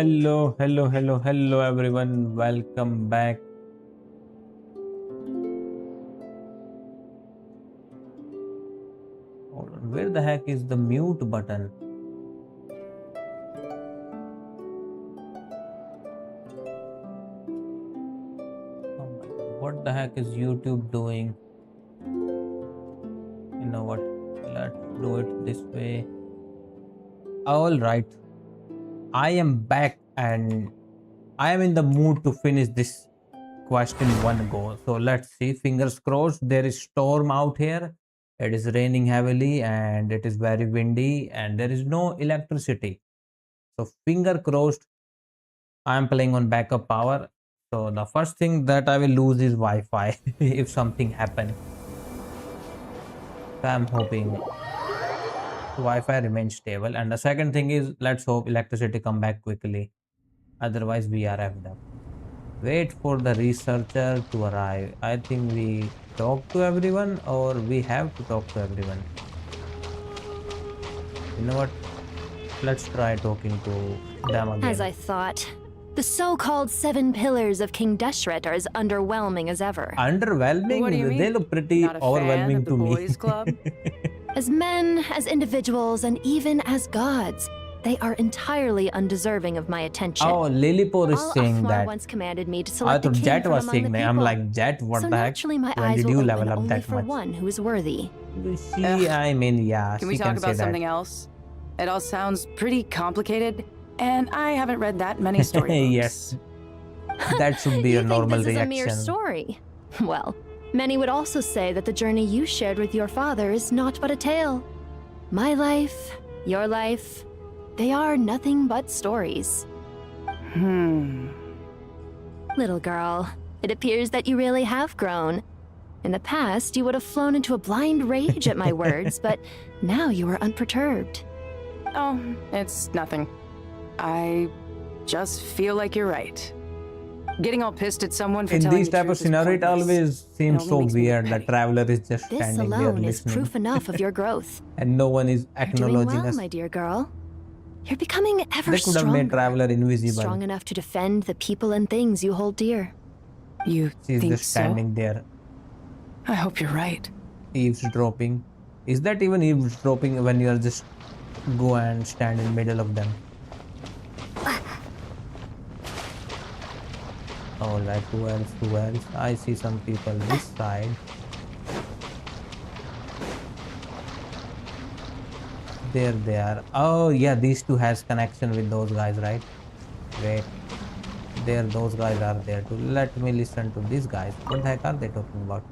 Hello, everyone. Welcome back. Hold on. Where the heck is the mute button? Oh my god, what the heck is YouTube doing? You know what? Let's do it this way. All right. I am back and I am in the mood to finish this quest in one go. So let's see. Fingers crossed. There is storm out here. It is raining heavily and it is very windy and there is no electricity. So finger crossed. I am playing on backup power. So the first thing that I will lose is Wi-Fi if something happens. So I'm hoping Wi-Fi remains stable. And the second thing is let's hope electricity come back quickly. Otherwise we are effed up. Wait for the researcher to arrive. I think we talk to everyone or we have to talk to everyone. You know what? Let's try talking to them again. As I thought. The so-called 7 pillars of King Deshret are as underwhelming as ever. Underwhelming? What do you mean? They look pretty Not a fan overwhelming of the to me. boys' club? As men, as individuals, and even as gods, they are entirely undeserving of my attention. Oh, Lilipur is All saying Afmar that. once commanded me to I select a thought king Jet from was among the saying that. I'm people. like, Jet, what So the heck? naturally my When eyes did will you open level up only that for much? one who is worthy. She, I mean, yeah, Can she we talk can say about that. something else? It all sounds pretty complicated, and I haven't read that many storybooks. Yes. That should be You a think normal this is reaction. a mere story? Well, many would also say that the journey you shared with your father is not but a tale. My life, your life, they are nothing but stories. Little girl, it appears that you really have grown. In the past, you would have flown into a blind rage at my words, but now you are unperturbed. Oh, it's nothing. I just feel like you're right. Getting all pissed at someone for In telling these the type of truth is scenario, it pointless. always seems only so makes me weird. The petty. traveler is just This standing there alone is listening. proof enough of your growth. And no one is You're doing acknowledging well, us. my dear girl. You're becoming ever They could have made stronger. traveler invisible. Strong enough to defend the people and things you hold dear. You She's think just standing there, so? I hope you're right. eavesdropping. Is that even eavesdropping when you are just go and stand in middle of them? Oh, like who else? I see some people this side. There they are. Oh yeah, these two has connection with those guys, right? Wait. There, those guys are there too. Let me listen to these guys. What the heck are they talking about?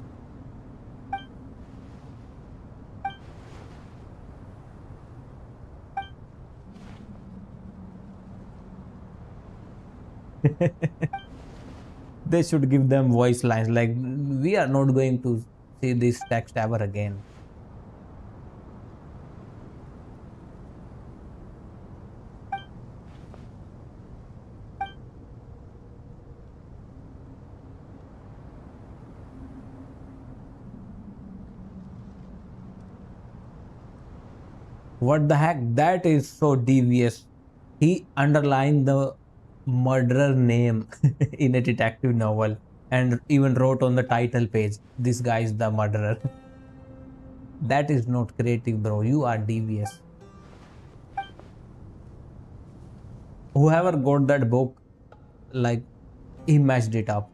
They should give them voice lines like, we are not going to see this text ever again. What the heck? That is so devious. He underlined the murderer name in a detective novel and even wrote on the title page, this guy is the murderer. That is not creative, bro. You are devious. Whoever got that book, like, he messed it up.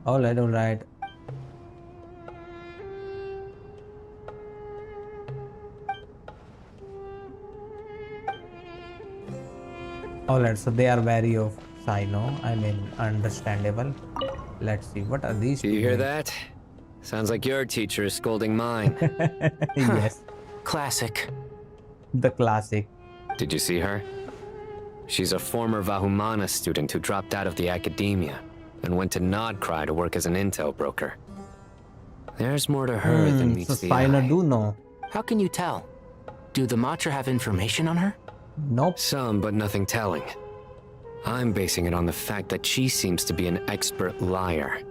Alright. Alright, so they are wary of Sino. I mean, understandable. Let's see, what are these? Do you hear that? Sounds like your teacher is scolding mine. Yes, Classic. the classic. Did you see her? She's a former Vahumana student who dropped out of the academia and went to Nodcry to work as an intel broker. There's more to her than So meets the Sino eye. do know. How can you tell? Do the Matra have information on her? Nope. Some, but nothing telling. I'm basing it on the fact that she seems to be an expert liar.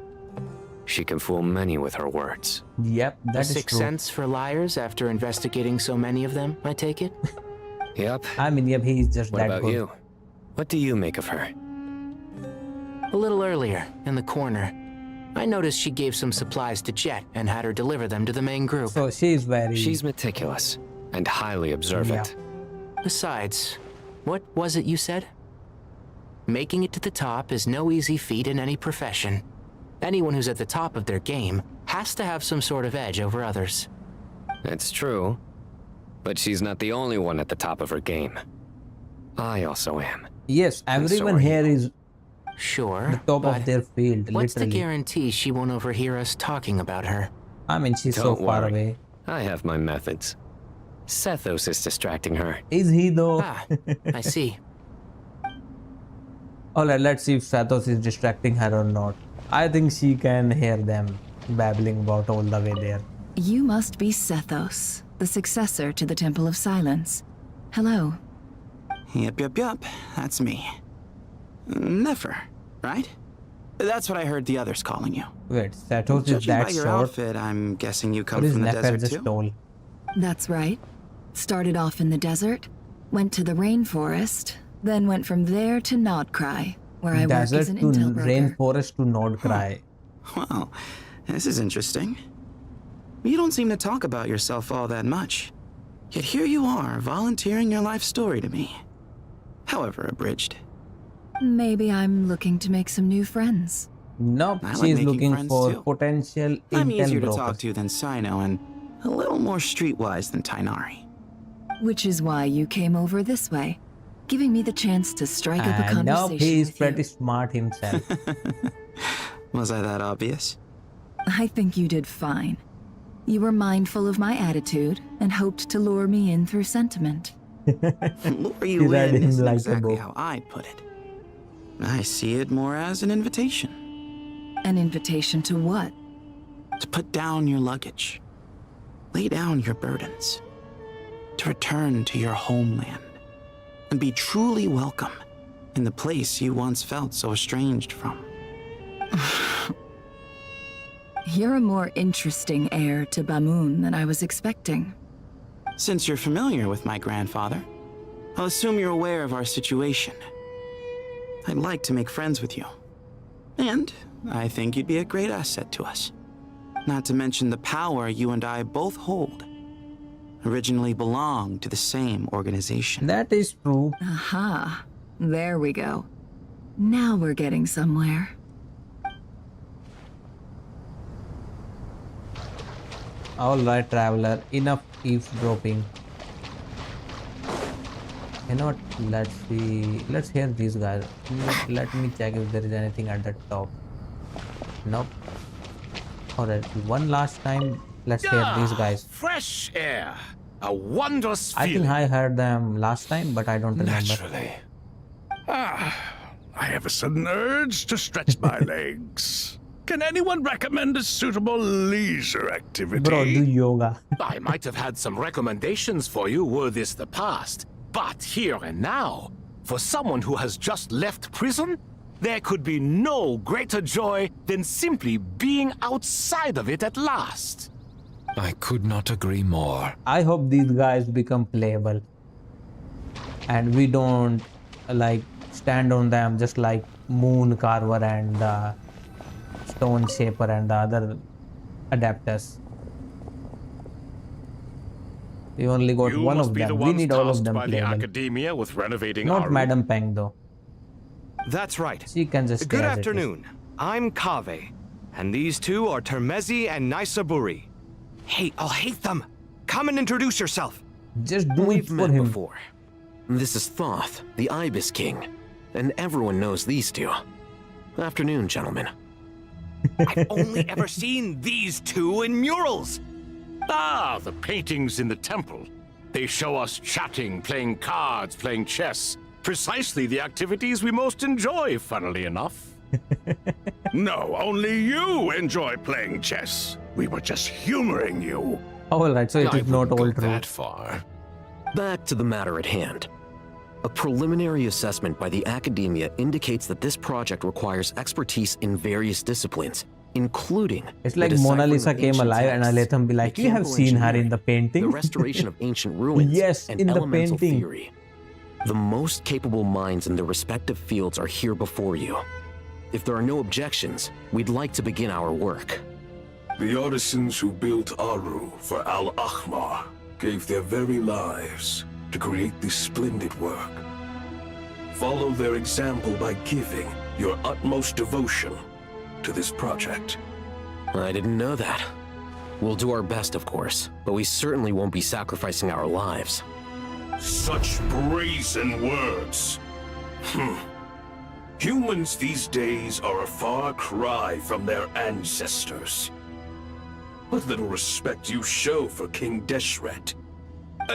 She can fool many with her words. Yep, A that is sixth true. sense for liars after investigating so many of them, I take it? Yep. I mean, yep, he is just What that about good. you? What do you make of her? A little earlier, in the corner, I noticed she gave some supplies to Jet and had her deliver them to the main group. So she is very. She's meticulous and highly observant. Besides, what was it you said? Making it to the top is no easy feat in any profession. Anyone who's at the top of their game has to have some sort of edge over others. It's true. But she's not the only one at the top of her game. I also am. Yes, And so everyone are here you. is Sure, the top but of their field, what's the literally. guarantee she won't overhear us talking about her? I mean, she's so Don't far worry. away. I have my methods. Sethos is distracting her. Is he though? Ah, I see. Alright, let's see if Sathos is distracting her or not. I think she can hear them babbling about all the way there. You must be Sethos, the successor to the Temple of Silence. Hello. Yup. That's me. Nefer, right? That's what I heard the others calling you. Wait, Sathos is Judging by that your short? outfit, I'm guessing you What come is from the Nefer desert just too? told? That's right. Started off in the desert, went to the rainforest, then went from there to Nodcry, where I work as Desert an to intel broker. rainforest to Nordcry. Well, this is interesting. You don't seem to talk about yourself all that much. Yet here you are, volunteering your life story to me. However abridged. Maybe I'm looking to make some new friends. Nope, I like she is making looking friends for too. potential I'm easier intel to talk brokers. to than Sino and a little more streetwise than Tainari. Which is why you came over this way, giving me the chance to strike up a And conversation nope, he is with you. pretty smart himself. Was I that obvious? I think you did fine. You were mindful of my attitude and hoped to lure me in through sentiment. Lure you He read in him isn't like a exactly book. how I'd put it. I see it more as an invitation. An invitation to what? To put down your luggage. Lay down your burdens. To return to your homeland. And be truly welcome in the place you once felt so estranged from. You're a more interesting heir to Bamun than I was expecting. Since you're familiar with my grandfather, I'll assume you're aware of our situation. I'd like to make friends with you. And I think you'd be a great asset to us. Not to mention the power you and I both hold. Originally belonged to the same organization. That is true. Aha. There we go. Now we're getting somewhere. Alright, traveler, enough eavesdropping. You know what? Let's see. Let's hear these guys. Let me check if there is anything at the top. Nope. Alright, one last time. Let's hear these guys. Fresh air. A wondrous I feeling. think I heard them last time, but I don't remember. Naturally. I have a sudden urge to stretch my legs. Can anyone recommend a suitable leisure activity? Bro, do yoga. I might have had some recommendations for you were this the past, but here and now, for someone who has just left prison, there could be no greater joy than simply being outside of it at last. I could not agree more. I hope these guys become playable. And we don't like stand on them just like Moon Carver and Stone Shaper and the other adapters. We only got You one must of be the them. We ones need all of tasked them by the playable. academia with renovating Not our Madam Peng though. That's right. She can just stay Good as it is. afternoon. I'm Kave, and these two are Termezi and Naisaburi. Hey, I'll hate them. Come and introduce yourself. Just do it We've for met him. before. This is Thoth, the Ibis King, and everyone knows these two. Afternoon, gentlemen. I've only ever seen these two in murals. Ah, the paintings in the temple. They show us chatting, playing cards, playing chess. Precisely the activities we most enjoy, funnily enough. No, only you enjoy playing chess. We were just humoring you. Alright, so it I is not wouldn't all go true. that far. Back to the matter at hand. A preliminary assessment by the academia indicates that this project requires expertise in various disciplines, including It's the like Mona deciphering Lisa of came ancient alive and I texts, let them be like, you have mechanical seen her in engineering, the painting. the restoration of ancient ruins, Yes, and in the elemental painting. theory. The most capable minds in their respective fields are here before you. If there are no objections, we'd like to begin our work. The artisans who built Aru for Al-Ahmar gave their very lives to create this splendid work. Follow their example by giving your utmost devotion to this project. I didn't know that. We'll do our best, of course, but we certainly won't be sacrificing our lives. Such brazen words. Humans these days are a far cry from their ancestors. What little respect you show for King Deshret.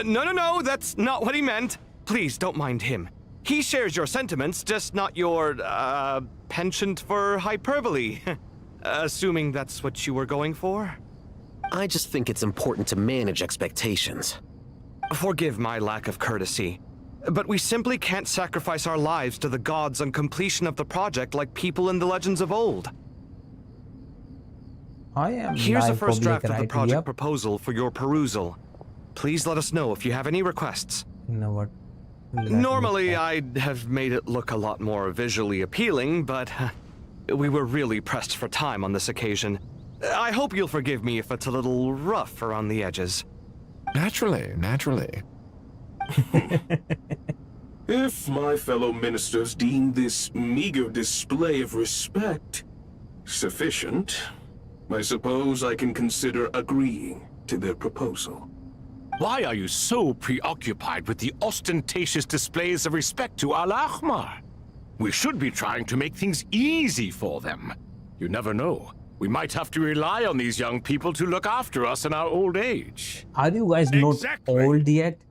No, that's not what he meant. Please don't mind him. He shares your sentiments, just not your, penchant for hyperbole. Assuming that's what you were going for? I just think it's important to manage expectations. Forgive my lack of courtesy, but we simply can't sacrifice our lives to the gods on completion of the project like people in the legends of old. Here's the first draft of the project proposal for your perusal. Please let us know if you have any requests. You know what? Normally, I'd have made it look a lot more visually appealing, but we were really pressed for time on this occasion. I hope you'll forgive me if it's a little rough around the edges. Naturally. If my fellow ministers deem this meager display of respect sufficient, I suppose I can consider agreeing to their proposal. Why are you so preoccupied with the ostentatious displays of respect to Al-Ahmar? We should be trying to make things easy for them. You never know. We might have to rely on these young people to look after us in our old age. Are you guys not old yet?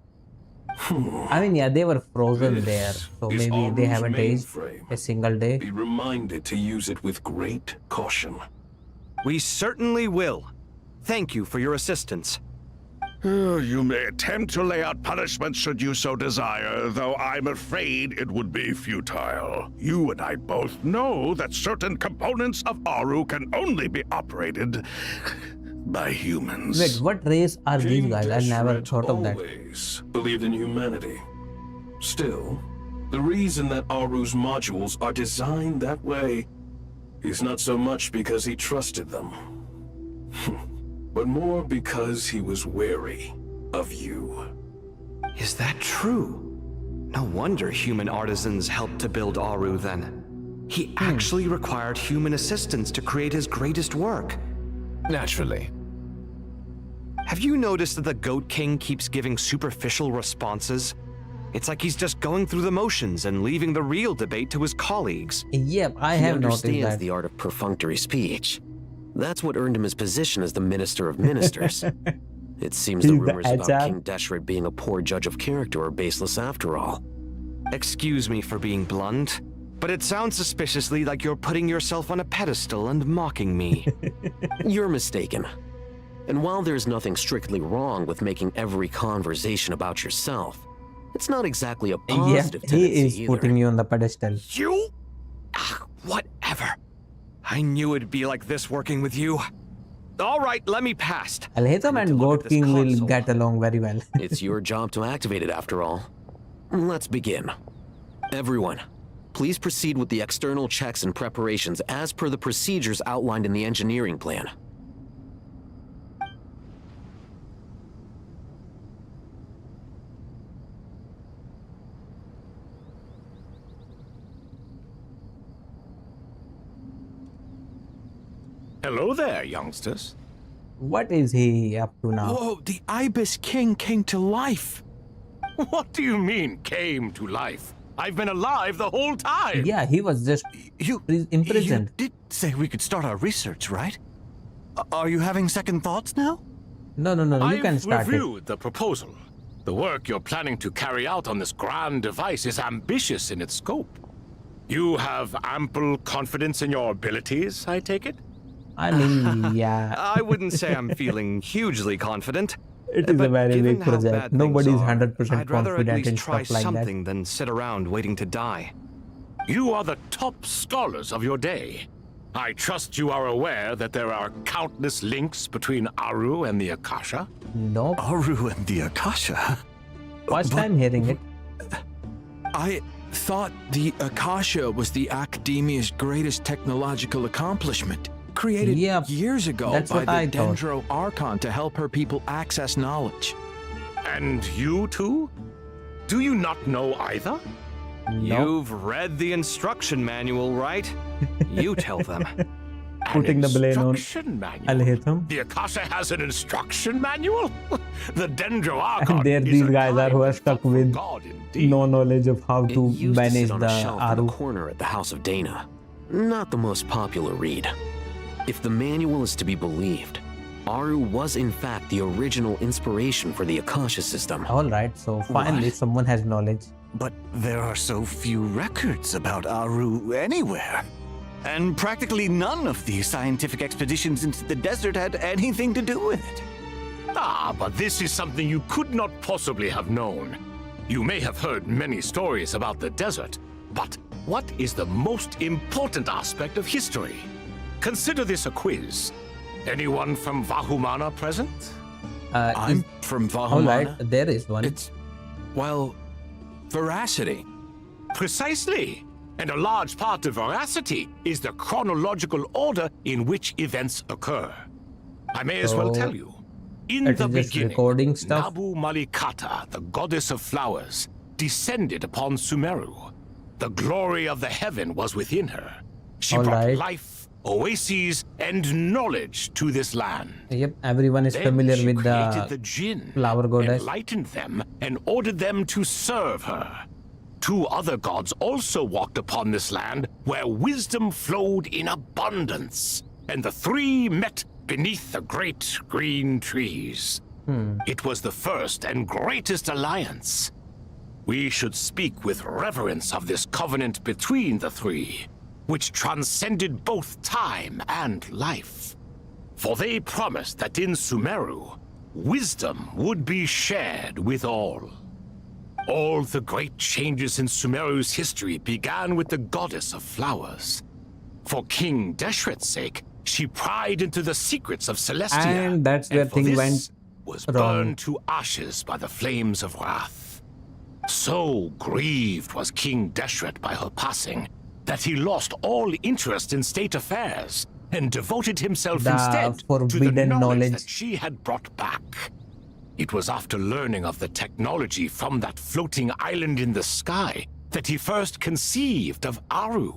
I mean, yeah, they were frozen there, so maybe they haven't aged a single day. Be reminded to use it with great caution. We certainly will. Thank you for your assistance. You may attempt to lay out punishment should you so desire, though I'm afraid it would be futile. You and I both know that certain components of Aru can only be operated by humans. Wait, what race are these guys? I never thought of that. Always believed in humanity. Still, the reason that Aru's modules are designed that way is not so much because he trusted them, but more because he was wary of you. Is that true? No wonder human artisans helped to build Aru then. He actually required human assistance to create his greatest work. Naturally. Have you noticed that the Goat King keeps giving superficial responses? It's like he's just going through the motions and leaving the real debate to his colleagues. Yep, I have noticed that. He understands the art of perfunctory speech. That's what earned him his position as the Minister of Ministers. It seems the rumors about King Deshret being a poor judge of character are baseless after all. Excuse me for being blunt, but it sounds suspiciously like you're putting yourself on a pedestal and mocking me. You're mistaken. And while there's nothing strictly wrong with making every conversation about yourself, it's not exactly a positive tendency he is either. putting you on the pedestal. You? Whatever. I knew it'd be like this working with you. All right, let me past. Alhaitham and Goat King will get along very well. It's your job to activate it after all. Let's begin. Everyone, please proceed with the external checks and preparations as per the procedures outlined in the engineering plan. Hello there, youngsters. What is he up to now? Whoa, the Ibis King came to life. What do you mean, came to life? I've been alive the whole time. Yeah, he was just imprisoned. You did say we could start our research, right? Are you having second thoughts now? No, you can start I've reviewed the proposal. The work you're planning to carry out on this grand device is ambitious in its scope. You have ample confidence in your abilities, I take it? I mean, yeah. I wouldn't say I'm feeling hugely confident. It is a very big project. Nobody's 100% I'd rather at confident least in try stuff like something than sit around waiting to die. You are the top scholars of your day. I trust you are aware that there are countless links between Aru and the Akasha. Nope. Aru and the Akasha? First time hearing it. I thought the Akasha was the Academia's greatest technological accomplishment. Created years ago that's by what the I thought. Dendro Archon to help her people access knowledge. And you too? Do you not know either? You've read the instruction manual, right? You tell them. Putting the blame on Instruction manual? Alhaitham. The Akasha has an instruction manual? The Dendro Archon And there is these a guys are who are stuck with God indeed. no knowledge of how It to used to manage sit on the a shelf in Aru. the corner at the House of Dana. Not the most popular read. If the manual is to be believed, Aru was in fact the original inspiration for the Akasha system. Alright, so finally someone has knowledge. But there are so few records about Aru anywhere. And practically none of the scientific expeditions into the desert had anything to do with it. Ah, but this is something you could not possibly have known. You may have heard many stories about the desert, but what is the most important aspect of history? Consider this a quiz. Anyone from Vahumana present? I'm from Vahumana. Alright, there is one. It's, well, veracity. Precisely. And a large part of veracity is the chronological order in which events occur. I may as well So, tell you. In it the is just beginning, recording stuff? Nabu Malikata, the goddess of flowers, descended upon Sumeru. The glory of the heaven was within her. She brought Alright. life, oases, and knowledge to this land. Yep, everyone is Then familiar she with created the the Jinn, flower goddess. enlightened them, and ordered them to serve her. Two other gods also walked upon this land where wisdom flowed in abundance, and the three met beneath the great green trees. It was the first and greatest alliance. We should speak with reverence of this covenant between the three, which transcended both time and life. For they promised that in Sumeru, wisdom would be shared with all. All the great changes in Sumeru's history began with the goddess of flowers. For King Deshret's sake, she pried into the secrets of Celestia. And that's where for thing this went was wrong. burned to ashes by the flames of wrath. So grieved was King Deshret by her passing that he lost all interest in state affairs and devoted himself The instead to the forbidden knowledge. that she had brought back. It was after learning of the technology from that floating island in the sky that he first conceived of Aru.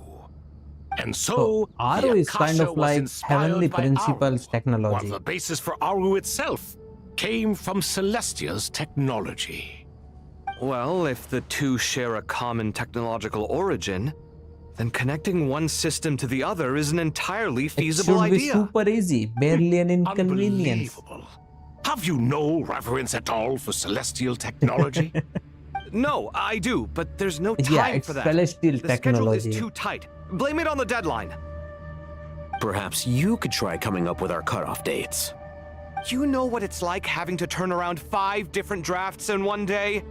And so Aru the is kind Akasha of was like inspired Heavenly by Principles Aru, technology. while the basis for Aru itself came from Celestia's technology. Well, if the two share a common technological origin, then connecting one system to the other is an entirely It feasible should be idea. super easy, barely an inconvenience. Unbelievable. Have you no reverence at all for celestial technology? No, I do, but there's no time Yeah, it's for that. celestial The schedule technology. is too tight. Blame it on the deadline. Perhaps you could try coming up with our cutoff dates. You know what it's like having to turn around 5 different drafts in one day?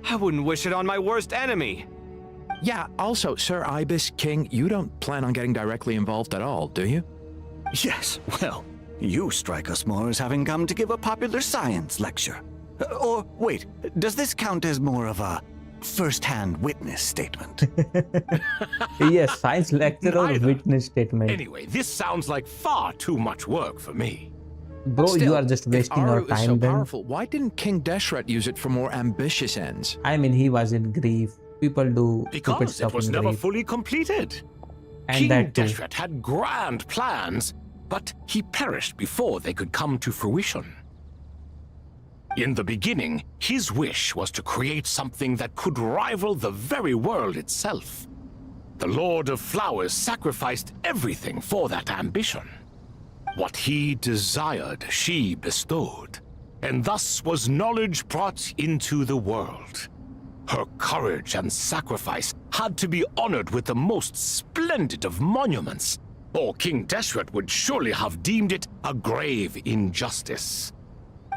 I wouldn't wish it on my worst enemy. Yeah, also, Sir Ibis King, you don't plan on getting directly involved at all, do you? Yes, well, you strike us more as having come to give a popular science lecture. Or, wait, does this count as more of a first-hand witness statement? Yes, science lecture or Neither. witness statement. Anyway, this sounds like far too much work for me. Bro, you Still, are just if wasting our Aru is so time then. powerful, why didn't King Deshret use it for more ambitious ends? I mean, he was in grief. People do stupid Because stuff it was in never grief. fully completed. And King that too. Deshret had grand plans, but he perished before they could come to fruition. In the beginning, his wish was to create something that could rival the very world itself. The Lord of Flowers sacrificed everything for that ambition. What he desired, she bestowed, and thus was knowledge brought into the world. Her courage and sacrifice had to be honored with the most splendid of monuments, or King Deshret would surely have deemed it a grave injustice.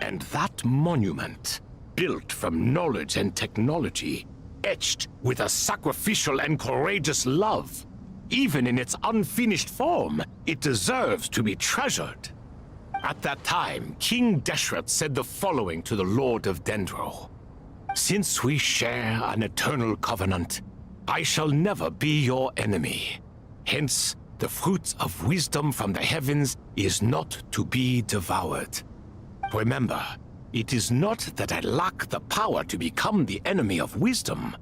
And that monument, built from knowledge and technology, etched with a sacrificial and courageous love, even in its unfinished form, it deserves to be treasured. At that time, King Deshret said the following to the Lord of Dendro. Since we share an eternal covenant, I shall never be your enemy. Hence, the fruit of wisdom from the heavens is not to be devoured. Remember, it is not that I lack the power to become the enemy of wisdom.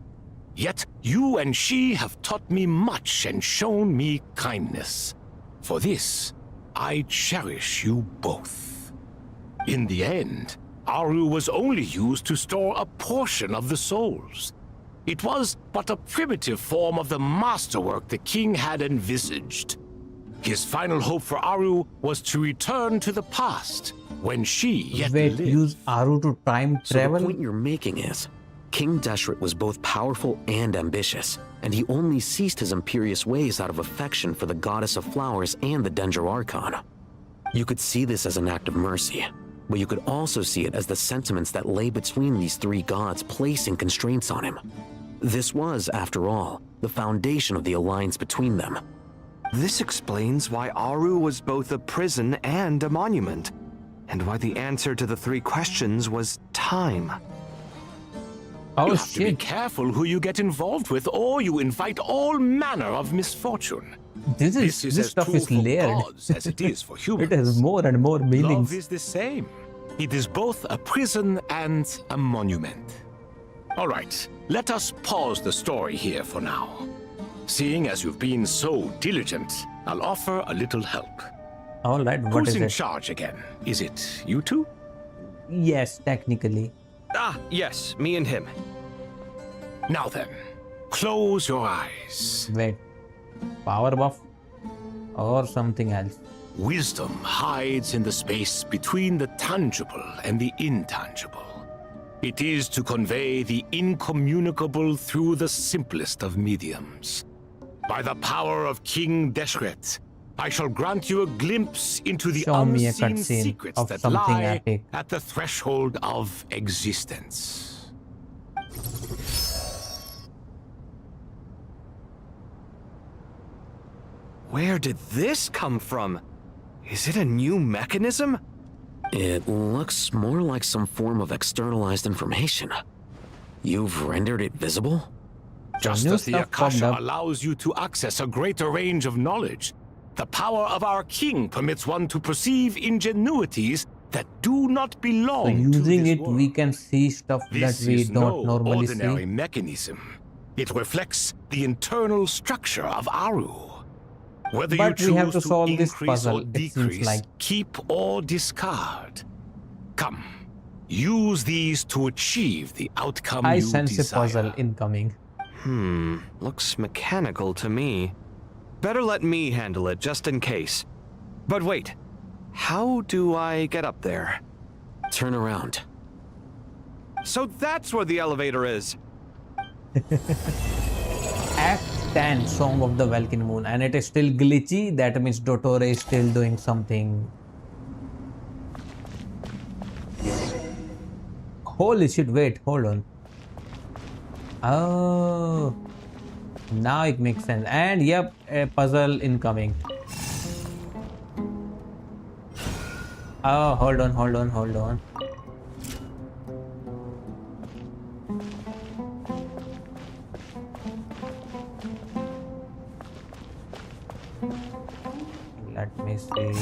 Yet you and she have taught me much and shown me kindness. For this, I cherish you both. In the end, Aru was only used to store a portion of the souls. It was but a primitive form of the masterwork the king had envisaged. His final hope for Aru was to return to the past, when she yet lived. Use Aru to time travel? So the point you're making is, King Deshret was both powerful and ambitious, and he only ceased his imperious ways out of affection for the goddess of flowers and the Danger Archon. You could see this as an act of mercy, but you could also see it as the sentiments that lay between these three gods placing constraints on him. This was, after all, the foundation of the alliance between them. This explains why Aru was both a prison and a monument, and why the answer to the three questions was time. Oh, you have to be careful who you get involved with, or you invite all manner of misfortune. This stuff true is for layered. gods as it is for humans. It has more and more meanings. Love is the same. It is both a prison and a monument. All right, let us pause the story here for now. Seeing as you've been so diligent, I'll offer a little help. All right, what Who's is in it? charge again? Is it you two? Yes, technically. Ah, yes, me and him. Now then, close your eyes. Wait, power buff or something else? Wisdom hides in the space between the tangible and the intangible. It is to convey the incommunicable through the simplest of mediums. By the power of King Deshret, I shall grant you a glimpse into the Show me a unseen cutscene secrets of that something lie epic. at the threshold of existence. Where did this come from? Is it a new mechanism? It looks more like some form of externalized information. You've rendered it visible? Just new as the stuff popped Akasha up. allows you to access a greater range of knowledge, the power of our king permits one to perceive ingenuities that do not So belong to using this it, world. we can see stuff This that we is don't no normally ordinary see. mechanism. It reflects the internal structure of Aru. Whether But you we have choose to solve this increase puzzle, or it seems decrease, like. keep or discard. Come, use these to achieve the outcome I you sense a desire. puzzle incoming. Looks mechanical to me. Better let me handle it, just in case. But wait, how do I get up there? Turn around. So that's where the elevator is. Act 10, Song of the Welkin Moon, and it is still glitchy. That means Dottore is still doing something. Holy shit, wait, hold on. Oh, now it makes sense. And yep, a puzzle incoming. Oh, hold on. Let me see.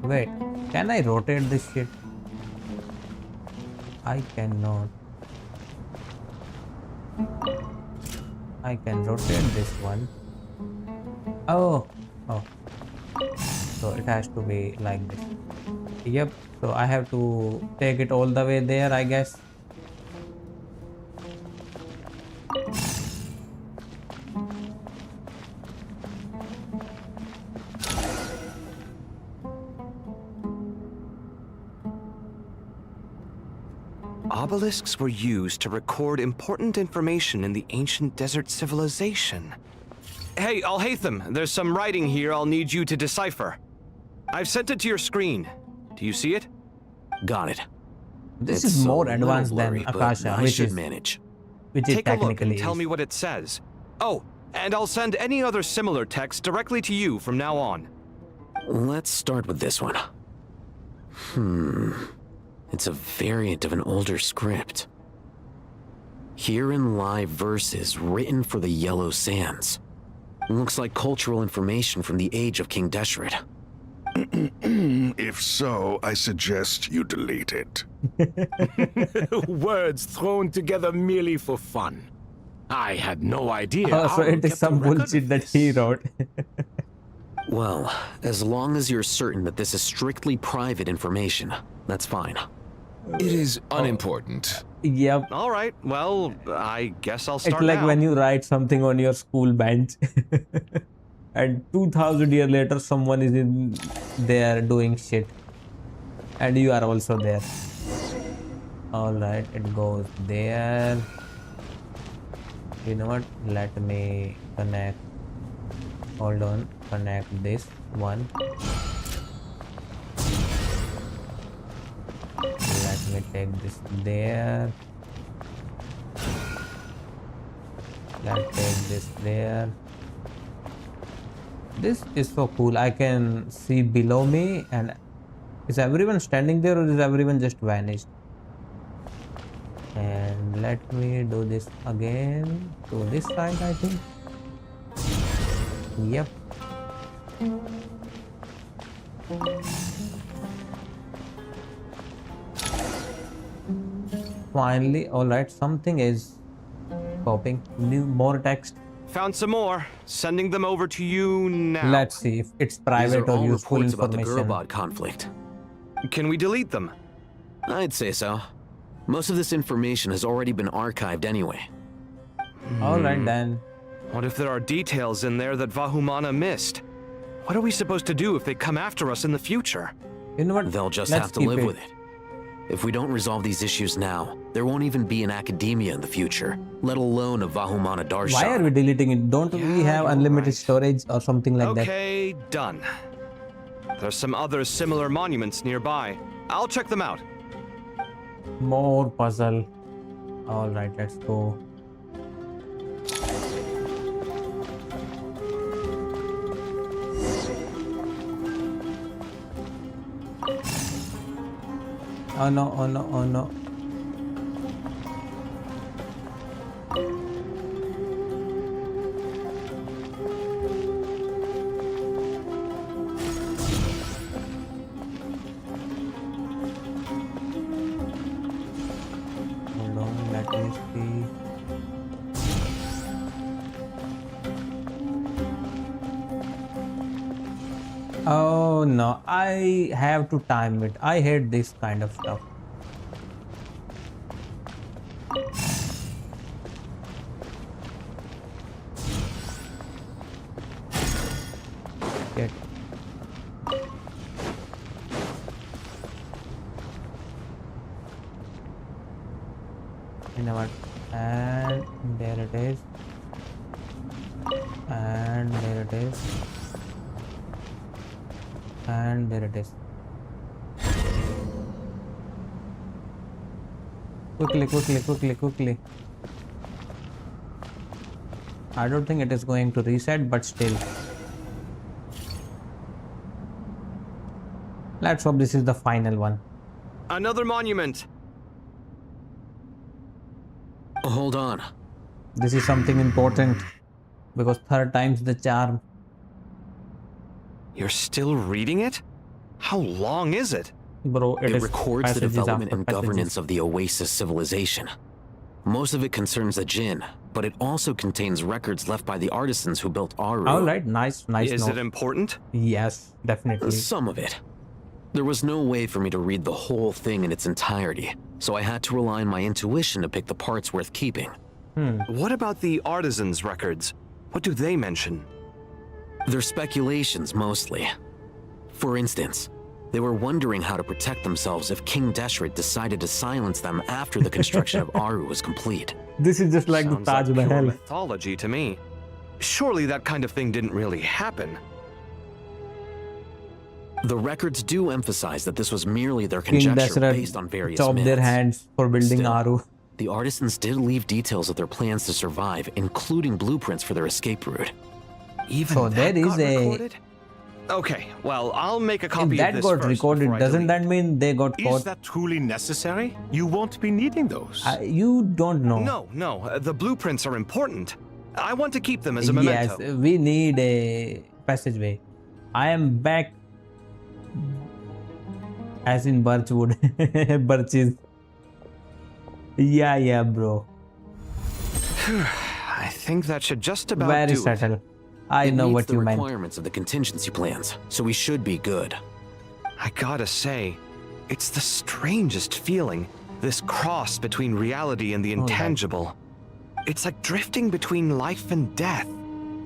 Wait, can I rotate this shit? I cannot. I can rotate this one. Oh. So it has to be like this. Yep. So I have to take it all the way there, I guess. Obelisks were used to record important information in the ancient desert civilization. Hey, Alhaitham, there's some writing here I'll need you to decipher. I've sent it to your screen. Do you see it? Got it. This It's is a more little advanced blurry, than but Akasha, I which should is manage. Take a look technically and tell me what it says. Oh, and I'll send any other similar text directly to you from now on. Let's start with this one. It's a variant of an older script. Herein lie verses written for the Yellow Sands. Looks like cultural information from the age of King Deshret. If so, I suggest you delete it. Words thrown together merely for fun. I had no idea. Oh, so it is some bullshit that he wrote. Well, as long as you're certain that this is strictly private information, that's fine. It is unimportant. Yep. All right, well, I guess I'll It's start like now. when you write something on your school bench and 2000 years later someone is in there doing shit and you are also there. All right, it goes there. You know what, let me connect, hold on, connect this one. Let me take this there. Let's take this there. This is so cool. I can see below me, and is everyone standing there or is everyone just vanished? And let me do this again to this side, I think. Yep. Finally, all right, something is popping. More text. Found some more. Sending them over to you now. Let's see if it's These private are or all useful reports about the information. Gurubad conflict. Can we delete them? I'd say so. Most of this information has already been archived anyway. All right then. What if there are details in there that Vahumana missed? What are we supposed to do if they come after us in the future? You know what? They'll just Let's have to keep live it. with it. If we don't resolve these issues now, there won't even be an academia in the future, let alone a Vahumana Darshan. Why are we deleting it? Don't we have unlimited storage or something like that? Okay, done. There's some other similar monuments nearby. I'll check them out. More puzzle. All right, let's go. Oh no, oh no, oh no. Hold on, let me see. Oh no, I have to time it. I hate this kind of stuff. Shit. You know what? And there it is. And there it is. And there it is. Quickly, quickly, quickly, quickly. I don't think it is going to reset, but still. Let's hope this is the final one. Another monument. Hold on. This is something important because third time's the charm. You're still reading it? How long is it? Bro, It is records the passages development after and passages. governance of the Oasis civilization. Most of it concerns the Jinn, but it also contains records left by the artisans who built Aru. All right, nice Is note. it important? Yes, definitely. Some of it. There was no way for me to read the whole thing in its entirety, so I had to rely on my intuition to pick the parts worth keeping. What about the artisans' records? What do they mention? They're speculations, mostly. For instance, they were wondering how to protect themselves if King Deshret decided to silence them after the construction of Aru was complete. This is just like the Sounds Taj like pure Mahal. mythology to me. Surely that kind of thing didn't really happen. The records do emphasize that this was merely their King conjecture based on Deshret various chopped their myths. hands for building Still, Aru. The artisans did leave details of their plans to survive, including blueprints for their escape route. Even So that there is got a recorded? Okay, well, I'll make a If copy of that this got first recorded, before I doesn't delete that mean they got Is caught? that truly necessary? You won't be needing those. You don't know. No, the blueprints are important. I want to keep them as a Yes, memento. we need a passageway. I am back. As in birchwood. Birches. Yeah, bro. I think that should just about Very do it. subtle. I know what you meets the meant. requirements of the contingency plans, so we should be good. I gotta say, it's the strangest feeling. This cross between reality and the intangible. It's like drifting between life and death.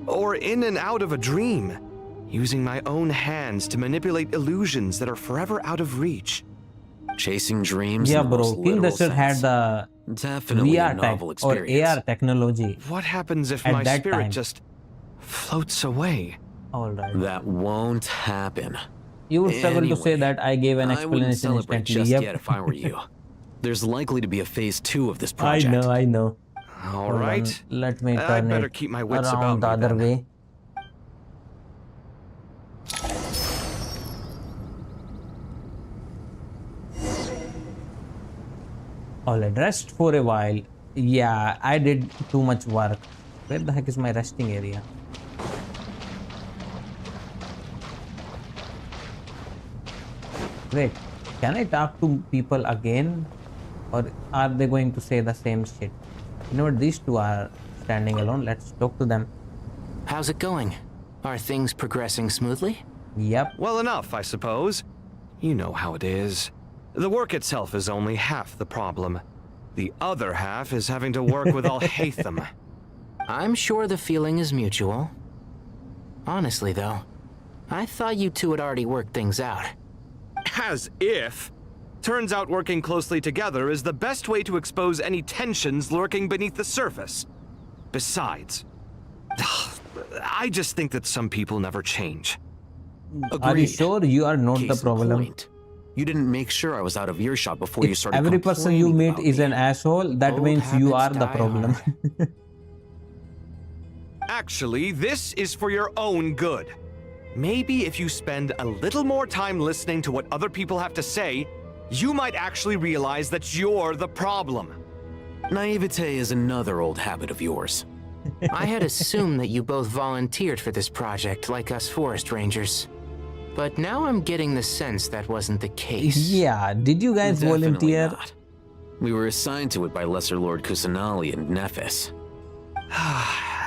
Or in and out of a dream. Using my own hands to manipulate illusions that are forever out of reach. Chasing dreams. Yeah, in the most bro. King literal Desert had sense. the Definitely a VR tech novel or experience. AR technology. What happens if At my that spirit time. just floats away? Alright. That won't happen. You would struggle to say Anyway, that I gave an I wouldn't explanation celebrate instantly. just Yep. yet if I were you. There's likely to be a phase 2 of this I project. know. All Hold right. on, let me I turn better it keep my wits around the about me other then. way. Alright, rest for a while. Yeah, I did too much work. Where the heck is my resting area? Wait, can I talk to people again? Or are they going to say the same shit? You know what, these two are standing alone. Let's talk to them. How's it going? Are things progressing smoothly? Yep. Well enough, I suppose. You know how it is. The work itself is only half the problem. The other half is having to work with Al-Haytham. I'm sure the feeling is mutual. Honestly, though, I thought you two had already worked things out. As if. Turns out working closely together is the best way to expose any tensions lurking beneath the surface. Besides, I just think that some people never change. Are you Agreed. sure you are not the Case in problem? point. You didn't make sure I was out of earshot before you If started every person you complaining meet about is me. an asshole, that Old means you are habits the die problem. Actually, this is for your own good. Maybe if you spend a little more time listening to what other people have to say, you might actually realize that you're the problem. Naivete is another old habit of yours. I had assumed that you both volunteered for this project, like us forest rangers. But now I'm getting the sense that wasn't the case. Yeah, did you guys Definitely volunteer? not. We were assigned to it by Lesser Lord Kusanali and Nephis.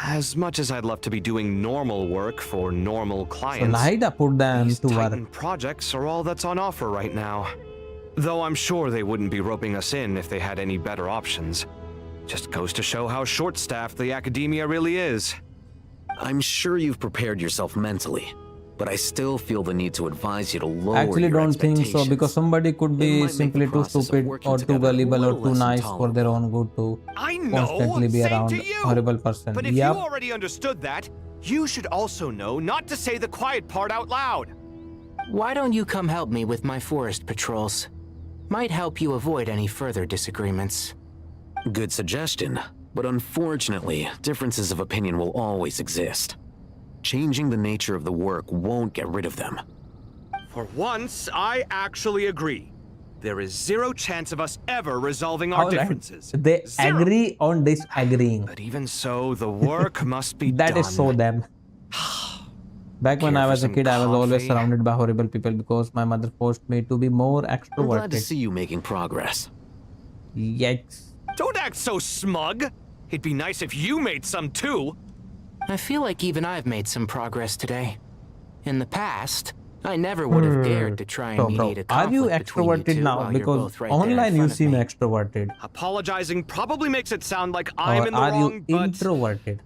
As much as I'd love to be doing normal work for normal So clients, Nahida put them these to work. Titan projects are all that's on offer right now. Though I'm sure they wouldn't be roping us in if they had any better options. Just goes to show how short-staffed the academia really is. I'm sure you've prepared yourself mentally, but I still feel the need to advise you to lower Actually, your don't think so expectations. because somebody could It be might make the simply too process of stupid working or too together a gullible or little too less nice for their own good to I know, constantly be same around to you. horrible person. But if Yep. you already understood that, you should also know not to say the quiet part out loud. Why don't you come help me with my forest patrols? Might help you avoid any further disagreements. Good suggestion, but unfortunately, differences of opinion will always exist. Changing the nature of the work won't get rid of them. For once, I actually agree. There is zero chance of us ever resolving our Alright. differences. They Zero. agree on disagreeing. But even so, the work must be That done. is so them. Back when Care I for was a some kid, I was always coffee? surrounded by horrible people because my mother forced me to be more I'm glad to extroverted. see you making progress. Yikes. Don't act so smug. It'd be nice if you made some too. I feel like even I've made some progress today. In the past, I never would have dared to try and So, bro, mediate a are you conflict between you extroverted two now? while you're Because both right there in online you front of seem me. extroverted. Apologizing probably makes it sound like I'm Or in the are wrong, you but introverted?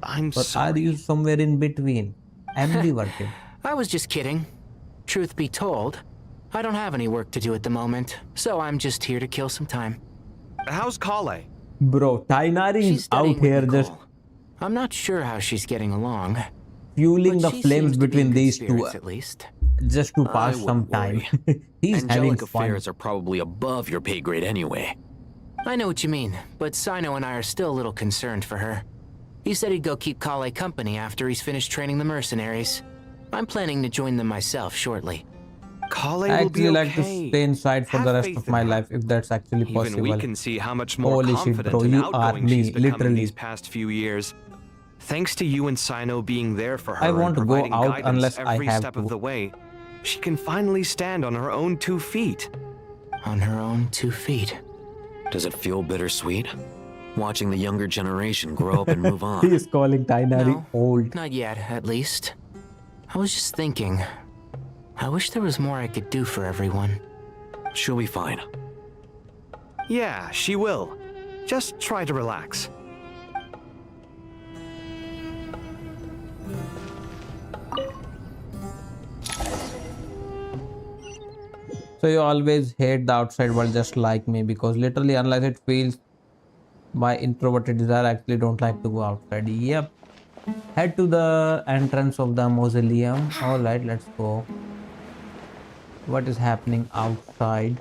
I'm Or sorry. are you somewhere in between? Ambiverted. I was just kidding. Truth be told, I don't have any work to do at the moment, so I'm just here to kill some time. How's Kale? Bro, Tainari She's is studying out with here just Nicole. I'm not sure how she's getting along. fueling but the she flames seems to be between in good these two spirits, at least. just to I pass some wouldn't time. worry. He's having Angelic fun. affairs are probably above your pay grade anyway. I know what you mean, but Sino and I are still a little concerned for her. He said he'd go keep Kale company after he's finished training the mercenaries. I'm planning to join them myself shortly. Kale I will be actually like to okay. stay inside for Have the rest faith of in my her. life if that's actually Even possible. we can see how much more Holy shit, confident bro, and you are outgoing she's me, become in literally. these past few years. Thanks to you and Sino being there for her I and want to go providing out guidance unless I every have step to. of the way, she can finally stand on her own 2 feet. On her own 2 feet. Does it feel bittersweet? Watching the younger generation grow up and move on. He is calling Tainari No, old. not yet, at least. I was just thinking, I wish there was more I could do for everyone. She'll be fine. Yeah, she will. Just try to relax. So you always hate the outside world just like me, because literally unless it feels my introverted desire, I actually don't like to go outside. Yep. Head to the entrance of the mausoleum. Alright, let's go. What is happening outside?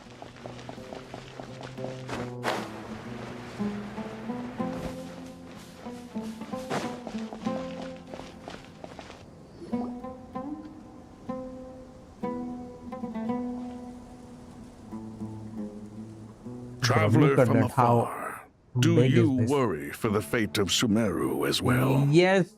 Traveler look at from that, how afar, do big is you this? worry for the fate of Sumeru as well? Yes,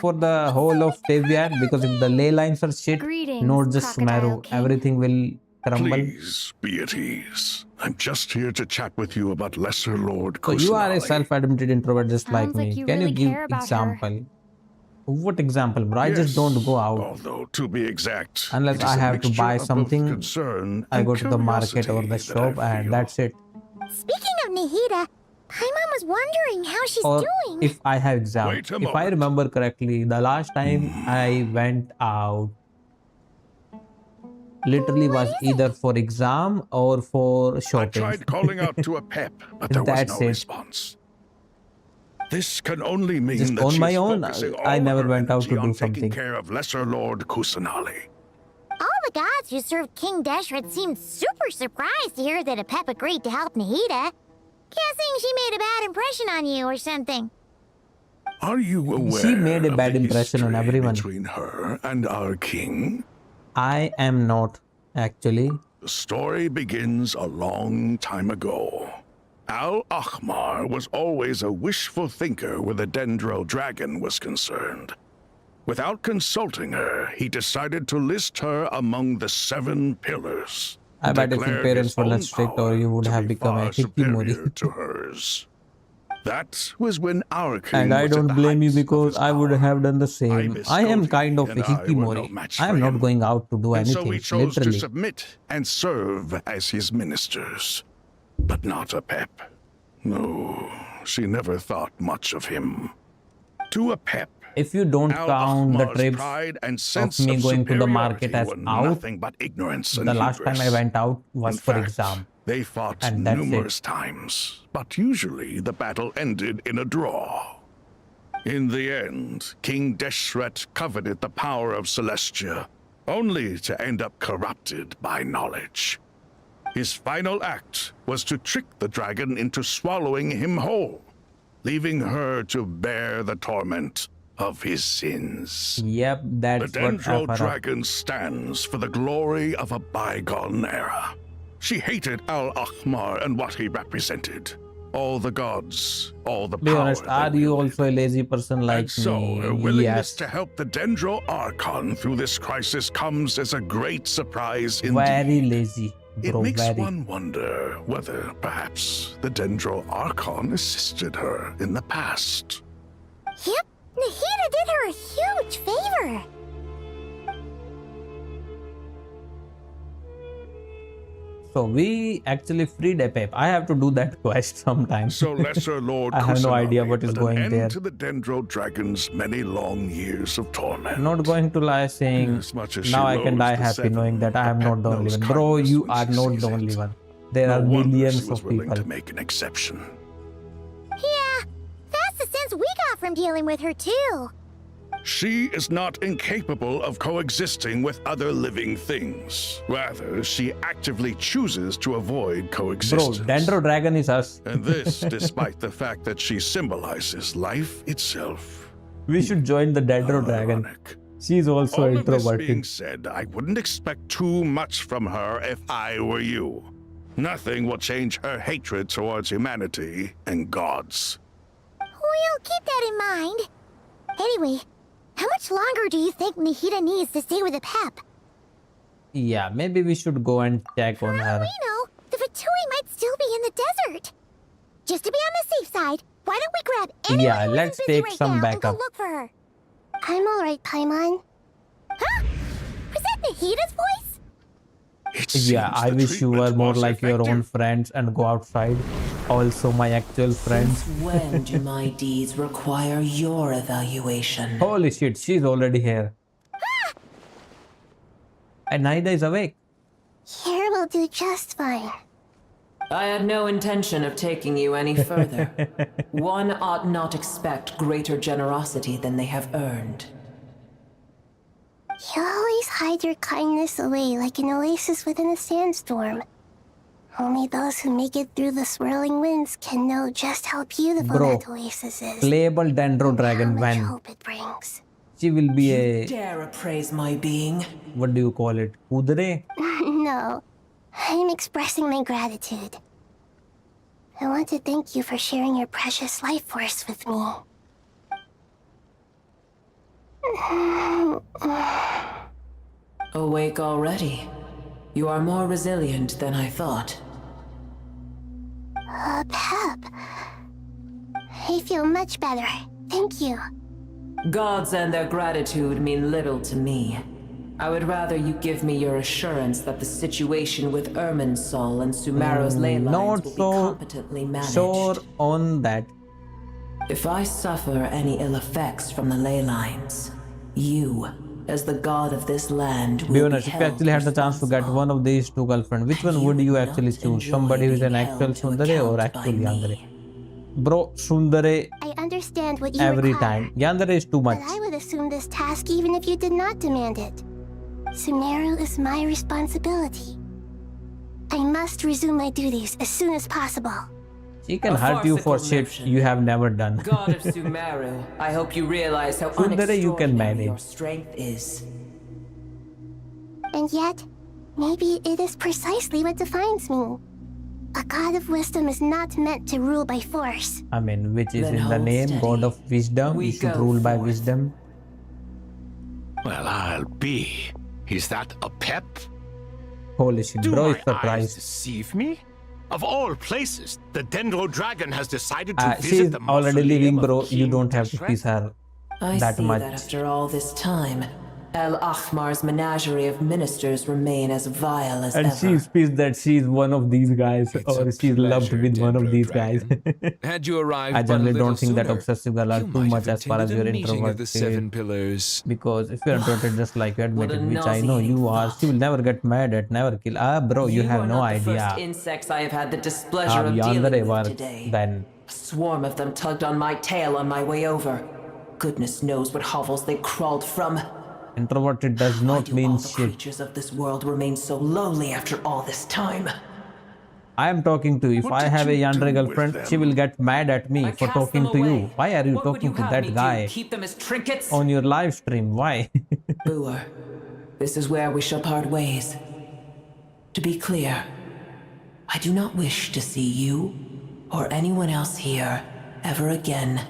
for the whole of Tavian, because if the ley lines are shit, not just Sumeru, everything will crumble. Please be at ease. I'm just here to chat with you about Lesser Lord So you are a Kusanali. self-admitted introvert just like Sounds like me. you Can really you give care about her. example? What example, bro? I just Yes, don't go out. Although, to be exact, Unless it is I a have to mixture buy of both something, concern I and go to the market or the curiosity that I shop and feel. that's it. Speaking of Nahida, Paimon was wondering how she's Or doing. if I have exam. Wait a If I moment. remember correctly, the last time I went out literally was either for exam or for I shopping. tried calling out to a pep, but there was That's no it. response. This can only mean Just that on she my is own, focusing I all never her went out energy to do on taking something. care of Lesser Lord Kusanali. All the gods who served King Deshret seemed super surprised to hear that Apep agreed to help Nahida. Guessing she made a bad impression on you or something. Are you aware She made a of bad the impression on history everyone. between her and our king? I am not actually. The story begins a long time ago. Al-Ahmar was always a wishful thinker where the Dendro dragon was concerned. Without consulting her, he decided to list her among the 7 pillars. I bet if your declared parents his were own not strict, or power you would to have be become a far hikikomori. superior to hers. That was when our king And I was at don't the blame you heights of because his I would power. have done the same. I am kind of a and I were no hikimori. match I for am not him. going out to do And so anything, we chose to literally. submit and serve as his ministers. But not Apep. No, she never thought much of him. To Apep, If you don't count the Al-Ahmar's trips pride and of sense me of going to the market as superiority were out, nothing but ignorance and the last time I hubris. went out was In for fact, exam. They fought And that's numerous times, but usually the battle ended in a draw. In the end, King Deshret coveted the power of Celestia, only to end up corrupted by knowledge. His final act was to trick the dragon into swallowing him whole, leaving her to bear the torment of his sins. Yep, The that's what Dendro I've heard. dragon stands for the glory of a bygone era. She hated Al-Ahmar and what he represented. All the gods, all the Be power. honest, they are you wielded. also a lazy person like And so, her me? willingness Yes. to help the Dendro Archon through this crisis comes as a great surprise indeed. Very lazy, It bro. makes Very. one wonder whether, perhaps, the Dendro Archon assisted her in the past. Yep, Nahida did her a huge favor. So we actually freed Apep. I have to do that quest sometime. So Lesser Lord I have no Kusanali idea what is put going an end there. to the Dendro Dragon's many long years of torment. Not going to lie saying As much as now she I can loathes die the happy 7, knowing that I am not the only knows one. Bro, kindness you when are she not sees the only it. one. There No are wonder millions she was of willing people. to make an exception. Yeah, that's the sense we got from dealing with her too. She is not incapable of coexisting with other living things. Rather, she actively chooses to avoid Bro, coexistence. Dendro Dragon is us. And this despite the fact that she symbolizes life itself. We should join the Dendro Dragon. Ironic. She's also All of this being introverted. said, I wouldn't expect too much from her if I were you. Nothing will change her hatred towards humanity and gods. We'll keep that in mind. Anyway, how much longer do you think Nahida needs to stay with the Pep? Yeah, maybe we should go and check on her. We know, the Fatui might still be in the desert. Just to be on the safe side, why don't we grab anyone Yeah, who let's isn't busy take right some now and go backup. look for her. I'm alright, Paimon. Huh? Was that Nahida's voice? Yeah, I wish you were more like your own friends and go outside. Also, my actual friends. When do my deeds require your evaluation? Holy shit, she's already here. And Naida is awake. Here will do just fine. I had no intention of taking you any further. One ought not expect greater generosity than they have earned. You always hide your kindness away like an oasis within a sandstorm. Only those who make it through the swirling winds can know just how beautiful Bro, that oasis is. playable Dendro Dragon when Hope it brings. she will be a, Dare appraise my being? what do you call it? Kudre? No, I'm expressing my gratitude. I want to thank you for sharing your precious life force with me. Awake already? You are more resilient than I thought. Pep. I feel much better. Thank you. Gods and their gratitude mean little to me. I would rather you give me your assurance that the situation with Irminsul and Sumeru's ley lines Not will be so competently managed. sure on that. If I suffer any ill effects from the ley lines, you, as the god of this land, Be will be honest, if you held actually had the chance to get one of these two girlfriends, which one would you actually choose? Somebody who is an actual Sundare or actual Yandere? Bro, Sundare I understand what you every require, time. Yandere is too much. but I would assume this task even if you did not demand it. Sumeru is my responsibility. I must resume my duties as soon as possible. She can hurt you for shit you have never done. God of Sumeru, I hope you realize how Sundare you can unextraordinary your manage. strength is. And yet, maybe it is precisely what defines me. A god of wisdom is not meant to rule by force. I mean, which is Then in the hold name, steady. God of Wisdom. We You should go rule by forth. wisdom. Well, I'll be. Is that a pep? Holy shit, Do bro my is eyes surprised. deceive me? Of all places, the Dendro Dragon has decided to visit She's the already mausoleum leaving, of bro. You King don't have to Deshret? kiss her I that see much. that after all this time, El Ahmar's menagerie of ministers remain as vile as And ever. she's pissed that she's one of these guys, or she's loved with one of these guys. Had you arrived I but a generally little don't think that sooner, obsessive girls are you too might much have as far as attended you're a meeting of the introverted. Seven Pillars. Because if you're introverted just like you admitted, a which I know you nauseating are, she will never get mad at, never kill. Ah, bro, you have are no not the first idea. insects I have had the displeasure of Yandere dealing with works today. then. A swarm of them tugged on my tail on my way over. Goodness knows what hovels they crawled from. Introverted does not mean All the shit. creatures of this world remain so lowly after all this time. I am talking to you. If What I did have a you do Yandere with girlfriend, them? she will get mad at me I for cast talking them to you. away. Why are you What would talking you to have that me guy do? Keep them as trinkets? on your live stream? Why? Booer, this is where we shall part ways. To be clear, I do not wish to see you or anyone else here ever again,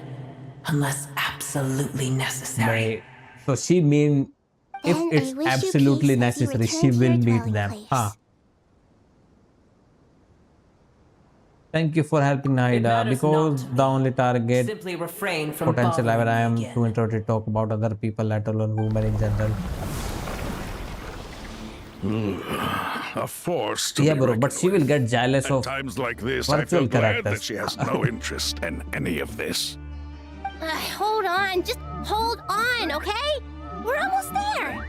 unless absolutely necessary. Right. So she mean if Then I it's wish you absolutely peace as you necessary, return she to will your meet dwelling them. place. Huh. Thank you for helping Naida matters because not to the only target Simply refrain from potential bothering ever I me am again. too introverted to talk about other people, let alone women in general. A force to Yeah, be bro, reckoned but she will with. get jealous At of times like this, I virtual feel glad that characters. she has no interest in any of this. Hold on, just hold on, okay? We're almost there.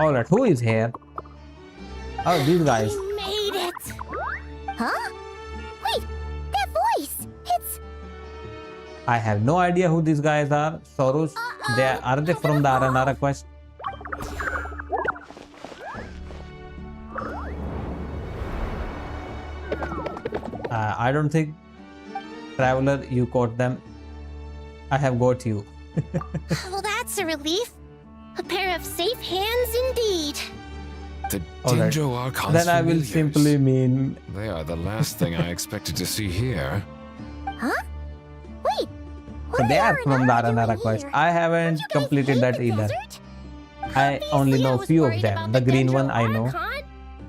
Alright, who is here? Oh, these guys. We made it. Huh? Wait, that voice. It's I have no idea who these guys are. Soros, are they from the Aranara quest? I don't think. Traveler, you caught them. I have got you. well, that's a relief. A pair of safe hands indeed. The Alright. Dendro Archon's Then I will familiars. simply mean... They are the last thing I expected to see here. Huh? Wait, So they are from the Aranara quest. I haven't completed that either. I only know few of them. The green one I know.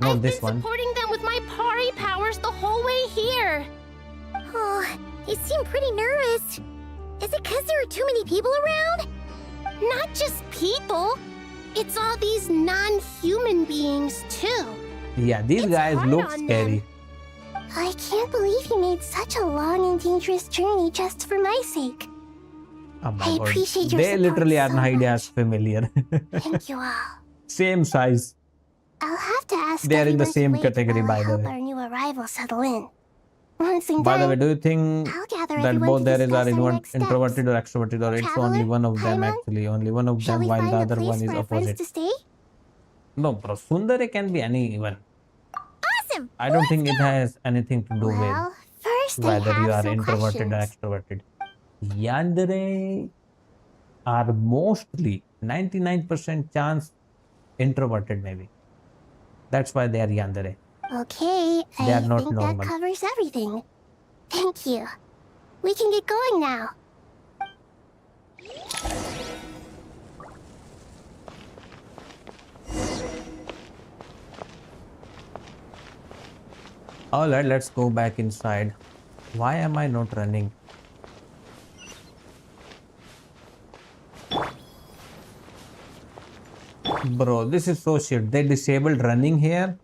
Not this one. Supporting them with my Pari powers the whole way here. Oh, you seem pretty nervous. Is it because there are too many people around? Not just people. It's all these non-human beings, too. Yeah, these guys hard look on scary. I can't believe you made such a long and dangerous journey just for my sake. Oh my I god. appreciate your They support literally are so ideas familiar. Thank you all. Same size. I'll have to ask They are in the everyone to same wait category, while I by the help way. our new arrivals settle in. Once I'm By the way, done, do you think I'll gather that everyone both to there is are discuss our next steps. introverted or extroverted, or it's only one of them actually? Only one of Shall them, we while find the a other place one is for our friends opposite. to stay? No, bro. Sundare can be anyone. Awesome! I don't think it has anything to do Well, first with I whether have you are some introverted or questions. extroverted. Yandere are mostly 99% chance introverted, maybe. That's why they are yandere. Okay, They I are not think normal. that covers everything. Thank you. We can get going now. Alright, let's go back inside. Why am I not running? Bro, this is so shit. They disabled running here.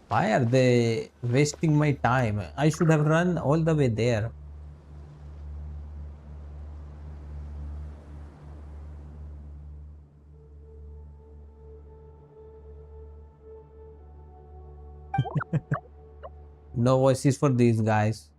Why are they wasting my time? I should have run all the way there. No voices for these guys.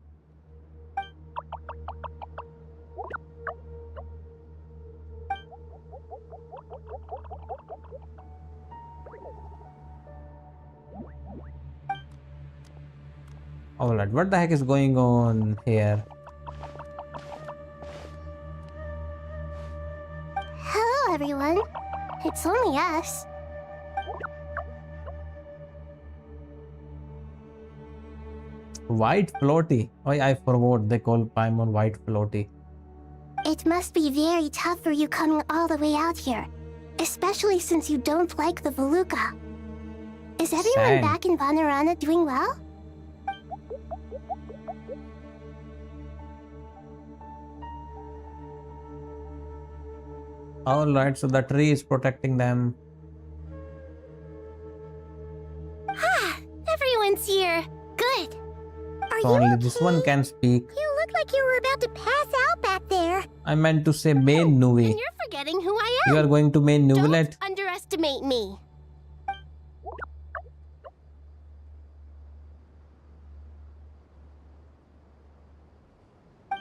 Alright, what the heck is going on here? Hello, everyone. It's only us. White floaty. Oh, I forgot they call Paimon white floaty. It must be very tough for you coming all the way out here, especially since you don't like the Voluka. Is everyone Sand. back in Vanarana doing well? Alright, so the tree is protecting them. Ah, everyone's here. Good. Are So you only okay? this one can speak. You look like you were about to pass out back there. I meant to say main Nuvi. You're forgetting who I am. You are going to main Nuvilet? Underestimate me.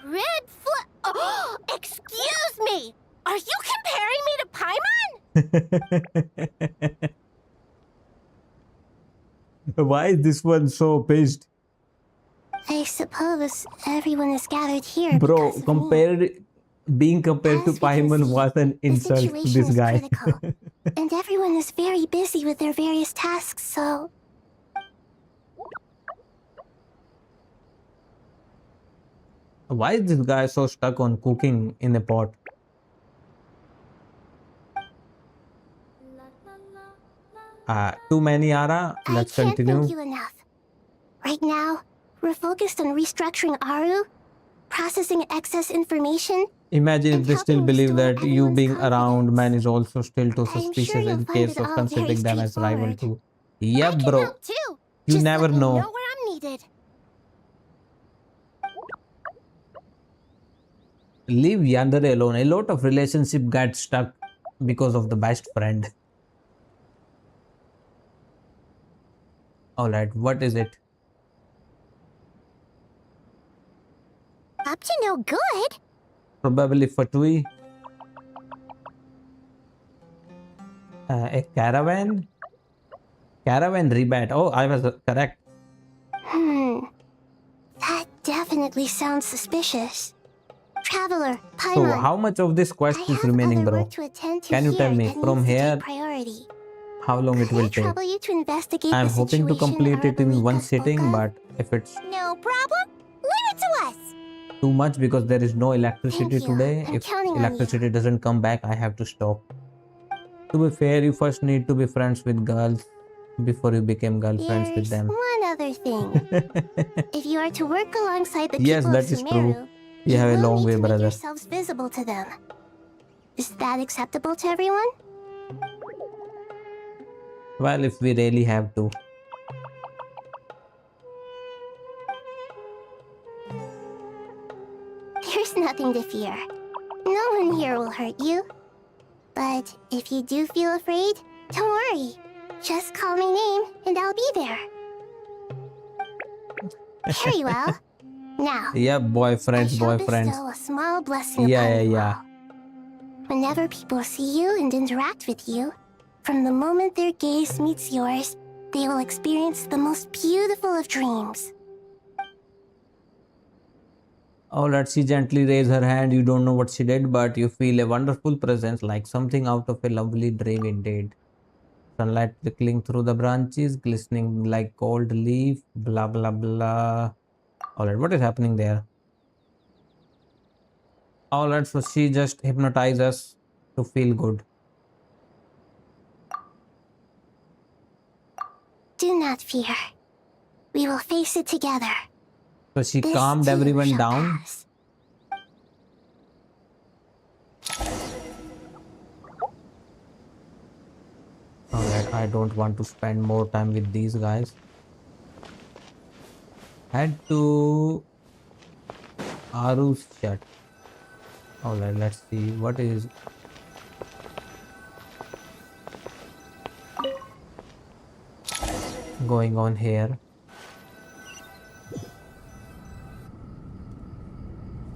Red flag. Oh, excuse me. Are you comparing me to Paimon? Why is this one so pissed? I suppose everyone is gathered here Bro, because of me. being compared to As we can Paimon see, was an insult to situation this is guy. critical. And everyone is very busy with their various tasks, so... Why is this guy so stuck on cooking in a pot? Too many, Ara. Let's I can't continue. thank you enough. Right now, we're focused on restructuring Aru, processing excess information. Imagine if they still helping believe restore that you being everyone's around man is also still too I'm sure suspicious you'll in find case it of all considering very them as rival straightforward. too. Yeah, I can bro. help too. You Just never let me know. know where I'm needed. Leave Yandere alone. A lot of relationship get stuck because of the best friend. Alright, what is it? Up to no good. Probably Fatui. A caravan? Caravan rebat. Oh, I was correct. That definitely sounds suspicious. Traveler, So Paimon, how much of this quest is remaining, other bro? work to attend to Can you tell here me that from needs to here take priority. how long it will take? Trouble you to investigate I'm the hoping to situation complete it in one Arabella spoke sitting, of? but if it's No problem. Leave it to us. too much because there is no electricity Thank you. today, I'm if counting on you. electricity doesn't come back, I have to stop. To be fair, you first need to be friends with girls before you become girlfriends with There's them. one other thing. If you are to work alongside the Yes, people of that is true. Sumeru, You have a will long need way, to make brother. yourselves visible to them. Is that acceptable to everyone? Well, if we really have to. There's nothing to fear. No one here will hurt you. But if you do feel afraid, don't worry. Just call my name and I'll be there. Very well. Now, Yeah, boyfriends, boyfriends. bestow a small blessing Yeah, upon yeah, you yeah. all. Whenever people see you and interact with you, from the moment their gaze meets yours, they will experience the most beautiful of dreams. Alright, she gently raised her hand. You don't know what she did, but you feel a wonderful presence, like something out of a lovely dream indeed. Sunlight trickling through the branches, glistening like gold leaf, blah blah blah. Alright, what is happening there? Alright, so she just hypnotized us to feel good. Do not fear. We will face it together. So she This calmed too everyone shall down. pass. Alright, I don't want to spend more time with these guys. Head to Aru's chat. Alright, let's see what is going on here.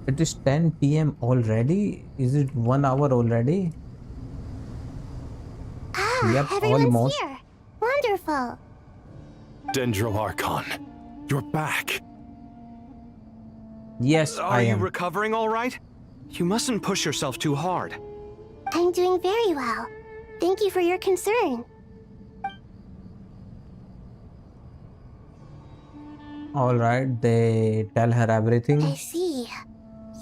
It is 10 p.m. already? Is it 1 hour already? Yep, Everyone's almost. here. Wonderful. Dendro Archon, you're back. Yes, Are I you am. recovering all right? You mustn't push yourself too hard. I'm doing very well. Thank you for your concern. Alright, they tell her everything. I see.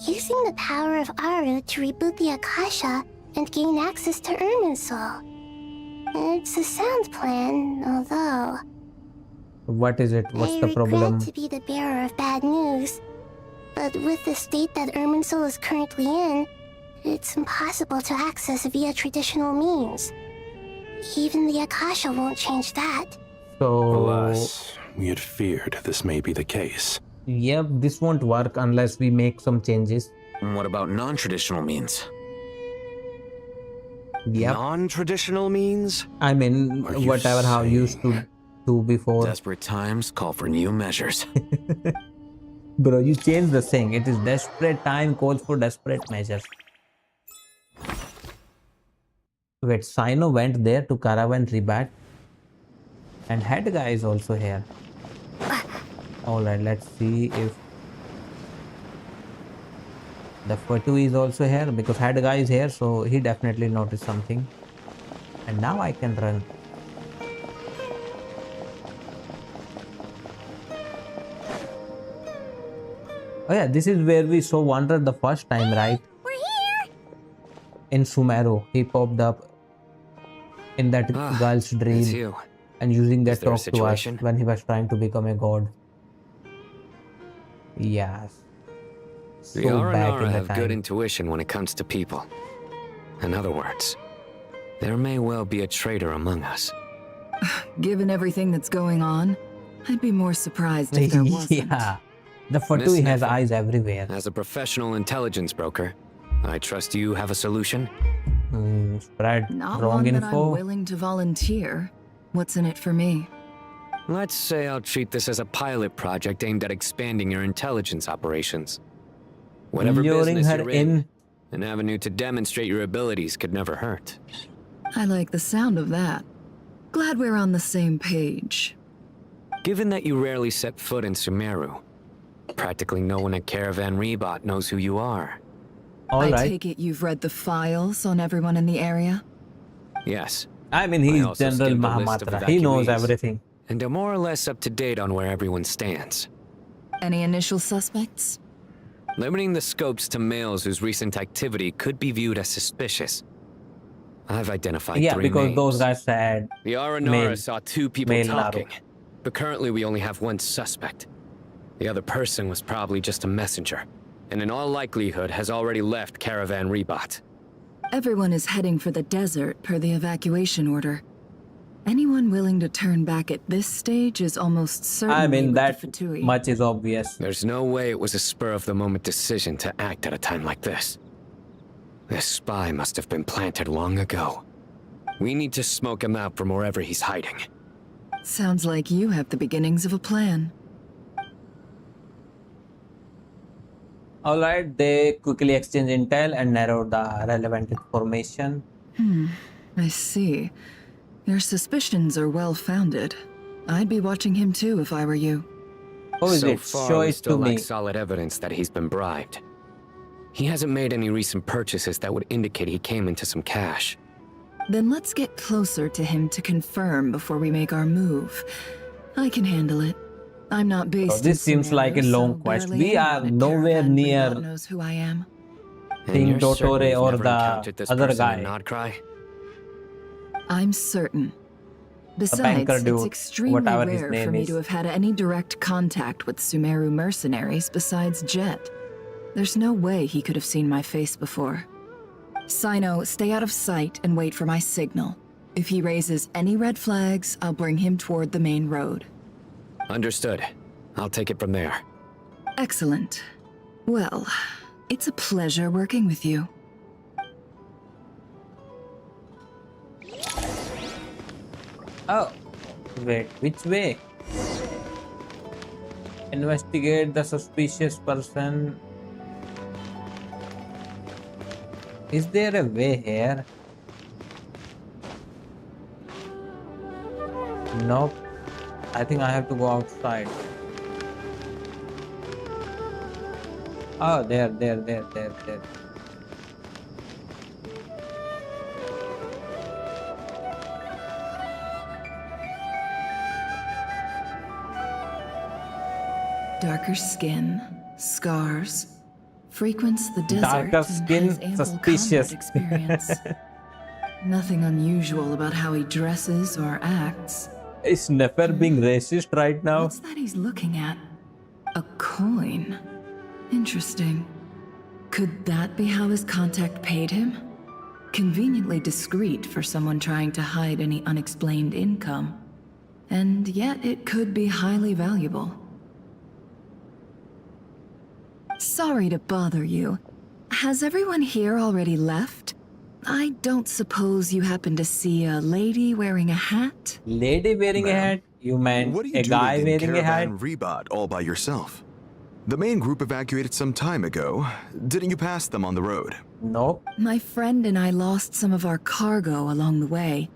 Using the power of Aru to reboot the Akasha and gain access to Irminsul. It's a sound plan, although What is it? What's I the problem? regret to be the bearer of bad news. But with the state that Irminsul is currently in, it's impossible to access via traditional means. Even the Akasha won't change that. So, Alas, we had feared this may be the case. yep, this won't work unless we make some changes. What about non-traditional means? Yep. Non-traditional means? I mean, Are you whatever how you used to do before. Desperate times call for new measures. Bro, you changed the thing. It is desperate time calls for desperate measures. Wait, Sino went there to Caravan Rebat. And Head Guy is also here. Alright, let's see if the Fatu is also here, because Head Guy is here, so he definitely noticed something. And now I can run. Oh yeah, this is where we saw Wanderer the first time, right? We're here. In Sumeru, he popped up in that girl's dream it's you. and using that Is there a talk to us situation? when he was trying to become a god. Yes. The So back Aranara in the have good time. intuition when it comes to people. In other words, there may well be a traitor among us. Given everything that's going on, I'd be more surprised if there wasn't. Yeah. The Miss Fatui has Neffa, eyes everywhere. As a professional intelligence broker, I trust you have a solution? Spread Not wrong one that I'm info. willing to volunteer. What's in it for me? Let's say I'll treat this as a pilot project aimed at expanding your intelligence operations. Whatever Luring business her you're in. an avenue to demonstrate your abilities could never hurt. I like the sound of that. Glad we're on the same page. Given that you rarely set foot in Sumeru, practically no one at Caravan Rebot knows who you are. I take it you've read the files on everyone in the area? Yes. I mean, he's General Mahamatra. He knows everything. And are more or less up to date on where everyone stands. Any initial suspects? Limiting the scopes to males whose recent activity could be viewed as suspicious. I've identified 3 Yeah, because names. those guys said The Aranara saw 2 people talking, but currently we only have 1 suspect. The other person was probably just a messenger, and in all likelihood has already left Caravan Rebot. Everyone is heading for the desert per the evacuation order. Anyone willing to turn back at this stage is almost certainly I mean, with that the Fatui. much is obvious. There's no way it was a spur-of-the-moment decision to act at a time like this. This spy must have been planted long ago. We need to smoke him out from wherever he's hiding. Sounds like you have the beginnings of a plan. Alright, they quickly exchange intel and narrow the relevant information. I see. Your suspicions are well-founded. I'd be watching him too if I were you. So far, we still lack solid evidence that he's been bribed. He hasn't made any recent purchases that would indicate he came into some cash. Then let's get closer to him to confirm before we make our move. I can handle it. I'm not based So this seems like a long quest. We are nowhere near knows who I am. seeing Dottore or the other guy. I'm certain. Besides, banker dude, it's extremely whatever his rare name for me is. to have had any direct contact with Sumeru mercenaries besides Jet. There's no way he could have seen my face before. Sino, stay out of sight and wait for my signal. If he raises any red flags, I'll bring him toward the main road. Understood. I'll take it from there. Excellent. Well, it's a pleasure working with you. Oh, wait, which way? Investigate the suspicious person. Is there a way here? Nope. I think I have to go outside. Oh, there. Darker skin, scars, frequents the desert. Darker and skin, has ample suspicious. combat experience. Nothing unusual about how he dresses or acts. Is Nefer being racist right now? What's that he's looking at? A coin. Interesting. Could that be how his contact paid him? Conveniently discreet for someone trying to hide any unexplained income. And yet it could be highly valuable. Sorry to bother you. Has everyone here already left? I don't suppose you happen to see a lady wearing a hat? Lady wearing a hat? You meant What are you a doing guy in wearing a hat? Caravan Rebot all by yourself? The main group evacuated some time ago. Didn't you pass them on the road? Nope. My friend and I lost some of our cargo along the way.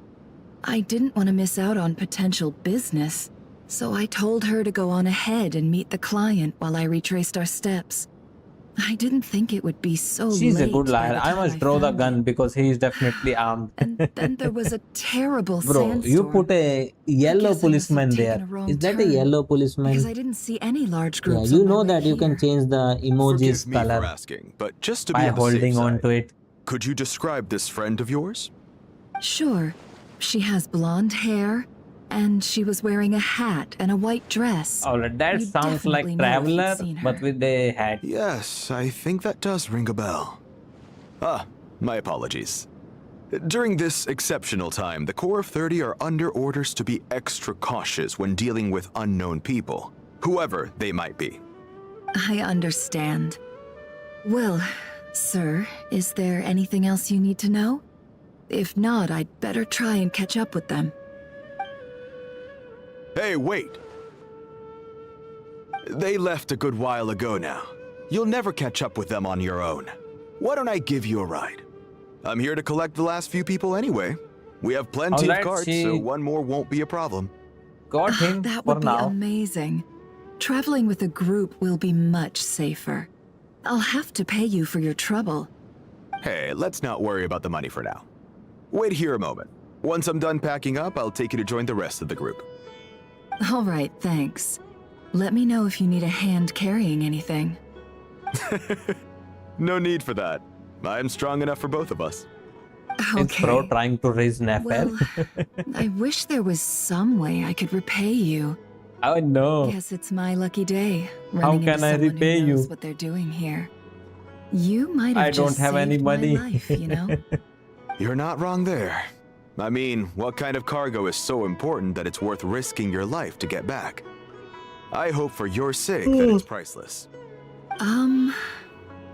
I didn't want to miss out on potential business, so I told her to go on ahead and meet the client while I retraced our steps. I didn't think it would be so She's a late good by liar. the I time must draw the gun because he is definitely armed. Then there was a terrible Bro, sandstorm. you put a yellow guess I must have policeman taken there. a wrong Is that a turn, yellow because I policeman? didn't see any large Yeah, groups. you on my know way that you can here. change the emojis Forgive me for color asking, but just to be by on the safe holding on side, to it. could you describe this friend of yours? Sure. She has blonde hair, and she was wearing a hat and a white dress. Alright, that You sounds like definitely know if you'd Traveler, seen her. but with a hat. Yes, I think that does ring a bell. Ah, my apologies. During this exceptional time, the Core of 30 are under orders to be extra cautious when dealing with unknown people, whoever they might be. I understand. Well, sir, is there anything else you need to know? If not, I'd better try and catch up with them. Hey, wait! They left a good while ago now. You'll never catch up with them on your own. Why don't I give you a ride? I'm here to collect the last few people anyway. We have plenty Alright, of carts, she- so one more won't be a problem. Got him That for would be now. amazing. Traveling with a group will be much safer. I'll have to pay you for your trouble. Hey, let's not worry about the money for now. Wait here a moment. Once I'm done packing up, I'll take you to join the rest of the group. All right, thanks. Let me know if you need a hand carrying anything. No need for that. I'm strong enough for both of us. It's bro trying to raise an affair. Well, I wish there was some way I could repay you. Oh no. Guess it's my lucky day. How Running can into I someone repay who knows you? what they're doing here. You might have I don't just have any saved my money. life, you know? You're not wrong there. I mean, what kind of cargo is so important that it's worth risking your life to get back? I hope for your sake that it's priceless.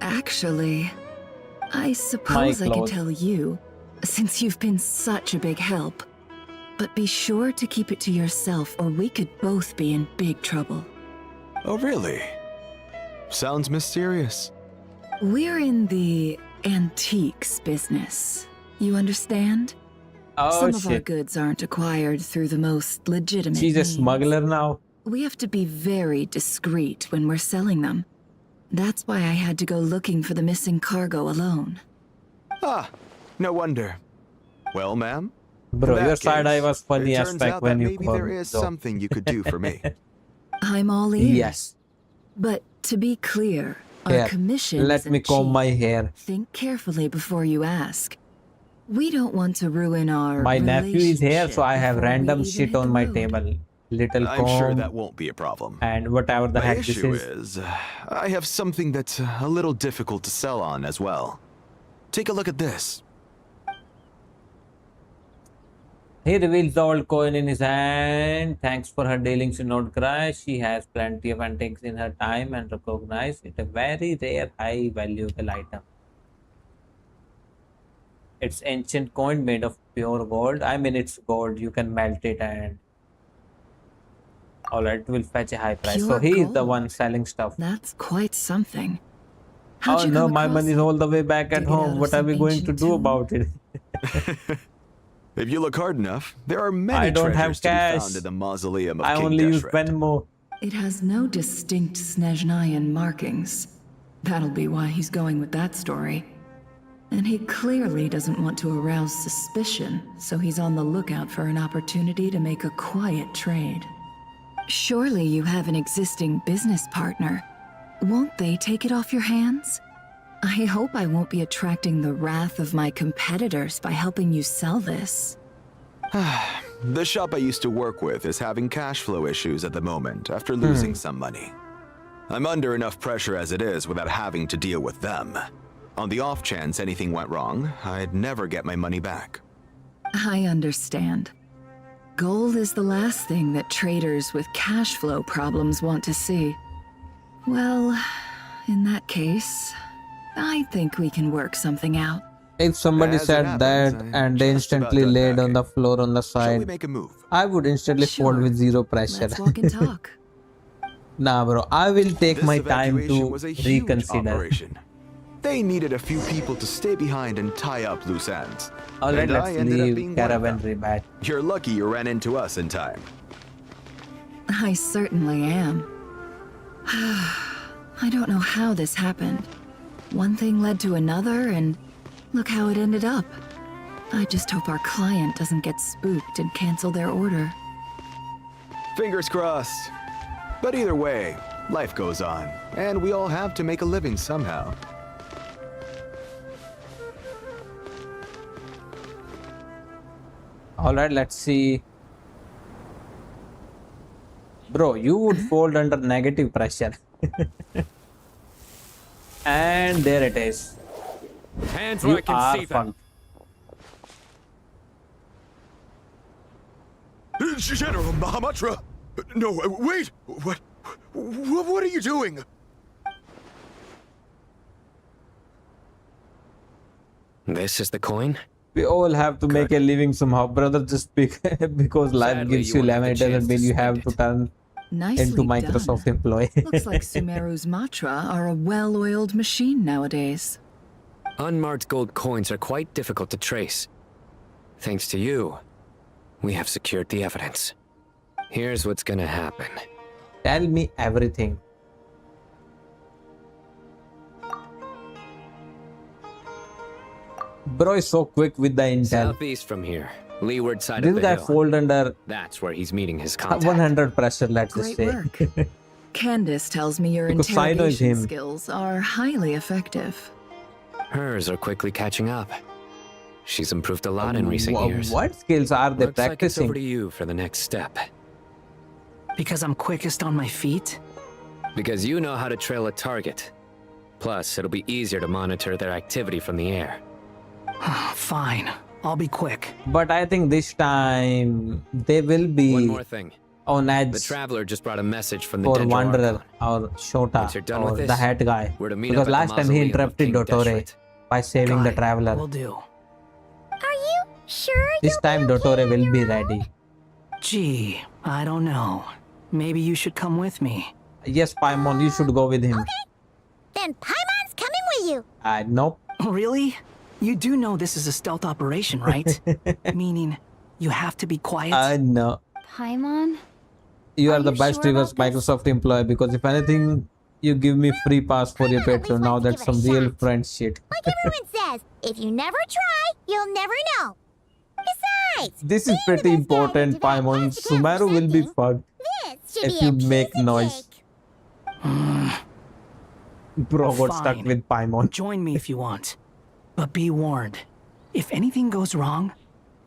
Actually, I suppose I could clothes. tell you, since you've been such a big help. But be sure to keep it to yourself, or we could both be in big trouble. Oh, really? Sounds mysterious. We're in the antiques business. You understand? Oh Some of our shit. goods aren't acquired through the most legitimate She's a means. smuggler now. We have to be very discreet when we're selling them. That's why I had to go looking for the missing cargo alone. Ah, no wonder. Well, ma'am? Bro, in your that side eye case, was funny it as turns fuck out when that you maybe called there me, is so. something you could do for me. I'm all ears. Yes. But to be clear, our Here, commission let isn't me comb cheap. my hair. Think carefully before you ask. We don't want to ruin our My nephew is here, so I have relationship random before we shit even on hit my the road. table. Little I'm sure comb that won't be a problem. and whatever the My heck this issue is. I have something that's a little difficult to sell on as well. Take a look at this. He reveals the old coin in his hand. Thanks for her dealings in Nordcry. She has plenty of antiques in her time and recognize it a very rare, high valuable item. It's ancient coin made of pure gold. I mean, it's gold. You can melt it and alright, it will fetch a high price. So Pure he is the gold. one selling stuff. That's quite something. How'd Oh you no, come my across money is it? all the way back at Dig it out home. of What are some we going to ancient do tomb? about it? If you look hard enough, there are many I don't have treasures to be cash. found in the mausoleum of I King only use Deshret. Venmo. It has no distinct Snezhnayan markings. That'll be why he's going with that story. And he clearly doesn't want to arouse suspicion, so he's on the lookout for an opportunity to make a quiet trade. Surely you have an existing business partner. Won't they take it off your hands? I hope I won't be attracting the wrath of my competitors by helping you sell this. The shop I used to work with is having cash flow issues at the moment after losing some money. I'm under enough pressure as it is without having to deal with them. On the off chance anything went wrong, I'd never get my money back. I understand. Gold is the last thing that traders with cash flow problems want to see. Well, in that case, I think we can work something out. If somebody As it said happens, that I'm and they just about instantly done laid on packing. the floor on the Shall we side, make a move? I would instantly fold Sure. with zero pressure. Let's walk and talk. Nah, bro, I will take This my time evacuation to was a huge reconsider. operation. They needed a few people to stay behind and tie up loose ends. Alright, And I let's ended up leave being one of caravan them. rebat. You're lucky you ran into us in time. I certainly am. I don't know how this happened. One thing led to another, and look how it ended up. I just hope our client doesn't get spooked and cancel their order. Fingers crossed. But either way, life goes on, and we all have to make a living somehow. Alright, let's see. Bro, you would fold under negative pressure. And there it is. Hands You where I can are see them. fucked. General Mahamatra! No, wait! What are you doing? This is the coin? We all have to make a living somehow, brother. Just because life Sadly, gives you you won't have lemon, the it doesn't chance mean to you have spend to it. turn Nicely into Microsoft done. employee. Looks like Sumeru's Matra are a well-oiled machine nowadays. Unmarked gold coins are quite difficult to trace. Thanks to you, we have secured the evidence. Here's what's gonna happen. Tell me everything. Bro is so quick with the intel. Southeast from here, leeward side This of the guy hill. fold under That's where he's meeting his contact. 100 pressure, let's just Great say. work. Candace tells me your Because Sino is interrogation him. skills are highly effective. Hers are quickly catching up. She's improved a lot in recent years. What skills are they Looks like it's practicing? over to you for the next step. Because I'm quickest on my feet? Because you know how to trail a target. Plus, it'll be easier to monitor their activity from the air. Fine. I'll be quick. But I think this time they will be One more thing. on edge The Traveler just brought a message from the for Dendro Wanderer Archon. or Shota Once you're done or with the this, head guy. we're to meet Because up at last the time he mausoleum of interrupted King Dottore Deshret. by saving the Traveler. Will do. Are you sure? This time Dottore will be ready. Gee, I don't know. Maybe you should come with me. Yes, Paimon, you should go with him. Then Paimon's coming with you. Nope. Really? You do know this is a stealth operation, right? Meaning, you have to be quiet? No. Paimon? You are the best reverse Microsoft employee because if anything, you give me free pass for your Patreon. Now that's some real friend shit. Like everyone says, if you never try, you'll never know. Besides, This is pretty important, Paimon. Sumeru will be fucked if you make noise. Bro got stuck Fine. with Paimon. Join me if you want. But be warned. If anything goes wrong,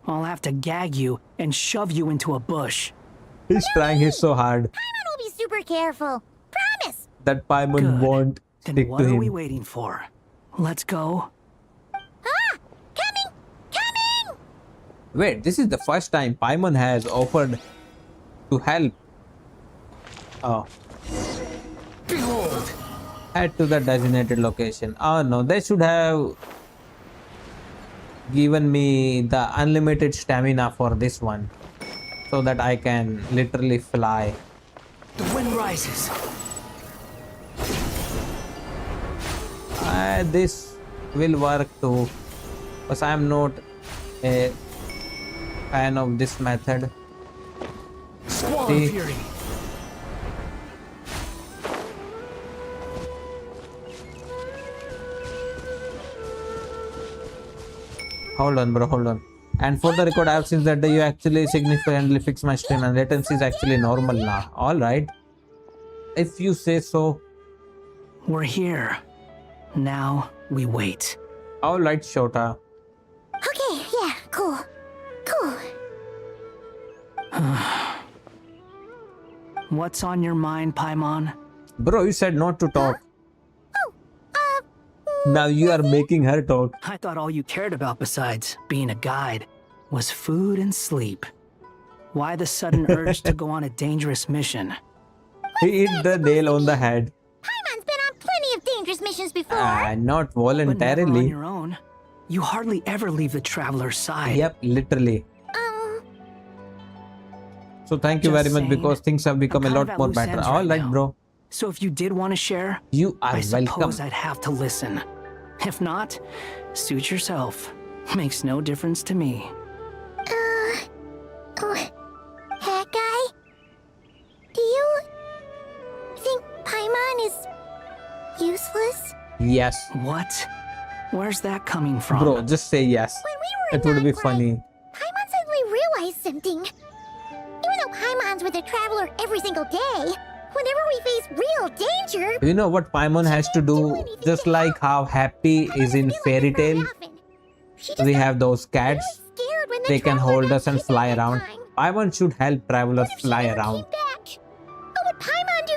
I'll have to gag you and shove you into a bush. He's trying his so hard Paimon will be super careful. Promise. that Paimon won't Then stick what to are we him. waiting for? Let's go. Wait, this is the first time Paimon has offered to help. Oh. Behold! Head to the designated location. Oh no, they should have given me the unlimited stamina for this one. So that I can literally fly. The wind rises. This will work too. Because I am not a fan of this method. Squall See? of fury. Hold on, bro, hold on. And for the record, I have seen that you actually significantly fix my stream and latency is actually normal now. Alright. If you say so. We're here. Now we wait. Alright, Shota. Okay, yeah, cool. Cool. What's on your mind, Paimon? Bro, you said not to talk. Now you are making her talk. I thought all you cared about besides being a guide was food and sleep. Why the sudden urge to go on a dangerous mission? He hit the nail on the head. Paimon's been on plenty of dangerous missions before. Not But never on voluntarily. your own. You hardly ever leave the traveler's side. Yep, literally. So thank you Just very much saying. because things have become a I'm kind lot of more at loose better. ends right Alright, now. bro. So if you did want to share, You are I suppose welcome. I'd have to listen. If not, suit yourself. Makes no difference to me. Hat guy? Do you think Paimon is useless? Yes. What? Where's that coming from? Bro, just say yes. It would be funny. Paimon suddenly realized something. Even though Paimon's with the Traveler every single day, whenever we face real danger, You know what Paimon has to do? Just like how Happy is in Fairy Tale. We have those cats. They can hold us and fly around. Paimon should help travelers fly around.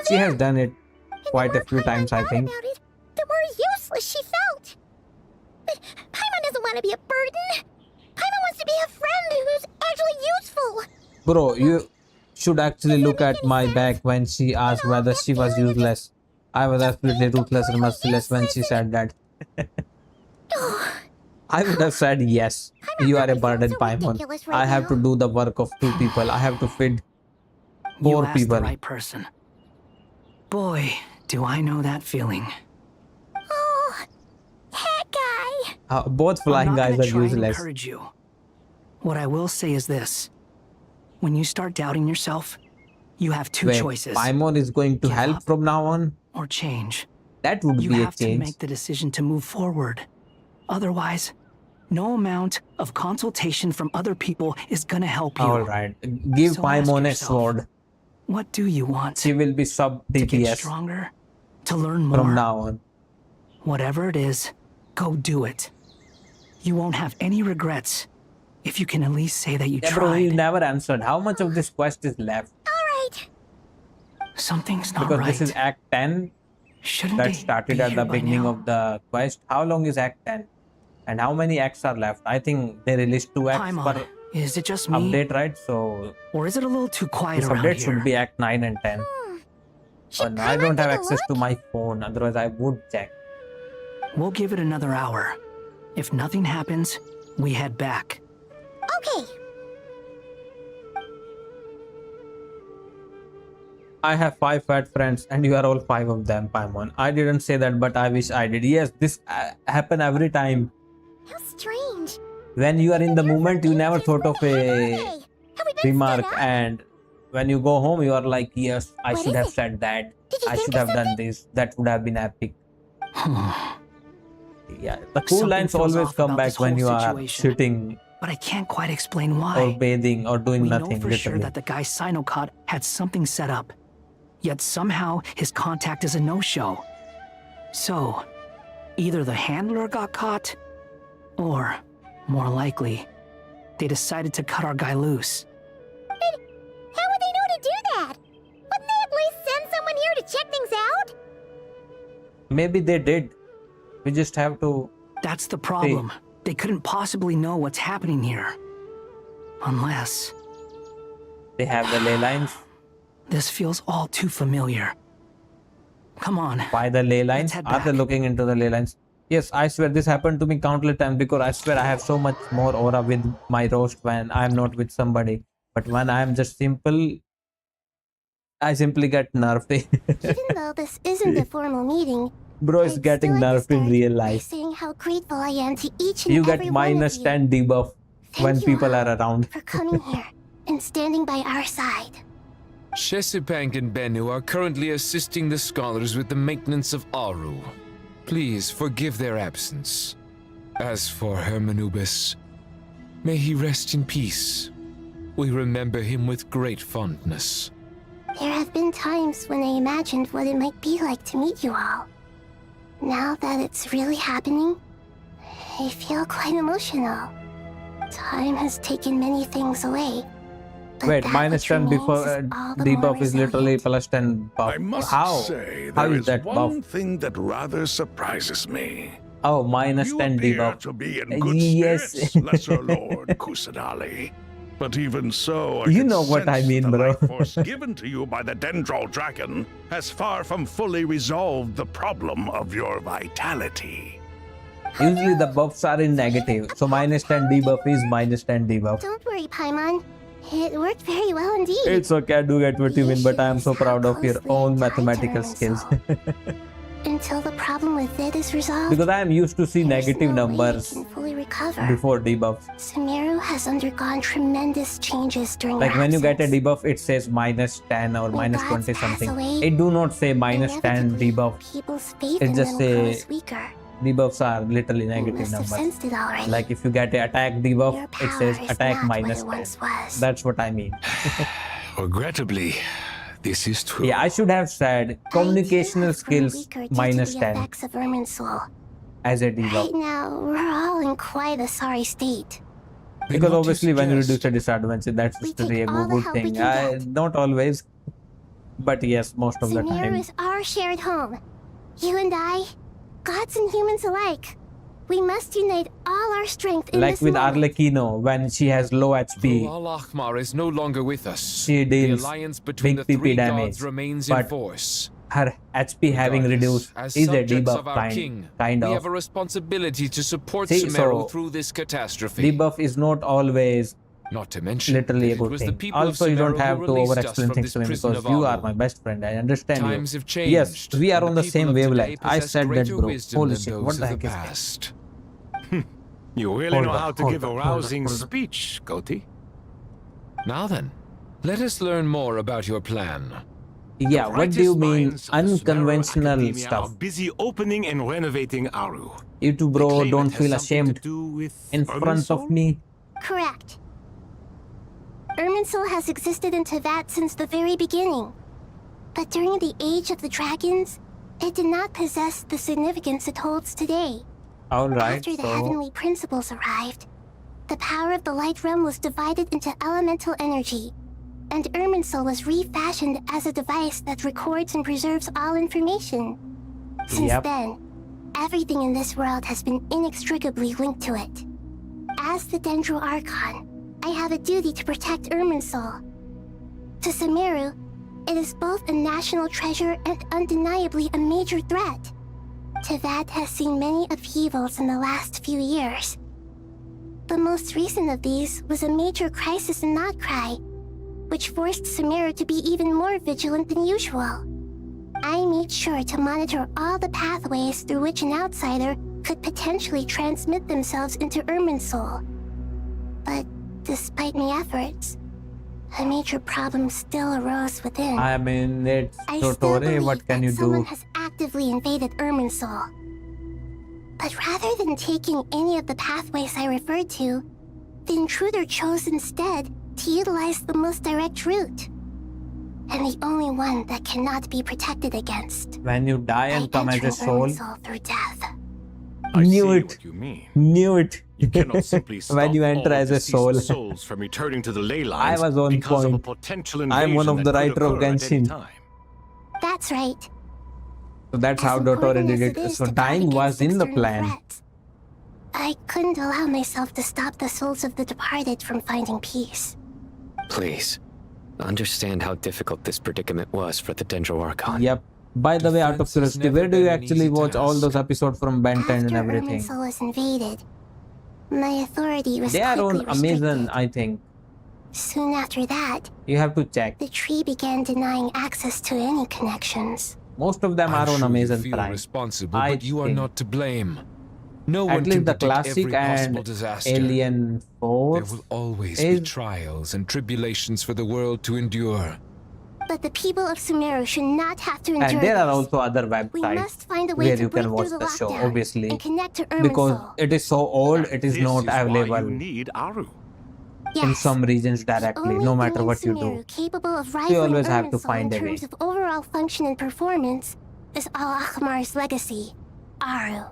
She has done it quite a few times, I think. the more useless she felt. But Paimon doesn't want to be a burden. Paimon wants to be a friend who's actually useful. Bro, you should actually look at my back when she asked whether she was useless. I was absolutely ruthless and merciless when she said that. I would have said yes. You are a burden, Paimon. I have to do the work of 2 people. I have to feed 4 You asked people. the right person. Boy, do I know that feeling. Hat guy. Both flying I'm not guys gonna are try and useless. encourage you. What I will say is this. When you start doubting yourself, you have two Wait, choices. Paimon is going to help from now on? Or change. That would you be a have to change. make the decision to move forward. Otherwise, no amount of consultation from other people is gonna help you. Alright, give So Paimon a ask yourself, sword. what do you want? She will be sub To get DPS stronger? To learn more? from now on. Whatever it is, go do it. You won't have any regrets if you can at least say that you Yeah, bro, tried. you never answered. How much of this quest is left? Alright. Something's not Because right. this is Act 10 Shouldn't that they started be at here the by beginning now? of the quest. How long is Act 10? And how many acts are left? I think they released 2 acts Paimon, per is it just me? update, right? So Or is it a little too quiet this around update here? should be Act 9 and 10. Oh, no, I don't have access to my phone, otherwise I would check. We'll give it another hour. If nothing happens, we head back. Okay. I have 5 fat friends and you are all 5 of them, Paimon. I didn't say that, but I wish I did. Yes, this happen every time. How strange. When you are in the moment, you never thought of a remark, and when you go home, you are like, yes, I should have said that. I should have done this. That would have been epic. Yeah, the cool Something lines feels always off come about back this when whole you are situation. sitting But I can't quite explain why. or bathing or doing We know nothing. for sure Literally. that the guy Sinocot had something set up. Yet somehow his contact is a no-show. So, either the handler got caught, or, more likely, they decided to cut our guy loose. How would they know to do that? Wouldn't they at least send someone here to check things out? Maybe they did. We just have to. That's the problem. They couldn't possibly know what's happening here. Unless They have the ley lines. this feels all too familiar. Come on. By the ley lines? Are they looking into the ley lines? Yes, I swear this happened to me countless times because I swear I have so much more aura with my roast when I'm not with somebody. But when I'm just simple, I simply get nerfed. Even though this isn't a formal meeting, Bro is getting nerfed in real by life. saying how grateful I am to each and You every get one of minus you 10 debuff when you people are around. for coming here and standing by our side. Shesipank and Bennu are currently assisting the scholars with the maintenance of Aru. Please forgive their absence. As for Hermanubis, may he rest in peace. We remember him with great fondness. There have been times when I imagined what it might be like to meet you all. Now that it's really happening, I feel quite emotional. Time has taken many things away. Wait, minus 10 before debuff is literally plus 10 buff. I must How? say, How there is is that buff? one thing that rather surprises me. Oh, minus 10 appear debuff. to be in good Yes. spirits, Lesser Lord Kusanali. But even so, I You can know what I sense mean, the bro. life force given to you by the Dendral Dragon has far from fully resolved the problem of your vitality. Usually the buffs are in negative, so minus 10 debuff is minus 10 debuff. Don't worry, Paimon. It worked very well indeed. It's okay, I do get what you mean, but I am so proud of your own mathematical skills. Until the problem with it is resolved, Because I am used to see negative numbers can fully recover. before debuffs. Sumeru has undergone tremendous changes during Like our when you get a absence. debuff, it says minus 10 or minus gods 20 pass something. away, It do not say minus 10 debuff. People's faith It in just them say grows weaker. debuffs are literally negative must have numbers. sensed it already. Like if you get a attack debuff, it says is attack not what minus it 10. once was. That's what I mean. Regrettably, this is true. Yeah, I should have said communicational skills Weaker due minus to the 10 effects of Irminsul. as a Right debuff. now, we're all in quite a sorry state. Because obviously when you reduce a disadvantage, that's just really a all the good help we thing. can Not always, but yes, most of the Sumeru time. is our shared home. You and I, gods and humans alike. We must unite all our strength in Like this with moment. Arlecchino, when she has low HP, Al-Ahmar is no longer with us. she The deals alliance between big the PP three damage, gods remains in but force. her HP having reduced As is a subjects debuff of our king, kind we of. have a responsibility to support See, Sumeru so through this catastrophe. Debuff is not always Not to mention literally a that it good was the thing. people of Also, you don't Sumeru have who to released us over-explain from things this to me prison because of you are Aru. my best friend. I understand Times you. have changed, Yes, we are and on the the people same of today wavelength. I possess said that, greater bro. wisdom Holy than shit, those what of the the heck is that? past. You really know how to give a hold rousing on. speech, Goti. Now then, let us learn more about your plan. Yeah, what do you mean minds of the Sumeru unconventional Academia stuff? are busy opening and renovating Aru. You two, They bro, claim don't it has feel something ashamed to do with in front of Irminsul? me. Correct. Irminsul has existed in Teyvat since the very beginning. But during the Age of the Dragons, it did not possess the significance it holds today. Alright, After the so heavenly principles arrived, the power of the Light Realm was divided into elemental energy, and Irminsul was refashioned as a device that records and preserves all information. Since then, everything in this world has been inextricably linked to it. As the Dendro Archon, I have a duty to protect Irminsul. To Sumeru, it is both a national treasure and undeniably a major threat. Teyvat has seen many upheavals in the last few years. The most recent of these was a major crisis in Notcry, which forced Sumeru to be even more vigilant than usual. I made sure to monitor all the pathways through which an outsider could potentially transmit themselves into Irminsul. But despite my efforts, a major problem still arose within. I mean, it's I still Dottore, believe what can that you someone do? has actively invaded Irminsul. But rather than taking any of the pathways I referred to, the intruder chose instead to utilize the most direct route. And the only one that cannot be protected against. When you die and come as a Entering soul. Irminsul through death. Knew it. You mean Knew it. you cannot simply stop When you enter all as a deceased soul. souls from returning to the ley I lines was on because of a point. potential I'm one invasion of the that could writer of occur at any Genshin. time. That's right. So that's As how Dottore important did as it it. is So to guard dying was against in the external plan. threats, I couldn't allow myself to stop the souls of the departed from finding peace. Please, understand how difficult this predicament was for the Dendro Archon. Yep. By the way, out of curiosity, where do you actually watch all those episodes from Ben 10 and After everything? Irminsul was invaded, my authority was They are on quickly restricted. Amazon, I think. Soon after that, You have to check. the tree began denying access to any connections. Most of them I'm are on sure Amazon you feel Prime. responsible, I but you are think. not to blame. No At one least can the predict classic every possible and disaster. Alien Force. There will always is- be trials and tribulations for the world to endure. But the people of Sumeru should not have to endure And there are this. also other We websites must find a way where to you break can watch through the show, lockdown obviously. and connect to Because Irminsul. it is so old, it is This not is why available you need Aru. in some regions directly, Only no matter thing in what you Sumeru do. capable of You rivaling always have to Irminsul find in a way. terms of overall function and performance is Al-Akhmar's legacy, Aru.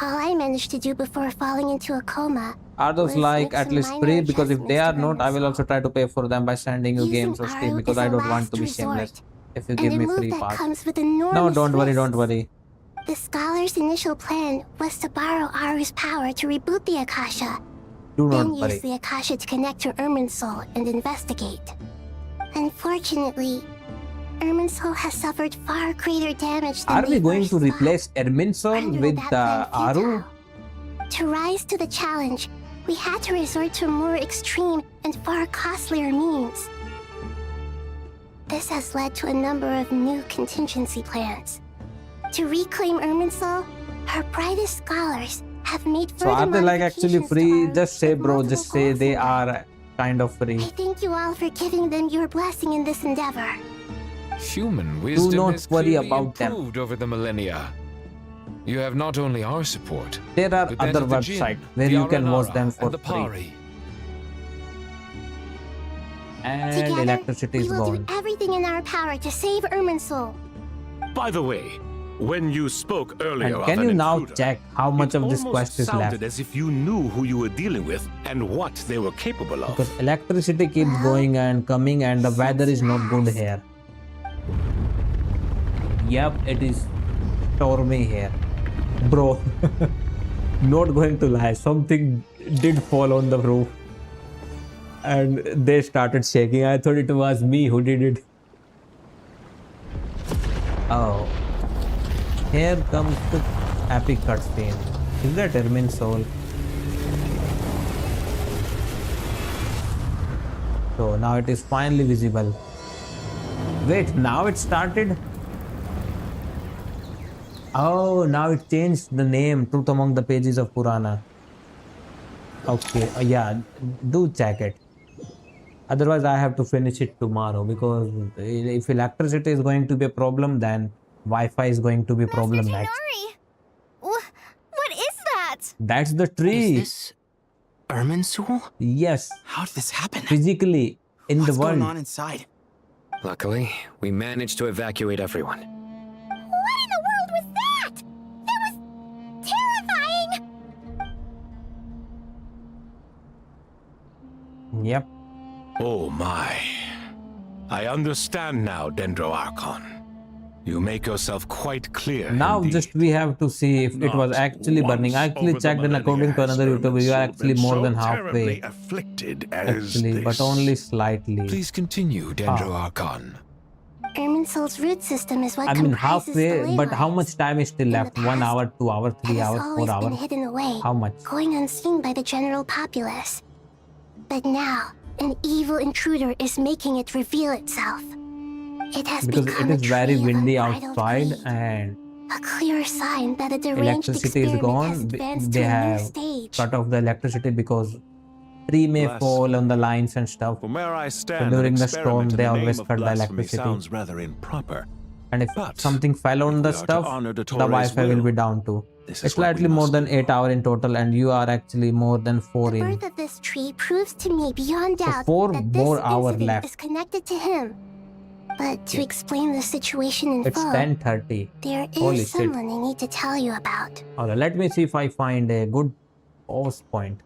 All I managed to do before falling into a coma Are those was like make at some least minor free? Because if they are adjustments to not, I will also try to pay for them by sending you Using games or Steam Aru because is I a don't want last to be resort, shameless if you and give a me move free that pass. comes with enormous No, don't worry, risks. don't worry. The scholar's initial plan was to borrow Aru's power to reboot the Akasha, Do then not worry. use the Akasha to connect to Irminsul and investigate. Unfortunately, Irminsul has suffered far greater damage than Are we we going first to thought. replace Erminson with Aru? To rise to the challenge, we had to resort to a more extreme and far costlier means. This has led to a number of new contingency plans. To reclaim Irminsul, our brightest scholars have made So further are they like actually modifications to free? Aru Just say, with bro, multiple just say goals they in are kind of free. I thank you all for giving them your blessing in this endeavor. Human wisdom not has worry clearly about them. improved over the millennia. You have not only our support, There are but that other of the Jinn, websites where the you can watch Aranara, them for and the free. Pari. And Together, electricity we is will gone. do everything in our power to save Irminsul. By the way, when you spoke earlier And of can an you now intruder, check how much of this almost quest is sounded left? as if you knew who you were dealing with and what they were capable of. Because electricity keeps going and coming and the weather is not good here. Yep, it is stormy here. Bro, not going to lie, something did fall on the roof. And they started shaking. I thought it was me who did it. Oh. Here comes the epic cutscene. Is that Irminsul? So now it is finally visible. Wait, now it started? Oh, now it changed the name, Truth Among the Pages of Purana. Okay, yeah, do check it. Otherwise, I have to finish it tomorrow because if electricity is going to be a problem, then Wi-Fi is going to be a problem next. What is that? That's the tree. Is this Irminsul? Yes. How did this happen? Physically in the world. What's going on inside? Luckily, we managed to evacuate everyone. What in the world was that? That was terrifying! Yep. Oh my. I understand now, Dendro Archon. You make yourself quite clear. Now indeed. just we have to see if it was actually burning. I actually checked, and according to another YouTuber, you are actually more than halfway. Afflicted as Actually, but this. only slightly. Please continue, Dendro Archon. Irminsul's root system is what I mean comprises the halfway, ley but how lines. much time is still left? 1 hour, 2 hours, 3 It has hours, always 4 been hours? hidden away, How much? going unseen by the general populace. But now, an evil intruder is making it reveal itself. It has Because become it is a very tree of windy unbridled outside greed, and a clear sign that a deranged electricity is experiment has gone. advanced They to a new have stage. cut off the electricity because tree may Bless. fall on the lines and stuff. From where I So stand, during an the storm, experiment in they the always name of cut the blasphemy electricity. sounds rather improper. And if But something fell on if the we are to stuff, honor the Dottore's Wi-Fi will will, be down too. this It's is what we slightly more must than 8 hours in total, and you are actually more than 4 The in. birth of this tree proves to me beyond So doubt 4 that more this hours incident left. is connected to him. But to explain the situation in It's full, 10:30. there Holy is shit. someone I need to tell you about. Alright, let me see if I find a good pause point.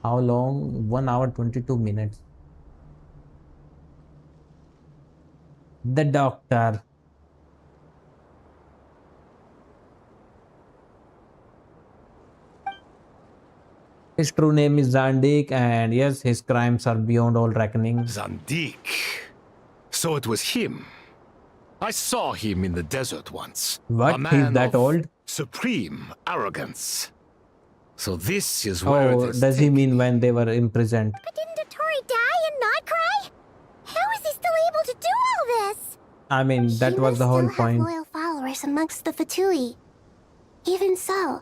How long? 1 hour 22 minutes. The doctor. His true name is Zandik, and yes, his crimes are beyond all reckoning. Zandik. So it was him. I saw him in the desert once. What? A He's man that of old? supreme arrogance. So this is where Oh, it is does he mean when they were imprisoned? But didn't Dottore die and not cry? How is he still able to do all this? I mean, that He was must the whole still have point. loyal followers amongst the Fatui. Even so,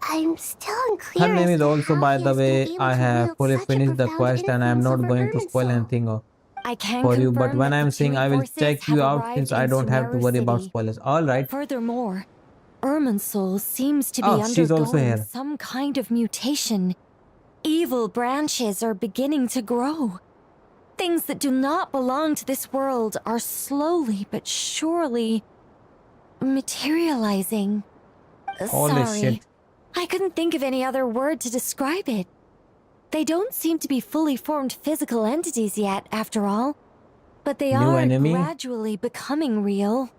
I'm still unclear. Her name as is to also, how by he the has been way, able I to have wield fully such a finished the profound quest and I am influence not over going to spoil Irminsul. anything I can for you, but confirm when that I'm the saying Fatui I will forces check you have out arrived since I in don't have to Sumeru worry about City. spoilers. Alright. Furthermore, Irminsul seems to be Oh, she's also undergoing here. some kind of mutation. Evil branches are beginning to grow. Things that do not belong to this world are slowly but surely materializing. Holy Sorry, shit. I couldn't think of any other word to describe it. They don't seem to be fully formed physical entities yet, after all. But they New are enemy? gradually becoming real.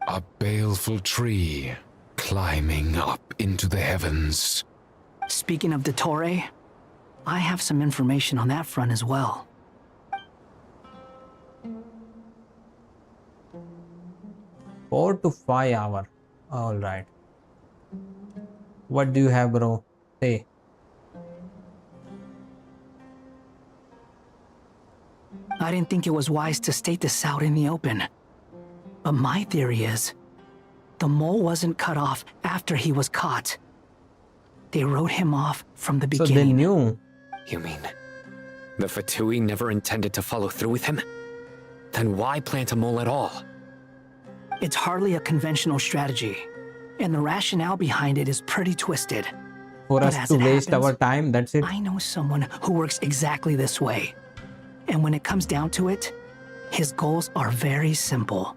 A baleful tree climbing up into the heavens. Speaking of Dottore, I have some information on that front as well. Four to 5 hours. Alright. What do you have, bro? Say. I didn't think it was wise to state this out in the open. But my theory is, the mole wasn't cut off after he was caught. They wrote him off from the So beginning. they knew. You mean the Fatui never intended to follow through with him? Then why plant a mole at all? It's hardly a conventional strategy, and the rationale behind it is pretty twisted. For But us as to it waste happens, our time, that's it. I know someone who works exactly this way. And when it comes down to it, his goals are very simple.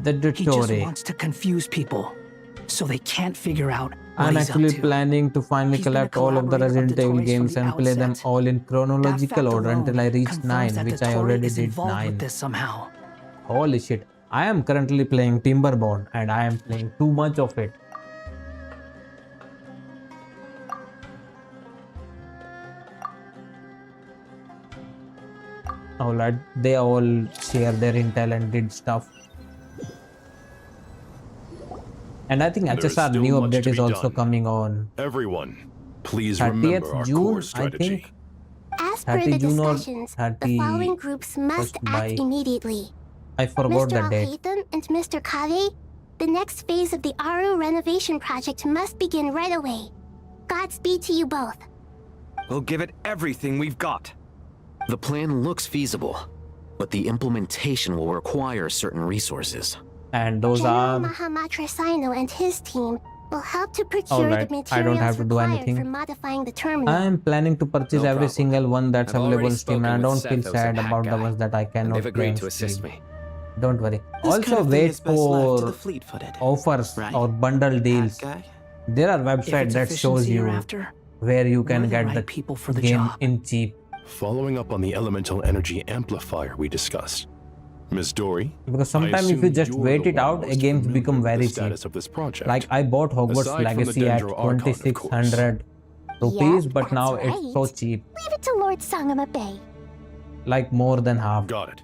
The He just Dottore. wants to confuse people, so they can't figure out what I'm he's actually up to. planning to finally He's been a collect all of the collaborator of Resident Evil Dottore's from games the and play them outset. all in That chronological fact order until I alone reach confirms 9, that which I Dottore already is did involved 9. with this somehow. Holy shit. I am currently playing Timberborn and I am playing too much of it. Alright, they all share their intel and did stuff. And I think There is HSR still new much update to is be also done. coming on Everyone, please 30th remember our June, core I strategy. think. As per 30 the June or discussions, the following groups must 31st act by- immediately. I forgot Mr. the date. Al-Haytham and Mr. Kave, the next phase of the Aru renovation project must begin right away. Godspeed to you both. We'll give it everything we've got. The plan looks feasible, but the implementation will require certain resources. And those General are... Mahamatra Sino and his team will help to procure Alright, the I materials don't have to do required anything. for modifying the terminal. I am planning to purchase No every problem. single one that's I've already available on Steam, and I spoken don't with feel Sethos sad and about the Hackguy, ones that I and cannot they've play agreed on to assist Steam. me. Don't worry. This Also kind of thing wait is best left to the for fleet-footed, offers right? or bundle deals. Guy? There are If websites it's that shows efficiency you're you after, where you we're can the get right the people for the game job. in cheap. Following up on the elemental energy amplifier we discussed, Ms. Dory, Because I sometimes if you assume just you're wait the it one out, most games familiar become with very the cheap. status of this project. Like I bought Hogwarts Aside from the Legacy at Dendro Archon, of 2600 rupees, Yep, but now that's it's so right. cheap. Leave it to Lord Sangama Bay. Like more than half. Got it.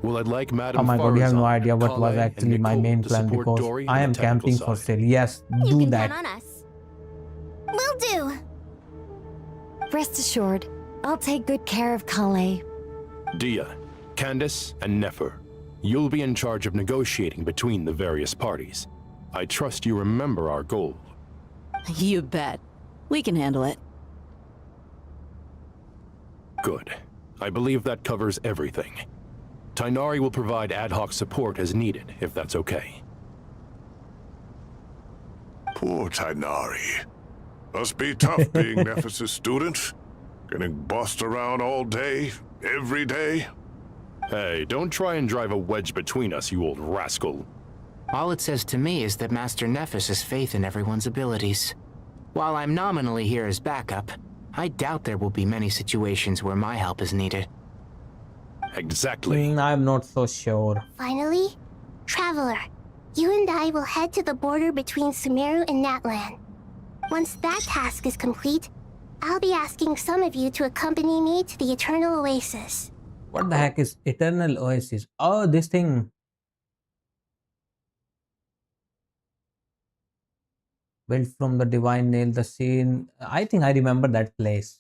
Well, I'd like Madame Oh my god, you have no Farazan, idea what was Kale, actually and my Nicole main to plan, support because Dory I on am the technical camping for side. sale. Yes, You do can that. count on us. Will do. Rest assured, I'll take good care of Kale. Dia, Candace, and Nefer, you'll be in charge of negotiating between the various parties. I trust you remember our goal. You bet. We can handle it. Good. I believe that covers everything. Tainari will provide ad hoc support as needed, if that's okay. Poor Tainari. Must be tough being Nephis' student. Getting bossed around all day, every day. Hey, don't try and drive a wedge between us, you old rascal. All it says to me is that Master Nephis has faith in everyone's abilities. While I'm nominally here as backup, I doubt there will be many situations where my help is needed. Exactly. I'm not so sure. Finally, Traveler, you and I will head to the border between Sumeru and Natlan. Once that task is complete, I'll be asking some of you to accompany me to the Eternal Oasis. What the heck is Eternal Oasis? Oh, this thing. Built from the divine nail, the scene. I think I remember that place.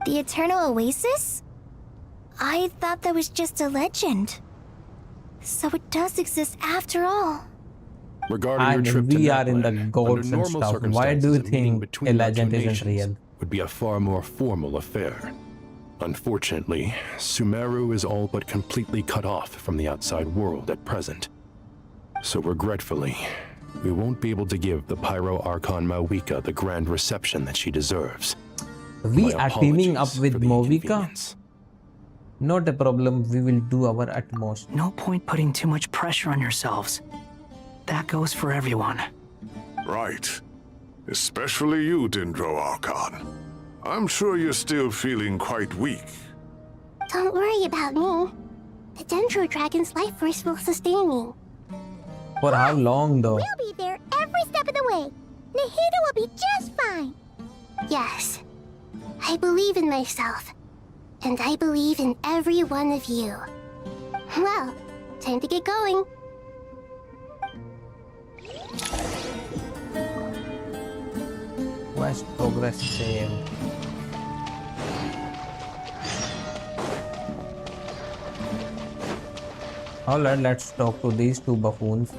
The Eternal Oasis? I thought that was just a legend. So it does exist after all. Regarding I your mean, trip to we are in the Natlan, gods under and normal stuff. Why do you circumstances, a meeting think between a our legend two isn't nations real? would be a far more formal affair. Unfortunately, Sumeru is all but completely cut off from the outside world at present. So regretfully, we won't be able to give the Pyro Archon Mawika the grand reception that she deserves. We My are teaming up apologies with for the Mawika. Not a problem. We will do our utmost. No point putting too much pressure on yourselves. That goes for everyone. Right. Especially you, Dendro Archon. I'm sure you're still feeling quite weak. Don't worry about me. The Dendro Dragon's life force will sustain me. For how long though? We'll be there every step of the way. Nahida will be just fine. Yes. I believe in myself. And I believe in every one of you. Well, time to get going. Quest progress saved. Alright, let's talk to these two buffoons.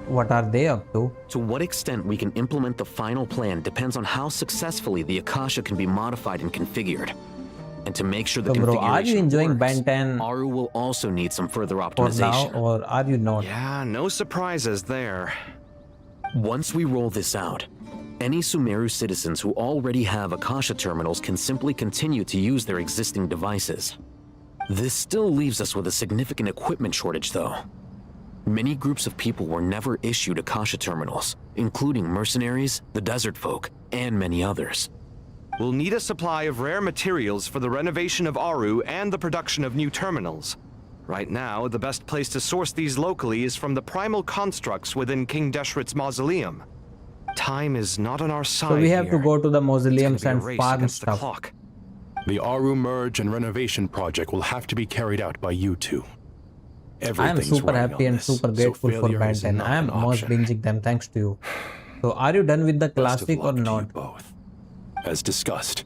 What are they up to? To what extent we can implement the final plan depends on how successfully the Akasha can be modified and configured. And to make sure the So bro, are you configuration enjoying works, Ben 10 Aru will also need some further for now, optimization. or are you not? Yeah, no surprises there. Once we roll this out, any Sumeru citizens who already have Akasha terminals can simply continue to use their existing devices. This still leaves us with a significant equipment shortage, though. Many groups of people were never issued Akasha terminals, including mercenaries, the desert folk, and many others. We'll need a supply of rare materials for the renovation of Aru and the production of new terminals. Right now, the best place to source these locally is from the primal constructs within King Deshret's mausoleum. Time is not on our side. So we have to here. go to the It's mausoleums gonna and be a race farm against the stuff. clock. The Aru merge and renovation project will have to be carried out by you two. I am Everything's super riding happy on and this, super so grateful for failure Ben is 10. not I am an most option. binging them thanks to you. So are you done with the Best of classic or luck to you not? both. As discussed,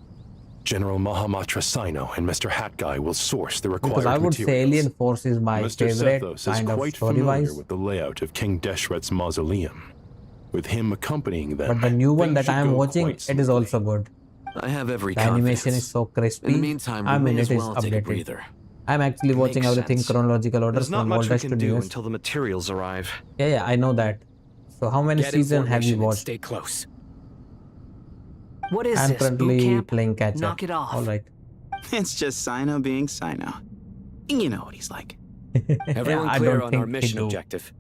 General Mahamatra Sino and Mr. Hat Guy will source the required Because I would say materials. Alien Force is my Mr. favorite Sethos is kind of quite familiar story-wise. with the layout of King Deshret's mausoleum. With him accompanying them, But the new one things that should I am go watching, quite it is also good. I have every The animation confidence. is so crispy. In the meantime, we I mean, may it as is well take a updated. breather. I'm actually watching Makes everything sense. chronological order There's not from much we oldest to can do newest. until the materials arrive. Yeah, I know that. So how many Get seasons have you information and watched? stay close. What is I'm this, boot currently camp? playing catch up. Knock it off. Alright. It's just Sino being Sino. You know what he's like. Everyone I clear don't on think our he mission do. objective.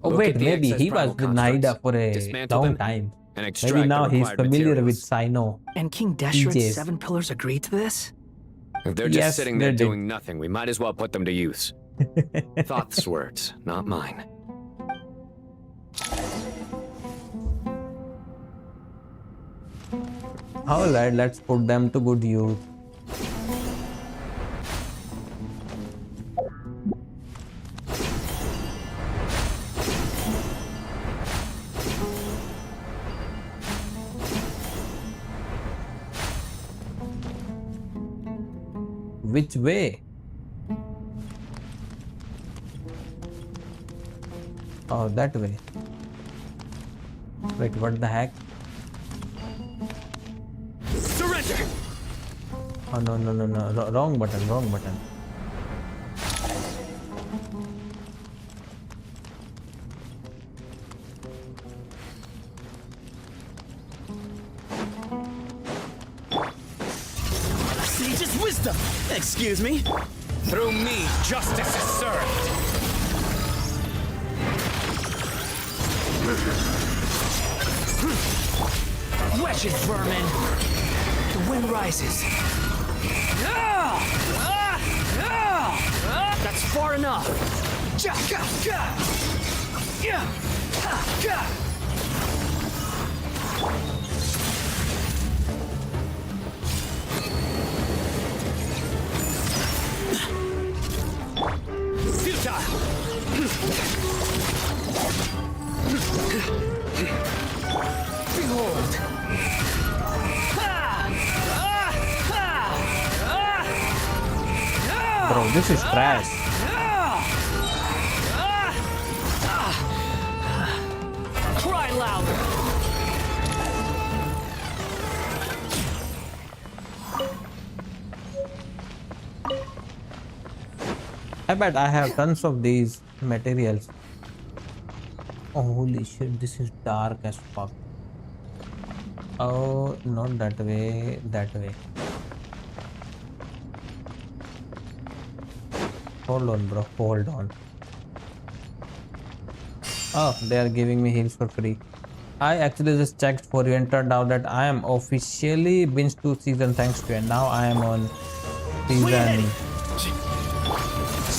Oh Look wait, at the maybe excess he was primal with Naida constructs, for a dismantle long them, time. and extract Maybe the now he's required familiar with materials. Sino. And King Deshret's DJs. 7 pillars agreed to this? If they're just Yes, sitting they there did. doing nothing, we might as well put them to use. Thoth's words, not mine. Alright, let's put them to good use. Which way? Oh, that way. Wait, what the heck? Surrender! Oh, no. Wrong button. Sage's wisdom! Excuse me? Through me, justice is served! Wedges, vermin! The wind rises. That's far enough. Behold! Bro, this is trash. Cry louder! I bet I have tons of these materials. Oh, holy shit, this is dark as fuck. Oh, not that way, that way. Hold on, bro, hold on. Oh, they are giving me heals for free. I actually just checked for you and turned out that I am officially binged 2 seasons thanks to you. And now I am on season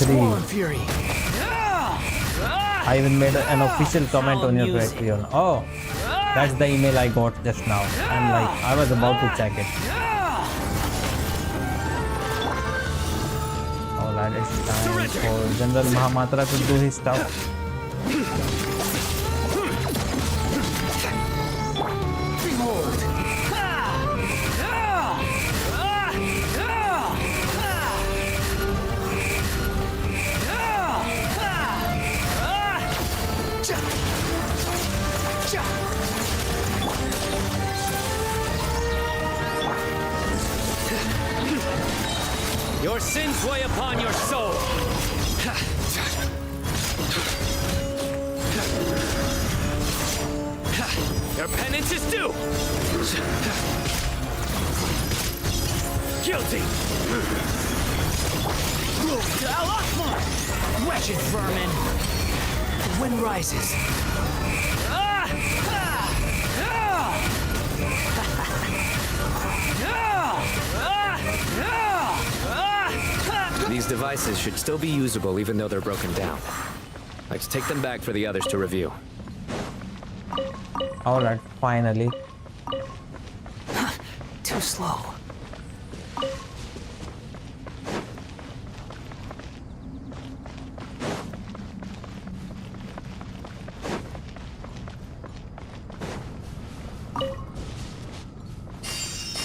3. Fury. I even made an official comment on your Patreon. Oh, that's the email I got just now. And like, I was about to check it. Alright, it's time for General Mahamatra to do his stuff. Behold! Your sins weigh upon your soul! Your penance is due! Guilty! Wretched vermin! The wind rises. These devices should still be usable even though they're broken down. Let's take them back for the others to review. Alright, finally. Too slow.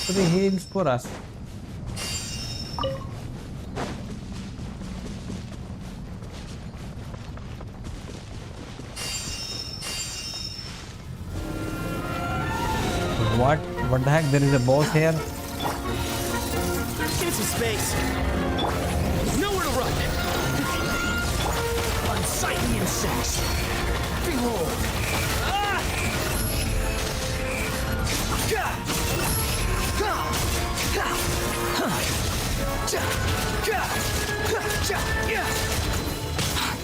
3 heals for us. What? What the heck? There is a boss here? Give me some space. Nowhere to run. Unsightly insects. Behold. Ah! Gah! Gah! Gah! Huh. Ja! Gah! Huh. Ja! Yeah!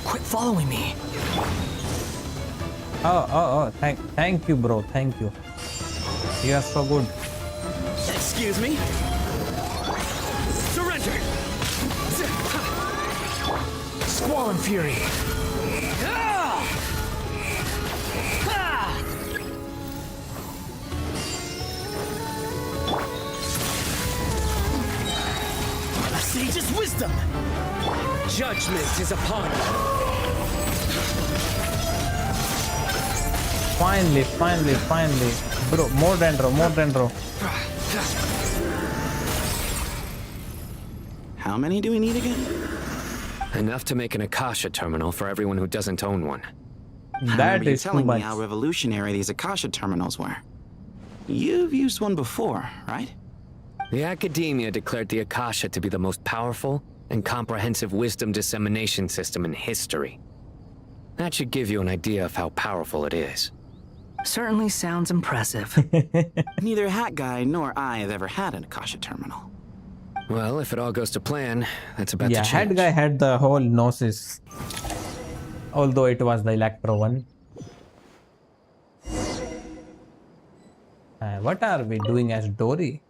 Quit following me. Oh, thank you, bro. Thank you. You are so good. Excuse me? Surrender! Squall and fury! Ah! Ah! A sage's wisdom! Judgment is upon you! Finally. Bro, more dendro. How many do we need again? Enough to make an Akasha terminal for everyone who doesn't own one. That you is telling too me much. how revolutionary these Akasha terminals were. You've used one before, right? The Academia declared the Akasha to be the most powerful and comprehensive wisdom dissemination system in history. That should give you an idea of how powerful it is. Certainly sounds impressive. Neither Hat Guy nor I have ever had an Akasha terminal. Well, if it all goes to plan, that's about to change. Head guy had the whole Gnosis. Although it was the Electro one. What are we doing as Dory?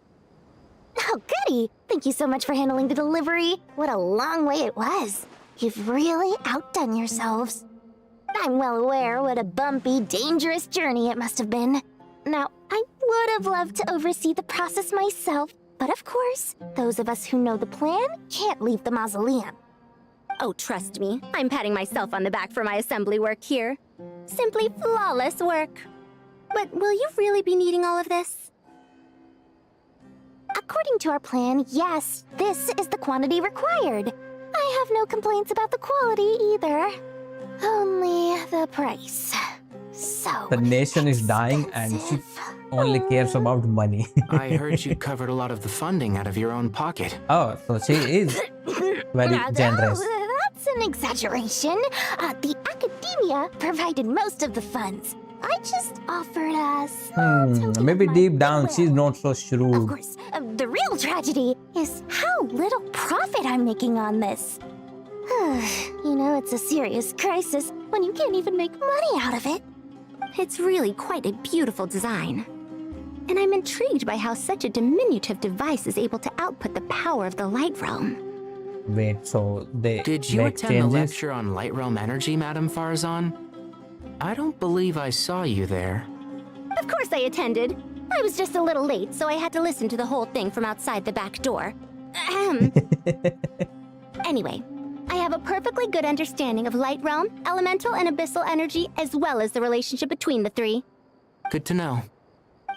Oh, goody! Thank you so much for handling the delivery. What a long way it was. You've really outdone yourselves. I'm well aware what a bumpy, dangerous journey it must have been. Now, I would have loved to oversee the process myself, but of course, those of us who know the plan can't leave the mausoleum. Oh, trust me, I'm patting myself on the back for my assembly work here. Simply flawless work. But will you really be needing all of this? According to our plan, yes, this is the quantity required. I have no complaints about the quality either. Only the price. So The nation is dying and she only cares about money. I heard you covered a lot of the funding out of your own pocket. Oh, so she is very generous. That's an exaggeration. The Academia provided most of the funds. I just offered us. Maybe deep down she's not so Of shrewd. course, the real tragedy is how little profit I'm making on this. You know, it's a serious crisis when you can't even make money out of it. It's really quite a beautiful design. And I'm intrigued by how such a diminutive device is able to output the power of the Light Realm. Wait, so they Did you make attend changes? the lecture on Light Realm Energy, Madame Farzan? I don't believe I saw you there. Of course I attended. I was just a little late, so I had to listen to the whole thing from outside the back door. Ahem. Anyway, I have a perfectly good understanding of Light Realm, Elemental, and Abyssal energy, as well as the relationship between the three. Good to know.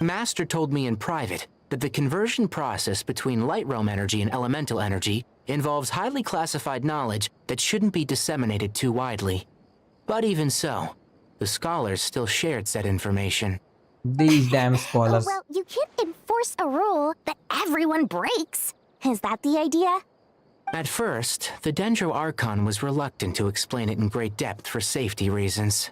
Master told me in private that the conversion process between Light Realm energy and Elemental energy involves highly classified knowledge that shouldn't be disseminated too widely. But even so, the scholars still shared said information. These damn scholars. Well, you can't enforce a rule that everyone breaks. Is that the idea? At first, the Dendro Archon was reluctant to explain it in great depth for safety reasons.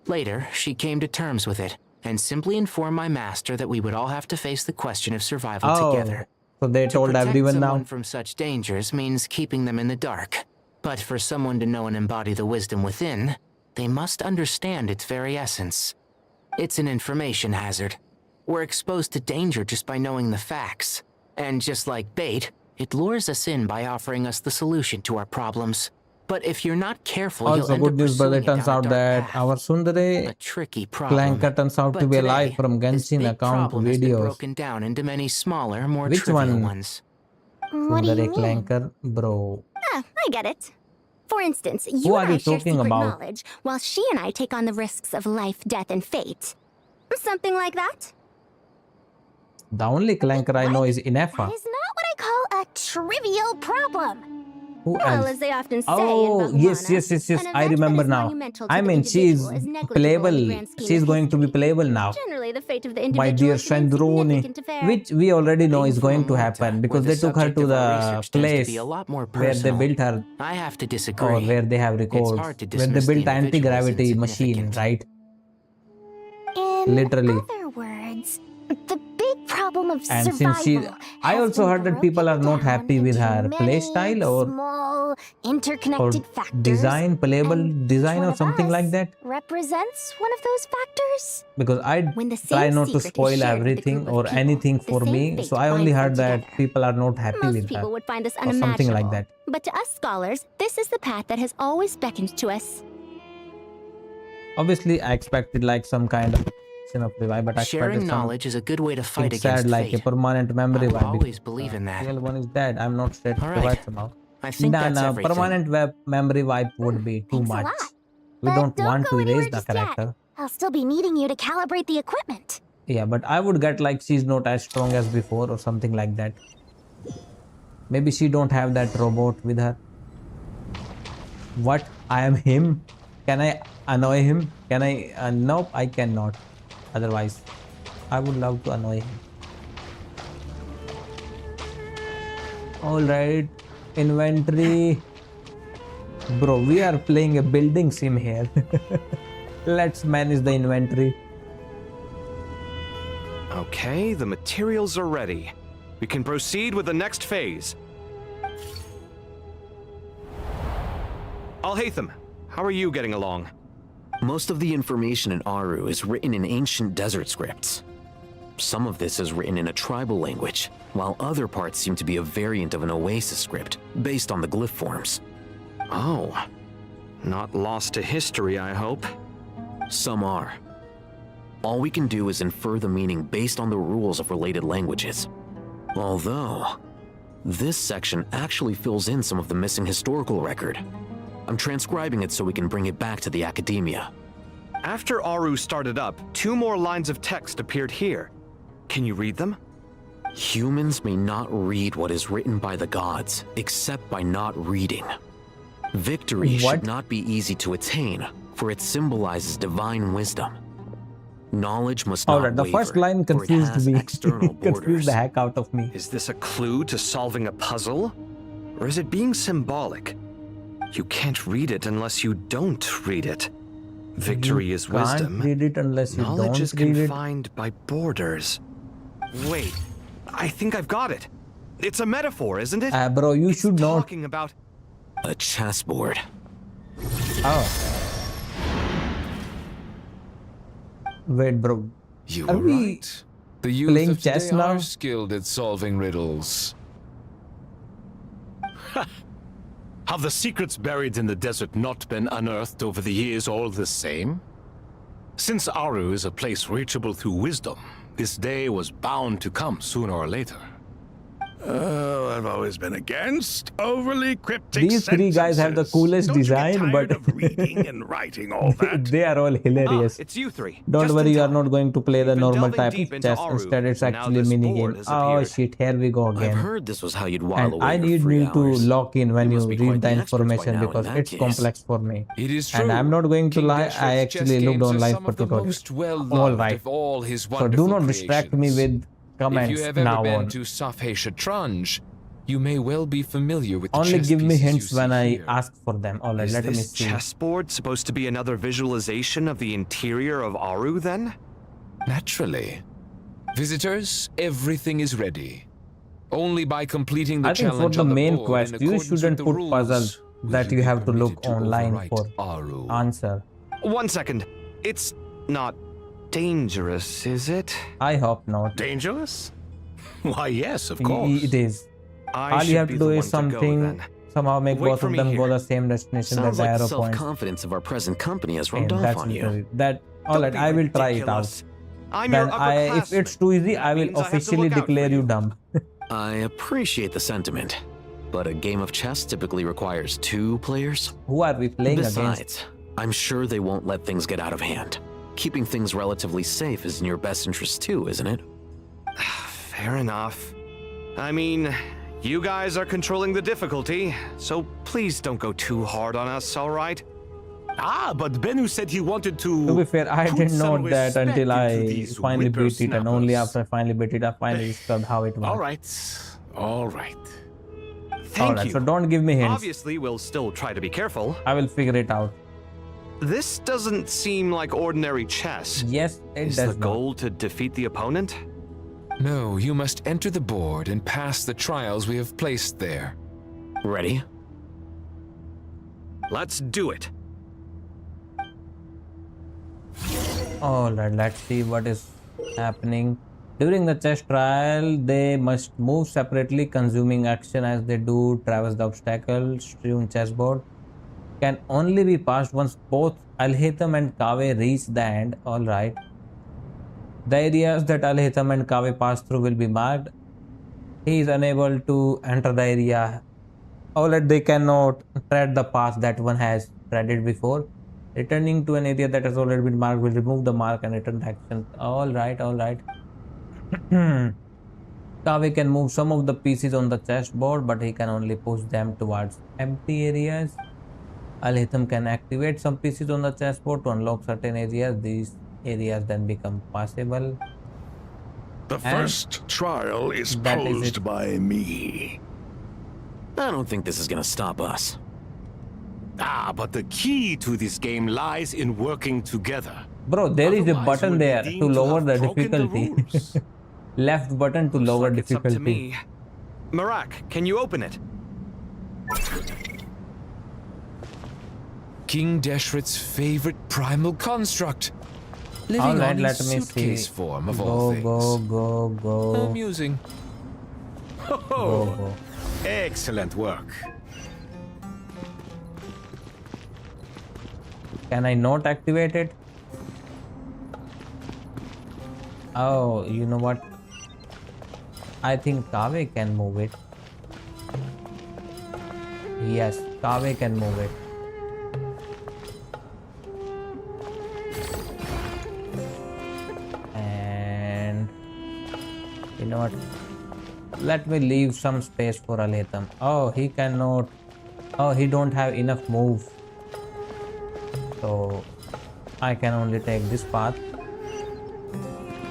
Later, she came to terms with it, and simply informed my master that we would all have to face the question of survival together. So they To told protect everyone someone now. from such dangers means keeping them in the dark. But for someone to know and embody the wisdom within, they must understand its very essence. It's an information hazard. We're exposed to danger just by knowing the facts. And just like bait, it lures us in by offering us the solution to our problems. But if you're not careful, you'll Also end good up news, but pursuing it turns down a out dark that path. our Tsundere A tricky problem. Clanker turns out to But be today, alive from this Genshin big account problem has been videos. broken down into many smaller, more Which trivial one? ones. What do you Tsundere mean? Clanker, bro. Ah, I get it. For instance, Who you are and I you share talking secret about? knowledge, while she and I take on the risks of life, death, and fate. Something like that? The only clanker I know is Inefa. That is not what I call a trivial problem. Who Well, else? as they often say Oh, in yes, Vahumana, yes. an I event remember that is now. monumental to I the mean, she is individual is negligible in the playable. grand scheme She is of going to be history. playable now. Generally, the fate of the My individual dear is an Shandroni, insignificant affair. which we already know is going to Where happen because they the took her subject to of our the research tends to place be a lot more where they personal. built her, I have to disagree. or where they have It's records, hard to where they dismiss the built the individual as anti-gravity machine, insignificant. right? In Literally. other words, the big problem of And survival since she, I has also been heard that people are not broken happy down with into her many playstyle or small interconnected factors. design, playable and design each or one something of like us that. represents one of those factors. Because I When the try same not to secret is spoil shared with a everything group of or people, anything the for same me, fate so I only binds them heard that together. people are not happy Most with people her would find this or something like unimaginable. that. But to us scholars, this is the path that has always beckoned to us. Obviously, I expected like some kind of revive, but I Sharing expected knowledge is a good way to fight something sad against like a fate. permanent memory I will vibe. always believe in that. Real one is dead. I'm not straight to All provide right. somehow. I think that's No, everything. permanent memory vibe would be too Thanks a much. lot. We But don't don't want go to erase anywhere the just yet. character. I'll still be needing you to calibrate the equipment. Yeah, but I would get like she's not as strong as before or something like that. Maybe she don't have that robot with her. What? I am him? Can I annoy him? Can I? Nope, I cannot. Otherwise, I would love to annoy him. Alright, inventory. Bro, we are playing a building sim here. Let's manage the inventory. Okay, the materials are ready. We can proceed with the next phase. Al-Haytham, how are you getting along? Most of the information in Aru is written in ancient desert scripts. Some of this is written in a tribal language, while other parts seem to be a variant of an Oasis script, based on the glyph forms. Oh, not lost to history, I hope. Some are. All we can do is infer the meaning based on the rules of related languages. Although, this section actually fills in some of the missing historical record. I'm transcribing it so we can bring it back to the academia. After Aru started up, 2 more lines of text appeared here. Can you read them? Humans may not read what is written by the gods, except by not reading. Victory should not be easy to attain, for it symbolizes divine wisdom. Knowledge must not Alright, the waver, first line for it confused has me. external Confused borders. the heck out of me. Is this a clue to solving a puzzle? Or is it being symbolic? You can't read it unless you don't read it. Victory is wisdom. Can't read it unless you Knowledge is don't read it. confined by borders. Wait, I think I've got it. It's a metaphor, isn't it? Bro, you should not. Talking about a chessboard. Oh. Wait, bro. You Are were we right. The youth playing of today chess now? are skilled at solving riddles. Have the secrets buried in the desert not been unearthed over the years all the same? Since Aru is a place reachable through wisdom, this day was bound to come sooner or later. Oh, I've always been against overly cryptic These 3 guys have the coolest Don't you get design, tired but of reading and writing all that? they are all hilarious. it's you 3. Don't Just worry, in you are time. not going to play the been normal delving type deep of into chess. Aru, Instead, it's and now actually this mini board game. has Oh appeared. shit, here we go I've again. heard this was how you'd while And away I your need free me to hours. lock in when You you must be read quite the the expert by information now in because that it's case. complex for me. It is And true. I'm not going to King lie, I Deshret's actually chess looked games are online some for of the tutorials. most well-loved Alright. of all his So do wonderful not distract me creations. with comments If you have ever now been on. to Safhe Shatranj, you may well be familiar with the Only chess give me pieces you hints see when I here. ask for them. Alright, Is let me this see. chessboard supposed to be another visualization of the interior of Aru, then? Naturally. Visitors, everything is ready. Only by completing the I think for challenge the on the main board quest, in you accordance with shouldn't the put rules, puzzles will that you you be have to look permitted to online overwrite for Aru. answer. 1 second. It's not dangerous, is it? I hope not. Dangerous? Why, yes, of course. It is. I All you should have be to the do one is to go, something, then. somehow make Wait both for of me them go here. the same destination. Sounds That's the like the arrow points. self-confidence of our present company has And rubbed off that's on you. literally that. Alright, be I will try it out. ridiculous. I'm Then your upper if it's too easy, I will means I have to officially look out declare for you you. dumb. I appreciate the sentiment, but a game of chess typically requires 2 players. Who are we playing against? Besides, I'm sure they won't let things get out of hand. Keeping things relatively safe is in your best interest too, isn't it? Fair enough. I mean, you guys are controlling the difficulty, so please don't go too hard on us, all right? Ah, but Bennu said he wanted to. To be fair, I put didn't know some that respect until into I these finally beat it, and only whippersnappers. after I finally beat it, I finally discovered how it works. All right, all right. Thank Alright, you. so don't give me hints. Obviously, we'll still try to be careful. I will figure it out. This doesn't seem like ordinary chess. Yes, it Is does the goal to defeat the opponent? No, you must enter the board and pass the trials we have placed there. Ready? Let's do it. Alright, let's see what is happening. During the chess trial, they must move separately, consuming action as they do, traverse the obstacle, strewn chessboard. Can only be passed once both Alhaitham and Kaveh reach the end. Alright. The areas that Alhaitham and Kaveh pass through will be marked. He is unable to enter the area. Alright, they cannot tread the path that one has treaded before. Returning to an area that has already been marked will remove the mark and return the action. Alright, alright. Kaveh can move some of the pieces on the chessboard, but he can only push them towards empty areas. Alhaitham can activate some pieces on the chessboard to unlock certain areas. These areas then become passable. The first trial is that is posed it. by me. I don't think this is gonna stop us. Ah, but the key to this game lies in working together. Bro, there is a Otherwise, button we'll be there to deemed to lower have the broken the difficulty. rules. Left button to lower It's up to difficulty. me. Marak, can you open it? King Deshret's favorite primal construct. Living Alright, on in let me suitcase see. form of Go, all things. go. Amusing. Go. Excellent work. Can I not activate it? Oh, you know what? I think Kaveh can move it. Yes, Kaveh can move it. And you know what? Let me leave some space for Alhaitham. Oh, he cannot. Oh, he don't have enough move. So I can only take this path.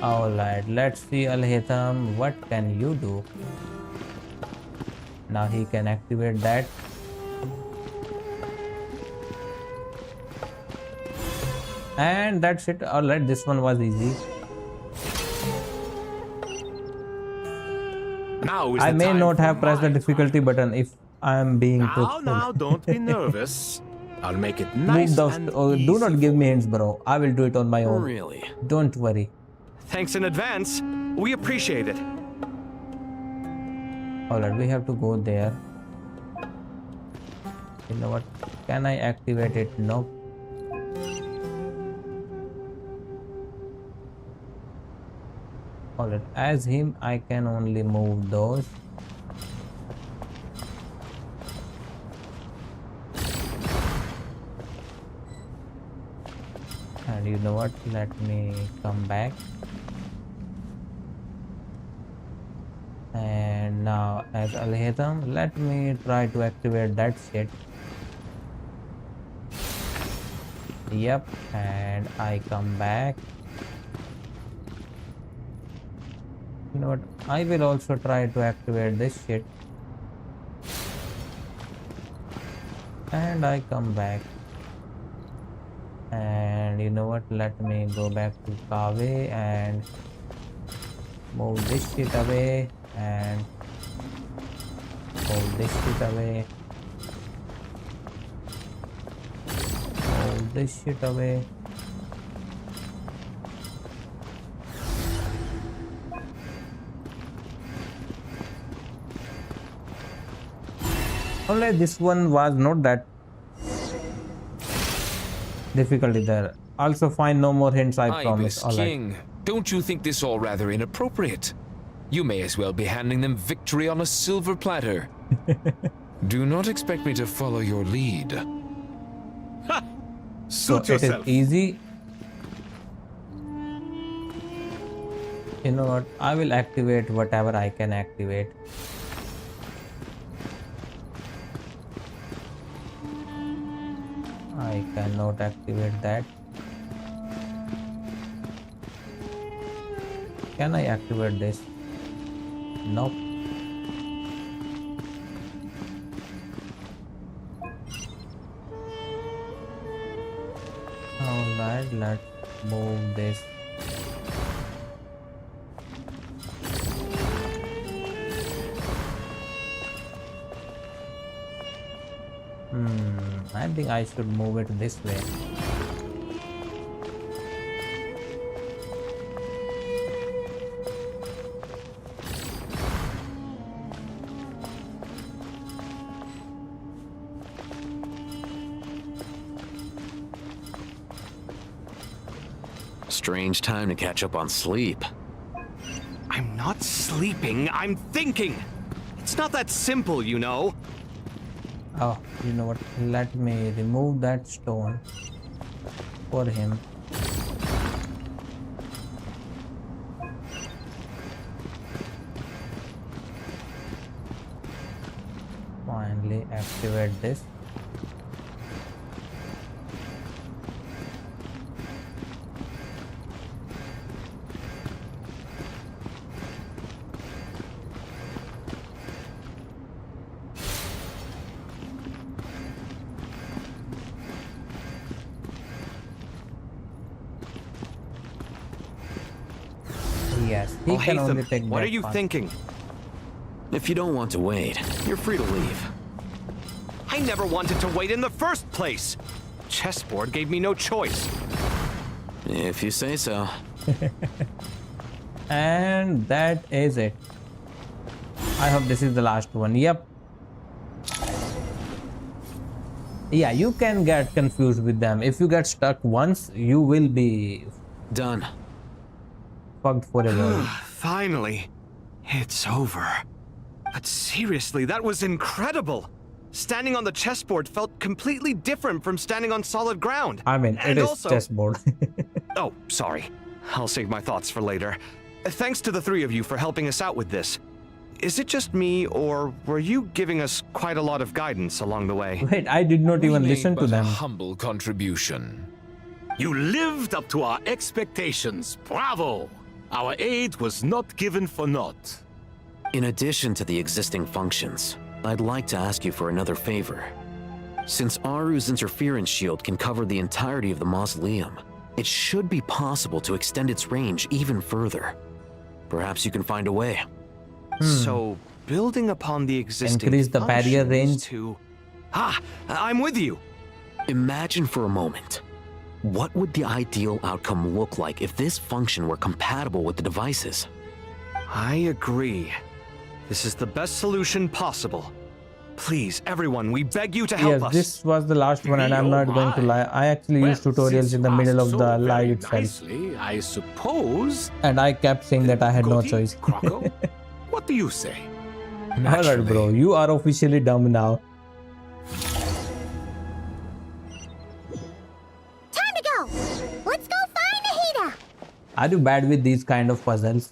Alright, let's see Alhaitham, what can you do? Now he can activate that. And that's it. Alright, this one was easy. Now is I the may time not for have pressed the my difficulty button if I am being truthful. Now, don't be nervous. I'll make it nice Move those. and Oh, do not give me hints, bro. I will do it on my own. Really? Don't worry. Thanks in advance. We appreciate it. Alright, we have to go there. You know what? Can I activate it? Nope. Alright, as him, I can only move those. And you know what? Let me come back. And now as Alhaitham, let me try to activate that shit. Yep, and I come back. You know what? I will also try to activate this shit. And I come back. And you know what? Let me go back to Kaveh and move this shit away. And move this shit away. Move this shit away. Only this one was not that difficult either. Also find no more hints, I promise. Ibis King, don't you think this all rather inappropriate? You may as well be handing them victory on a silver platter. Do not expect me to follow your lead. So Suit it is yourself. easy. You know what? I will activate whatever I can activate. I cannot activate that. Can I activate this? Nope. Alright, let's move this. I think I should move it this way. Strange time to catch up on sleep. I'm not sleeping, I'm thinking. It's not that simple, you know. Oh, you know what? Let me remove that stone for him. Finally activate this. Yes, he can only take what that are you part. thinking? If you don't want to wait, you're free to leave. I never wanted to wait in the first place. Chessboard gave me no choice. If you say so. And that is it. I hope this is the last one. Yep. Yeah, you can get confused with them. If you get stuck once, you will be done. Fucked forever. Finally, it's over. But seriously, that was incredible. Standing on the chessboard felt completely different from standing on solid ground. I mean, it is chessboard. Oh, sorry. I'll save my thoughts for later. Thanks to the three of you for helping us out with this. Is it just me, or were you giving us quite a lot of guidance along the way? Wait, I did not even listen to them. A humble contribution. You lived up to our expectations. Bravo! Our aid was not given for naught. In addition to the existing functions, I'd like to ask you for another favor. Since Aru's interference shield can cover the entirety of the mausoleum, it should be possible to extend its range even further. Perhaps you can find a way. So, building upon the existing Increase the barrier range. I'm with you. Imagine for a moment. What would the ideal outcome look like if this function were compatible with the devices? I agree. This is the best solution possible. Please, everyone, we beg you to help us. This was the last one, and I'm not going to lie. I actually used tutorials in the middle of the live itself. Nicely, I suppose. And I kept saying that I had no choice. What do you say? Alright, bro, you are officially dumb now. Time to go! Let's go find Nahida! Are you bad with these kind of puzzles?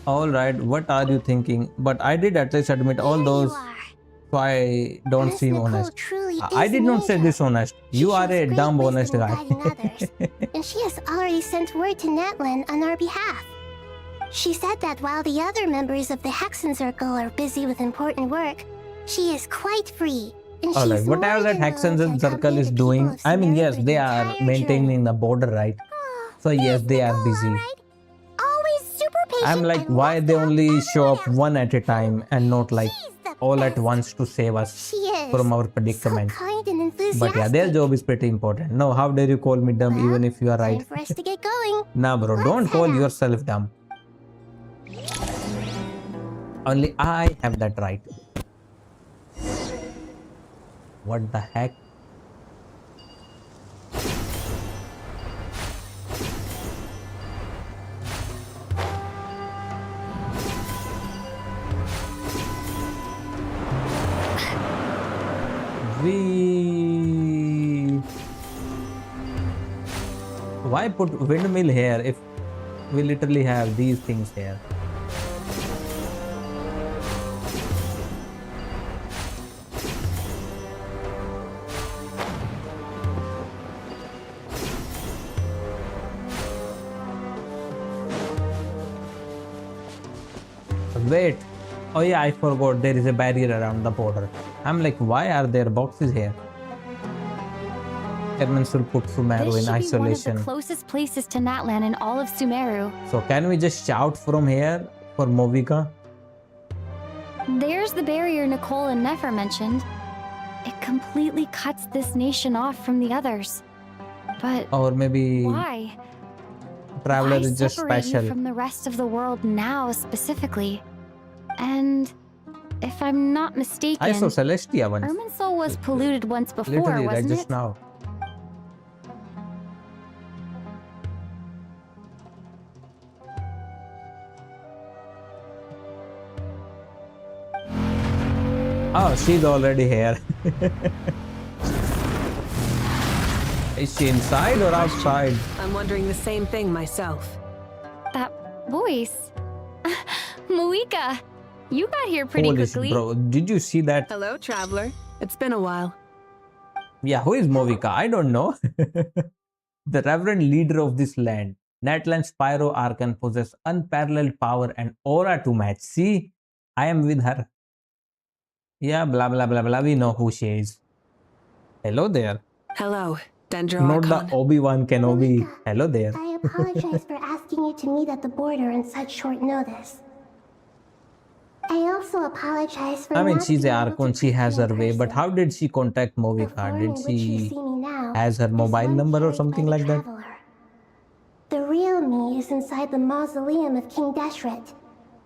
Alright, what are you thinking? But I did at least admit all those, so I don't seem honest. I did not say this honest. You are a dumb honest guy. And she has already sent word to Natlan on our behalf. She said that while the other members of the Hexen Circle are busy with important work, she is quite free. And Alright, she's whatever that Hexen Circle is doing, I mean, yes, they are maintaining the border, right? So yes, they are busy. I'm like, why they only show up one at a time and not like all at once to save us from our predicament? But yeah, their job is pretty important. No, how dare you call me dumb even if you are right? for us to get going. Nah, bro, don't call yourself dumb. Only I have that right. What the heck? Why put windmill here if we literally have these things here? Wait. Oh yeah, I forgot there is a barrier around the border. I'm like, why are there boxes here? Erminsul put Sumeru This in should be one of isolation. the closest places to Natlan in all of Sumeru. So can we just shout from here for Movika? There's the barrier Nicole and Nefer mentioned. It completely cuts this nation off from the others. But Or maybe why? Traveler Why is just separate special. you from the rest of the world now specifically? And if I'm not mistaken, I saw Celestia once. Irminsul was polluted once before, Literally, wasn't just it? now. Oh, she's already here. Is she inside or outside? I'm wondering the same thing myself. That voice. Moika, you got here pretty Holy quickly. bro, did you see that? Hello, traveler. It's been a while. Yeah, who is Movika? I don't know. The reverend leader of this land. Natlan's Pyro Archon possess unparalleled power and aura to match. See, I am with her. Yeah, blah blah blah blah. We know who she is. Hello there. Hello, Dendro Not Archon. the Obi-Wan Kenobi. Hello there. I apologize for asking you to meet at the border on such short notice. I also apologize for I mean, not she's being an able Archon. to She has her in way. But person. how did she contact Movika? form Did in which you she see me now has her is mobile one number or carried by something the like that? traveler. The real me is inside the mausoleum of King Deshret,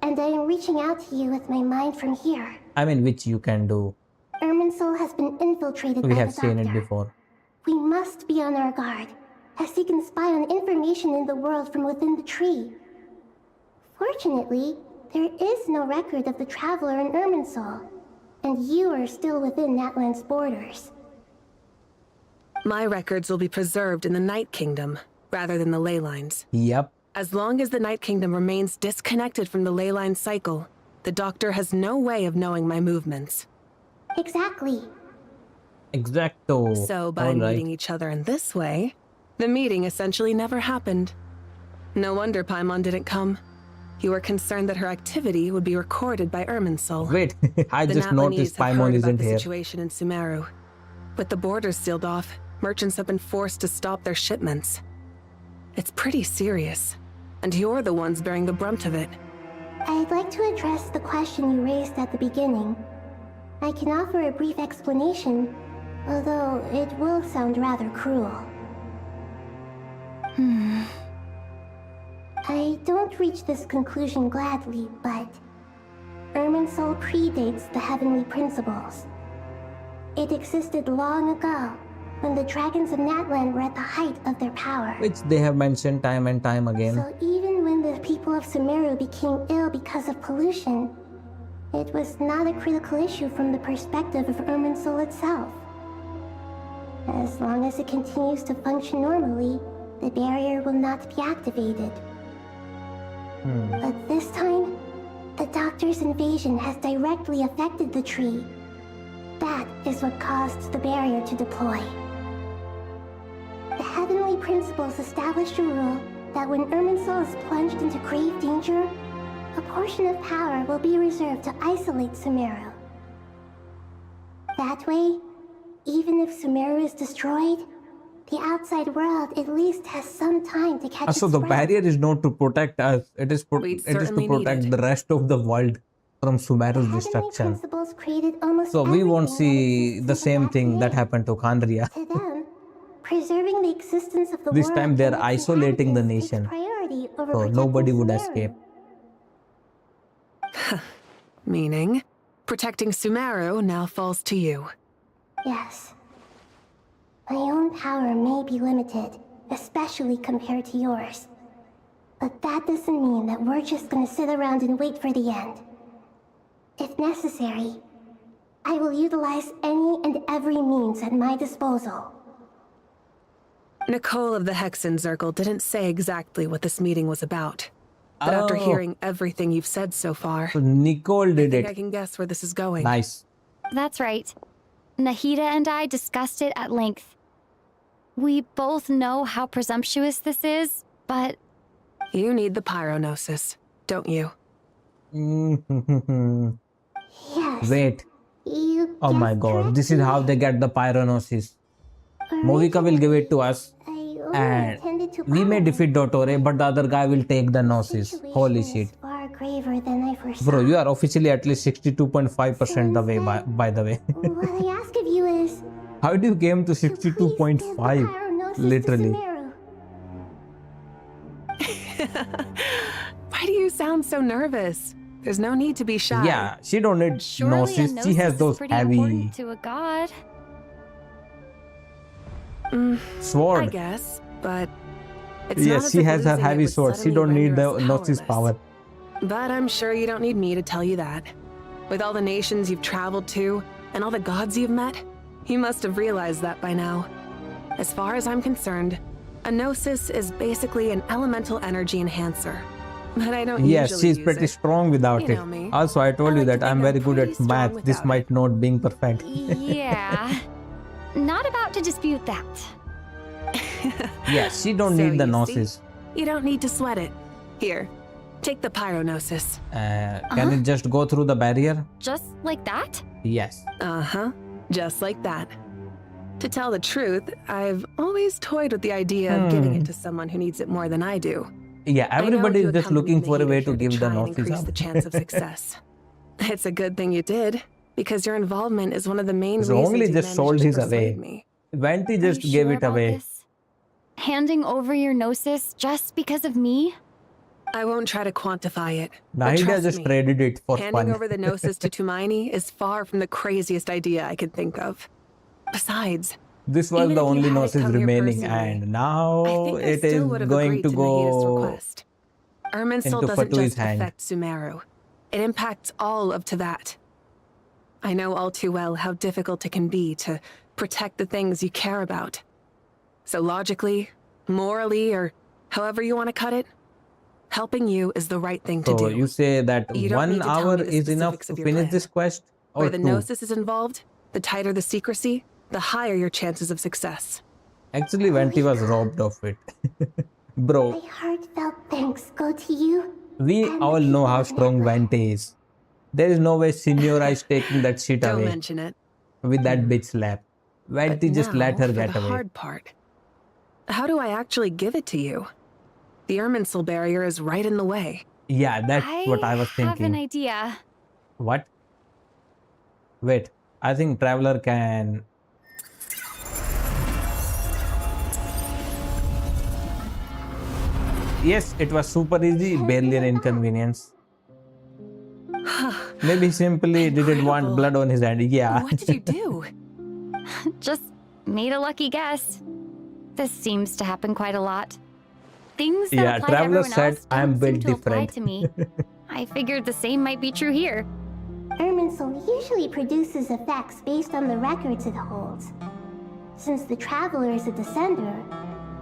and I am reaching out to you with my mind from here. I mean, which you can do. Irminsul has been infiltrated We by have the seen it Doctor. before. We must be on our guard, as he can spy on information in the world from within the tree. Fortunately, there is no record of the Traveler in Irminsul, and you are still within Natlan's borders. My records will be preserved in the Night Kingdom, rather than the ley lines. Yep. As long as the Night Kingdom remains disconnected from the ley line cycle, the Doctor has no way of knowing my movements. Exactly. Exacto. So by All right. meeting each other in this way, the meeting essentially never happened. No wonder Paimon didn't come. You were concerned that her activity would be recorded by Irminsul. Wait, I The just Natlanese noticed have Paimon heard about isn't the here. situation in Sumeru. With the borders sealed off, merchants have been forced to stop their shipments. It's pretty serious, and you're the ones bearing the brunt of it. I'd like to address the question you raised at the beginning. I can offer a brief explanation, although it will sound rather cruel. I don't reach this conclusion gladly, but Irminsul predates the heavenly principles. It existed long ago, when the dragons of Natlan were at the height of their power. Which they have mentioned time and time again. So even when the people of Sumeru became ill because of pollution, it was not a critical issue from the perspective of Irminsul itself. As long as it continues to function normally, the barrier will not be activated. But this time, the Doctor's invasion has directly affected the tree. That is what caused the barrier to deploy. The heavenly principles established a rule that when Irminsul is plunged into grave danger, a portion of power will be reserved to isolate Sumeru. That way, even if Sumeru is destroyed, the outside world at least has some time to catch So its the breath. barrier is not to protect us. It is to certainly need protect the rest of the world from Sumeru's destruction. Principles created almost So we won't everything see the same thing that happened to Kandria. to them. Preserving the existence of the This world time they're and its isolating the inhabitants takes nation. priority over So protecting nobody would Sumeru. escape. Meaning, protecting Sumeru now falls to you. Yes. My own power may be limited, especially compared to yours. But that doesn't mean that we're just gonna sit around and wait for the end. If necessary, I will utilize any and every means at my disposal. Nicole of the Hexen Circle didn't say exactly what this meeting was about. But after hearing everything you've said so far, So Nicole did I think it. I can guess where this is going. Nice. That's right. Nahida and I discussed it at length. We both know how presumptuous this is, but... You need the pyronosis, don't you? Yes. Wait. You Oh my guessed god. This is how they get the pyronosis. Movika will give it to us. And we may defeat Dottore, but the other guy will take the gnosis. Holy shit. far graver than I foresaw. Bro, you are officially at least 62.5% the way, by the way. What I ask of you is, How do you came to 62.5? Literally. Why do you sound so nervous? There's no need to be shy. Yeah, she don't need Surely a gnosis. She has gnosis those is pretty heavy important to a god. I sword. guess, but it's Yes, not as she if has her losing it heavy would sword. She suddenly don't need render the us gnosis powerless. power. But I'm sure you don't need me to tell you that. With all the nations you've traveled to, and all the gods you've met, you must have realized that by now. As far as I'm concerned, a gnosis is basically an elemental energy enhancer. But I don't Yes, usually she's use pretty it. strong without You it. know me. Also, I told you that I'm very good at math. This might not being perfect. Yeah. Not about to dispute that. Yes, she don't So need the you gnosis. see, you don't need to sweat it. Here, take the pyronosis. Can it just go through the barrier? Just like that? Yes. Uh-huh, just like that. To tell the truth, I've always toyed with the idea of giving it to someone who needs it more than I do. Yeah, I know everybody you is just accompanied looking for a Nahida way to here give the try and gnosis increase up. the chance of success. It's a good thing you did, because your involvement is one of the main So reasons only you just managed sold to his persuade away. me. Venti Are just you gave sure it about away. this? Handing over your gnosis just because of me? I won't try to quantify it. but Nahida trust just me, traded it for handing fun. over the gnosis to Tumaini is far from the craziest idea I could think of. Besides, This was even the if you only hadn't gnosis come here remaining, personally, and I now think I it is still would have going agreed to to Nahida's go request. Irminsul into doesn't Fatui's just hand. affect Sumeru. It impacts all of Teyvat. I know all too well how difficult it can be to protect the things you care about. So logically, morally, or however you want to cut it, helping you is the right thing to So do. you say that You don't 1 need to tell hour me the is enough specifics to of your finish plan. this quest, or Where the 2? gnosis is involved, the tighter the secrecy, the higher your chances of success. Actually, Venti was robbed of it. Bro, my heartfelt thanks go to you. we and the all know people how of strong Nebra. Venti is. There is no way Signora is taking that shit Don't away mention it. with that bitch slap. But Venti just now let her for get the away. hard part. How do I actually give it to you? The Irminsul barrier is right in the way. Yeah, that's what I was have an thinking. idea. What? Wait, I think Traveler can... Yes, it was super easy, barely an inconvenience. Maybe he simply didn't want blood on his hand. Yeah. What did you do? Just made a lucky guess. This seems to happen quite a lot. Things that Yeah, apply to Traveler everyone said, else "I'm don't seem built to apply different." to me. I figured the same might be true here. Irminsul usually produces effects based on the records it holds. Since the Traveler is a descender,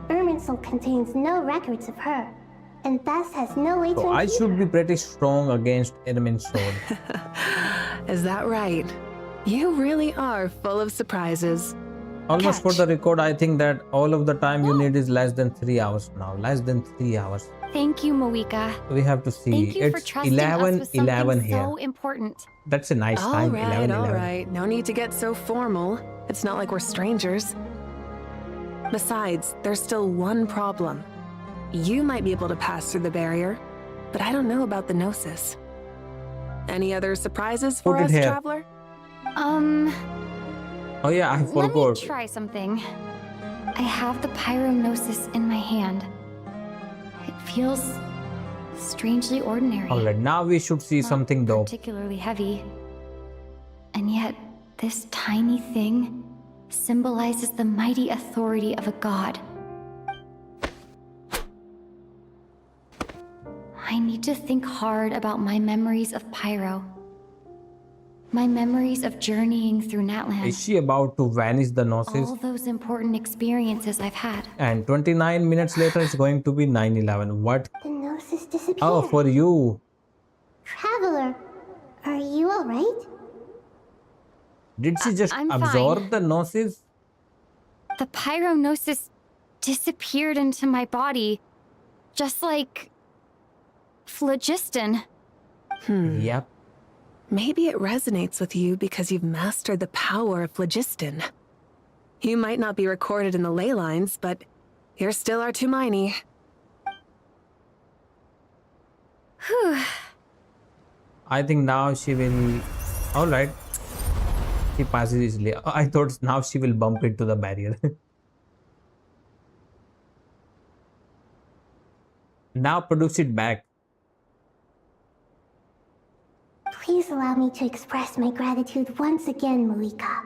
Irminsul contains no records of her, and thus has no way to So I impede should her. be pretty strong against Irminsul. Is that right? You really are full of surprises. Almost for the record, I think that all of the time you need is less than 3 hours now. Less than 3 hours. Thank you, Moika. We have to see. Thank you for It's trusting 11, us with something 11 here. so important. That's a nice time. 11, 11. All right. No need to get so formal. It's not like we're strangers. Besides, there's still one problem. You might be able to pass through the barrier, but I don't know about the gnosis. Any other surprises for Put it us, here. Traveler? Oh yeah, I Let forgot. me try something. I have the pyronosis in my hand. It feels strangely ordinary. Alright, now we should see something dope. Particularly heavy. And yet, this tiny thing symbolizes the mighty authority of a god. I need to think hard about my memories of Pyro. My memories of journeying through Natlan. Is she about to vanish the Gnosis? All those important experiences I've had. And 29 minutes later, it's going to be 9/11. What? The Gnosis disappeared. Oh, for you. Traveler, are you alright? Did she just I'm absorb fine. the Gnosis? The Pyrognosis disappeared into my body, just like phlogiston. Yep. Maybe it resonates with you because you've mastered the power of phlogiston. You might not be recorded in the ley lines, but you're still our Tumaini. Whew. I think now she will... Alright. She passes easily. I thought now she will bump into the barrier. Now produce it back. Please allow me to express my gratitude once again, Malika.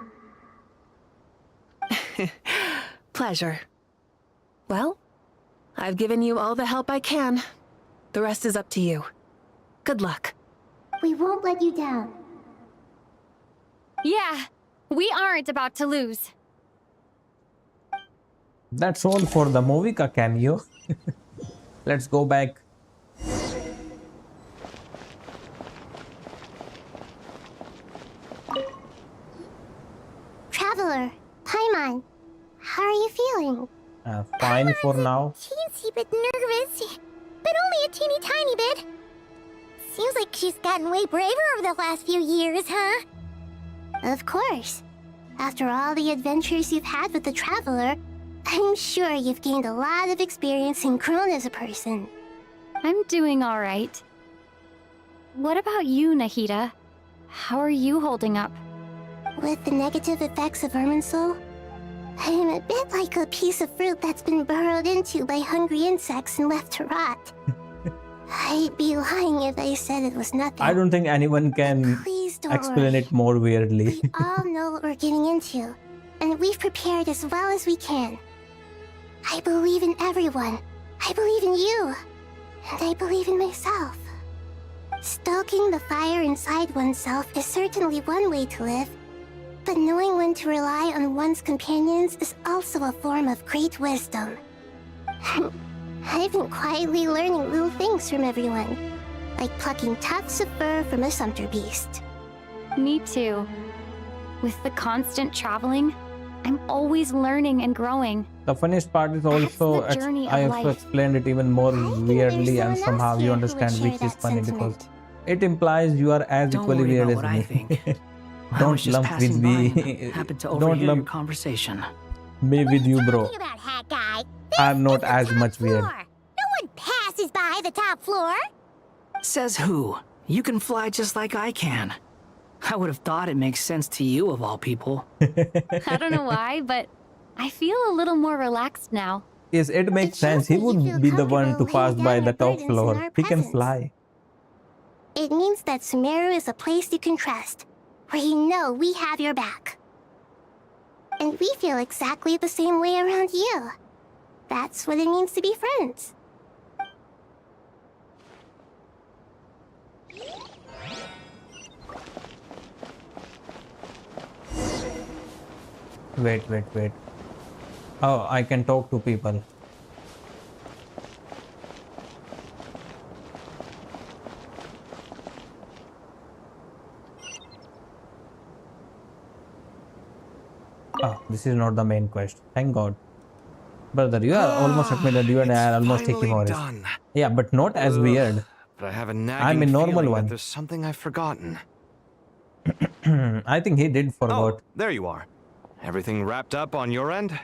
Pleasure. Well, I've given you all the help I can. The rest is up to you. Good luck. We won't let you down. Yeah, we aren't about to lose. That's all for the Movika cameo. Let's go back. Traveler, Paimon, how are you feeling? Fine for now. Teensy bit nervous, but only a teeny tiny bit. Seems like she's gotten way braver over the last few years, huh? Of course. After all the adventures you've had with the Traveler, I'm sure you've gained a lot of experience and grown as a person. I'm doing all right. What about you, Nahida? How are you holding up? With the negative effects of Irminsul, I'm a bit like a piece of fruit that's been burrowed into by hungry insects and left to rot. I'd be lying if I said it was nothing. I don't think anyone can Please don't explain worry. it more weirdly. We all know what we're getting into, and we've prepared as well as we can. I believe in everyone. I believe in you. And I believe in myself. Stoking the fire inside oneself is certainly one way to live, but knowing when to rely on one's companions is also a form of great wisdom. I've been quietly learning little things from everyone, like plucking tufts of fur from a sumpter beast. Me too. With the constant traveling, I'm always learning and growing. The funniest part is also the journey of I also life. explained it even more weirdly, and somehow you understand, which is funny because it implies you are as Don't equally worry weird about as what I me. think. I Don't was just lump passing with by me. and happened to Don't overhear your lump conversation. me with you, bro. About hat guy. I'm not as much weird. No one passes by the top floor. Says who? You can fly just like I can. I would have thought it makes sense to you of all people. I don't know why, but I feel a little more relaxed now. Yes, it makes sense. He would be the one to pass by the top floor. He can fly. It means that Sumeru is a place you can trust, where you know we have your back. And we feel exactly the same way around you. That's what it means to be friends. Wait. Oh, I can talk to people. Oh, this is not the main quest. Thank God. Brother, you are almost admitted you and I are almost taking more. Done. Yeah, but not as weird. But I have a nagging I'm a normal feeling one. that there's something I've forgotten. I think he did forgot. Oh, there you are. Everything wrapped up on your end?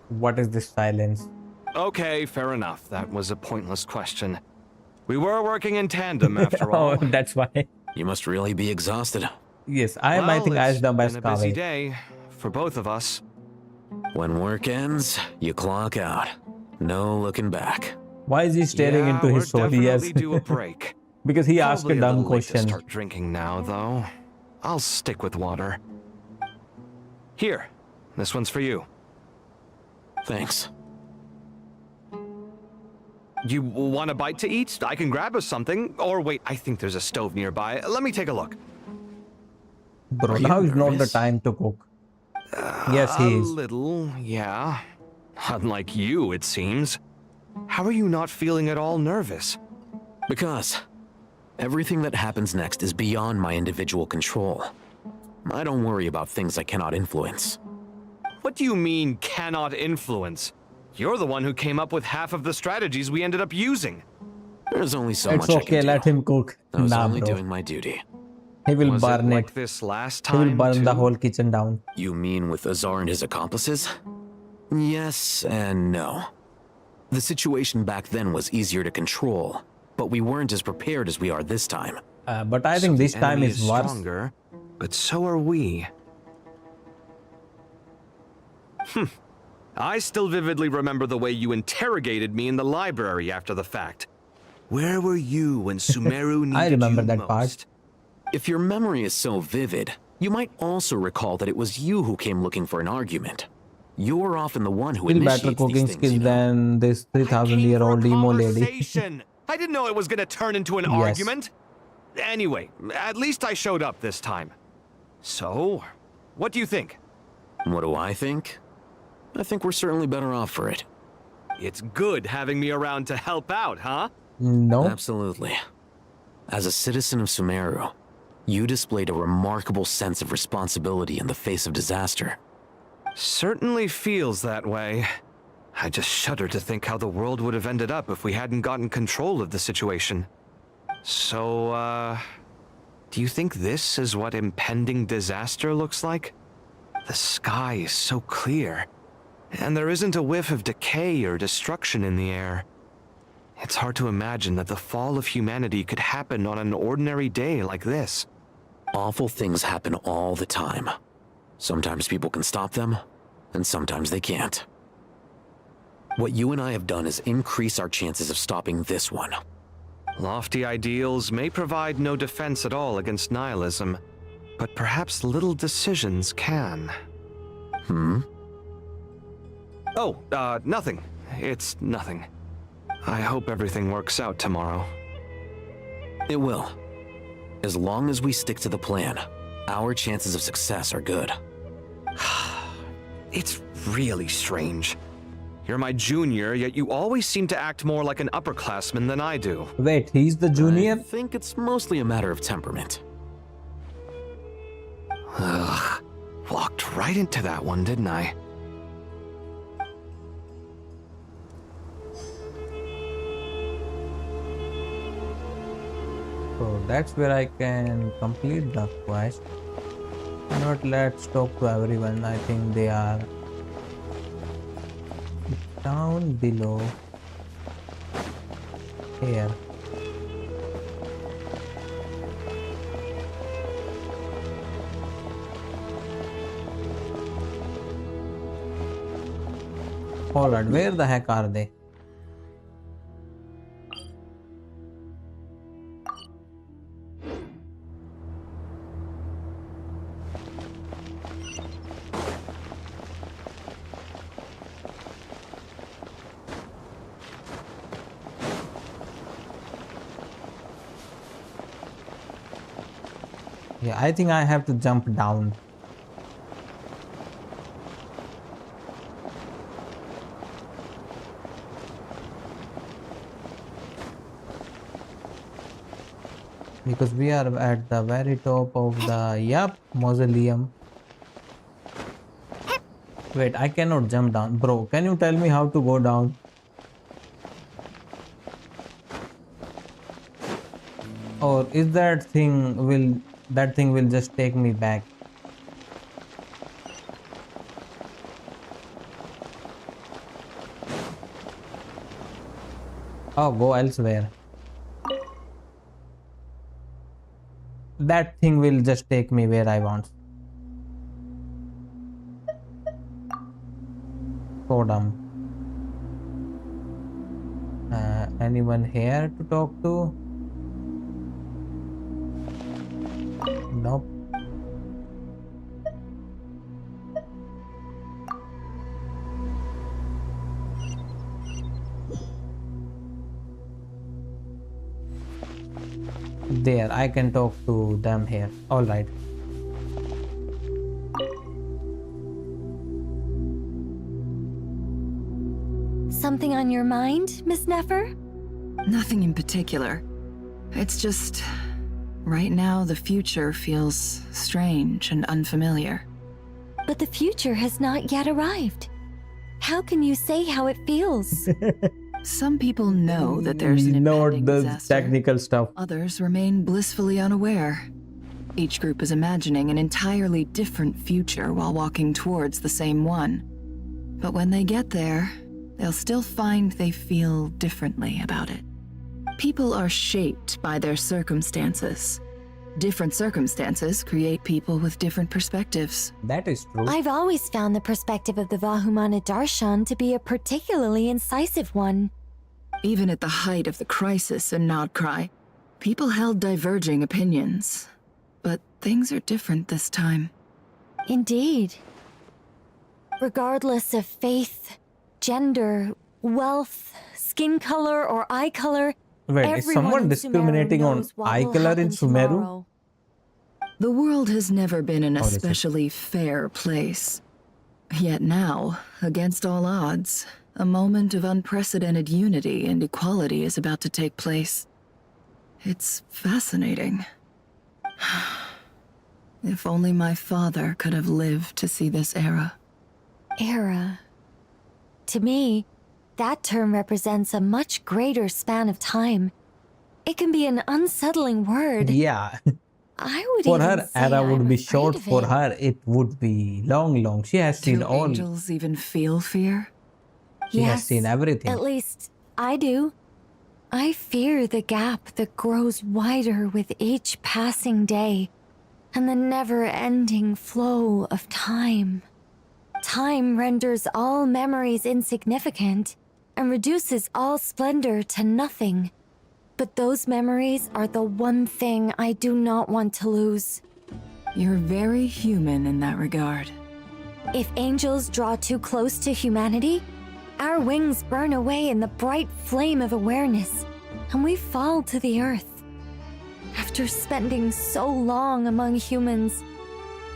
What is this silence? Okay, fair enough. That was a pointless question. We were working in tandem after all. Oh, that's why. You must really be exhausted. Yes, I think I it's the best been a busy Kaveh. day for both of us. When work ends, you clock out. No looking back. Why is he staring Yeah, into we're his soul? Yes. definitely due a break. Because he asked a Probably dumb little late to question. start drinking now, though. I'll stick with water. Here, this one's for you. Thanks. You want a bite to eat? I can grab us something. Or wait, I think there's a stove nearby. Let me take a look. Bro, Are you now is not the nervous? time to cook. Yes, he A is. little, yeah. Unlike you, it seems. How are you not feeling at all nervous? Because everything that happens next is beyond my individual control. I don't worry about things I cannot influence. What do you mean, cannot influence? You're the one who came up with half of the strategies we ended up using. There's only so It's much I okay, can do. let him cook. I was Nah, only bro. doing my duty. He will Was it burn like it. this last He will time, burn the too? whole kitchen down. You mean with Azar and his accomplices? Yes and no. The situation back then was easier to control, but we weren't as prepared as we are this time. But I think this The time enemy is worse. stronger, but so are we. I still vividly remember the way you interrogated me in the library after the fact. Where were you when Sumeru needed I remember you that most? part. If your memory is so vivid, you might also recall that it was you who came looking for an argument. You're often the one who Still better initiates cooking these things, skills you know. than this 3,000-year-old emo lady. Conversation. I didn't know it was gonna turn into an Yes. argument. Anyway, at least I showed up this time. So, what do you think? What do I think? I think we're certainly better off for it. It's good having me around to help out, huh? No. Absolutely. As a citizen of Sumeru, you displayed a remarkable sense of responsibility in the face of disaster. Certainly feels that way. I just shudder to think how the world would have ended up if we hadn't gotten control of the situation. So, do you think this is what impending disaster looks like? The sky is so clear, and there isn't a whiff of decay or destruction in the air. It's hard to imagine that the fall of humanity could happen on an ordinary day like this. Awful things happen all the time. Sometimes people can stop them, and sometimes they can't. What you and I have done is increase our chances of stopping this one. Lofty ideals may provide no defense at all against nihilism, but perhaps little decisions can. Oh, nothing. It's nothing. I hope everything works out tomorrow. It will. As long as we stick to the plan, our chances of success are good. It's really strange. You're my junior, yet you always seem to act more like an upperclassman than I do. Wait, he's the junior? I think it's mostly a matter of temperament. Ugh. Walked right into that one, didn't I? So that's where I can complete the quest. Not let's talk to everyone. I think they are down below here. Alright, where the heck are they? Yeah, I think I have to jump down. Because we are at the very top of the mausoleum. Wait, I cannot jump down. Bro, can you tell me how to go down? Or is that thing will just take me back? Oh, go elsewhere. That thing will just take me where I want. So dumb. Anyone here to talk to? Nope. There, I can talk to them here. Alright. Something on your mind, Miss Nefer? Nothing in particular. It's just... right now, the future feels strange and unfamiliar. But the future has not yet arrived. How can you say how it feels? Some people know that there's an impending disaster. Technical stuff. Others remain blissfully unaware. Each group is imagining an entirely different future while walking towards the same one. But when they get there, they'll still find they feel differently about it. People are shaped by their circumstances. Different circumstances create people with different perspectives. That is true. I've always found the perspective of the Vahumana Darshan to be a particularly incisive one. Even at the height of the crisis in Nodcry, people held diverging opinions. But things are different this time. Indeed. Regardless of faith, gender, wealth, skin color, or eye color, wait, is someone discriminating on eye color in Sumeru? The world has never been an especially fair place. Yet now, against all odds, a moment of unprecedented unity and equality is about to take place. It's fascinating. If only my father could have lived to see this era. Era. To me, that term represents a much greater span of time. It can be an unsettling word. Yeah. I would for even her say era would I'm be afraid short. of For it. her, it would be long. She has seen Do all. angels even feel fear? She has seen everything. At least, I do. I fear the gap that grows wider with each passing day, and the never-ending flow of time. Time renders all memories insignificant, and reduces all splendor to nothing. But those memories are the one thing I do not want to lose. You're very human in that regard. If angels draw too close to humanity, our wings burn away in the bright flame of awareness, and we fall to the earth. After spending so long among humans,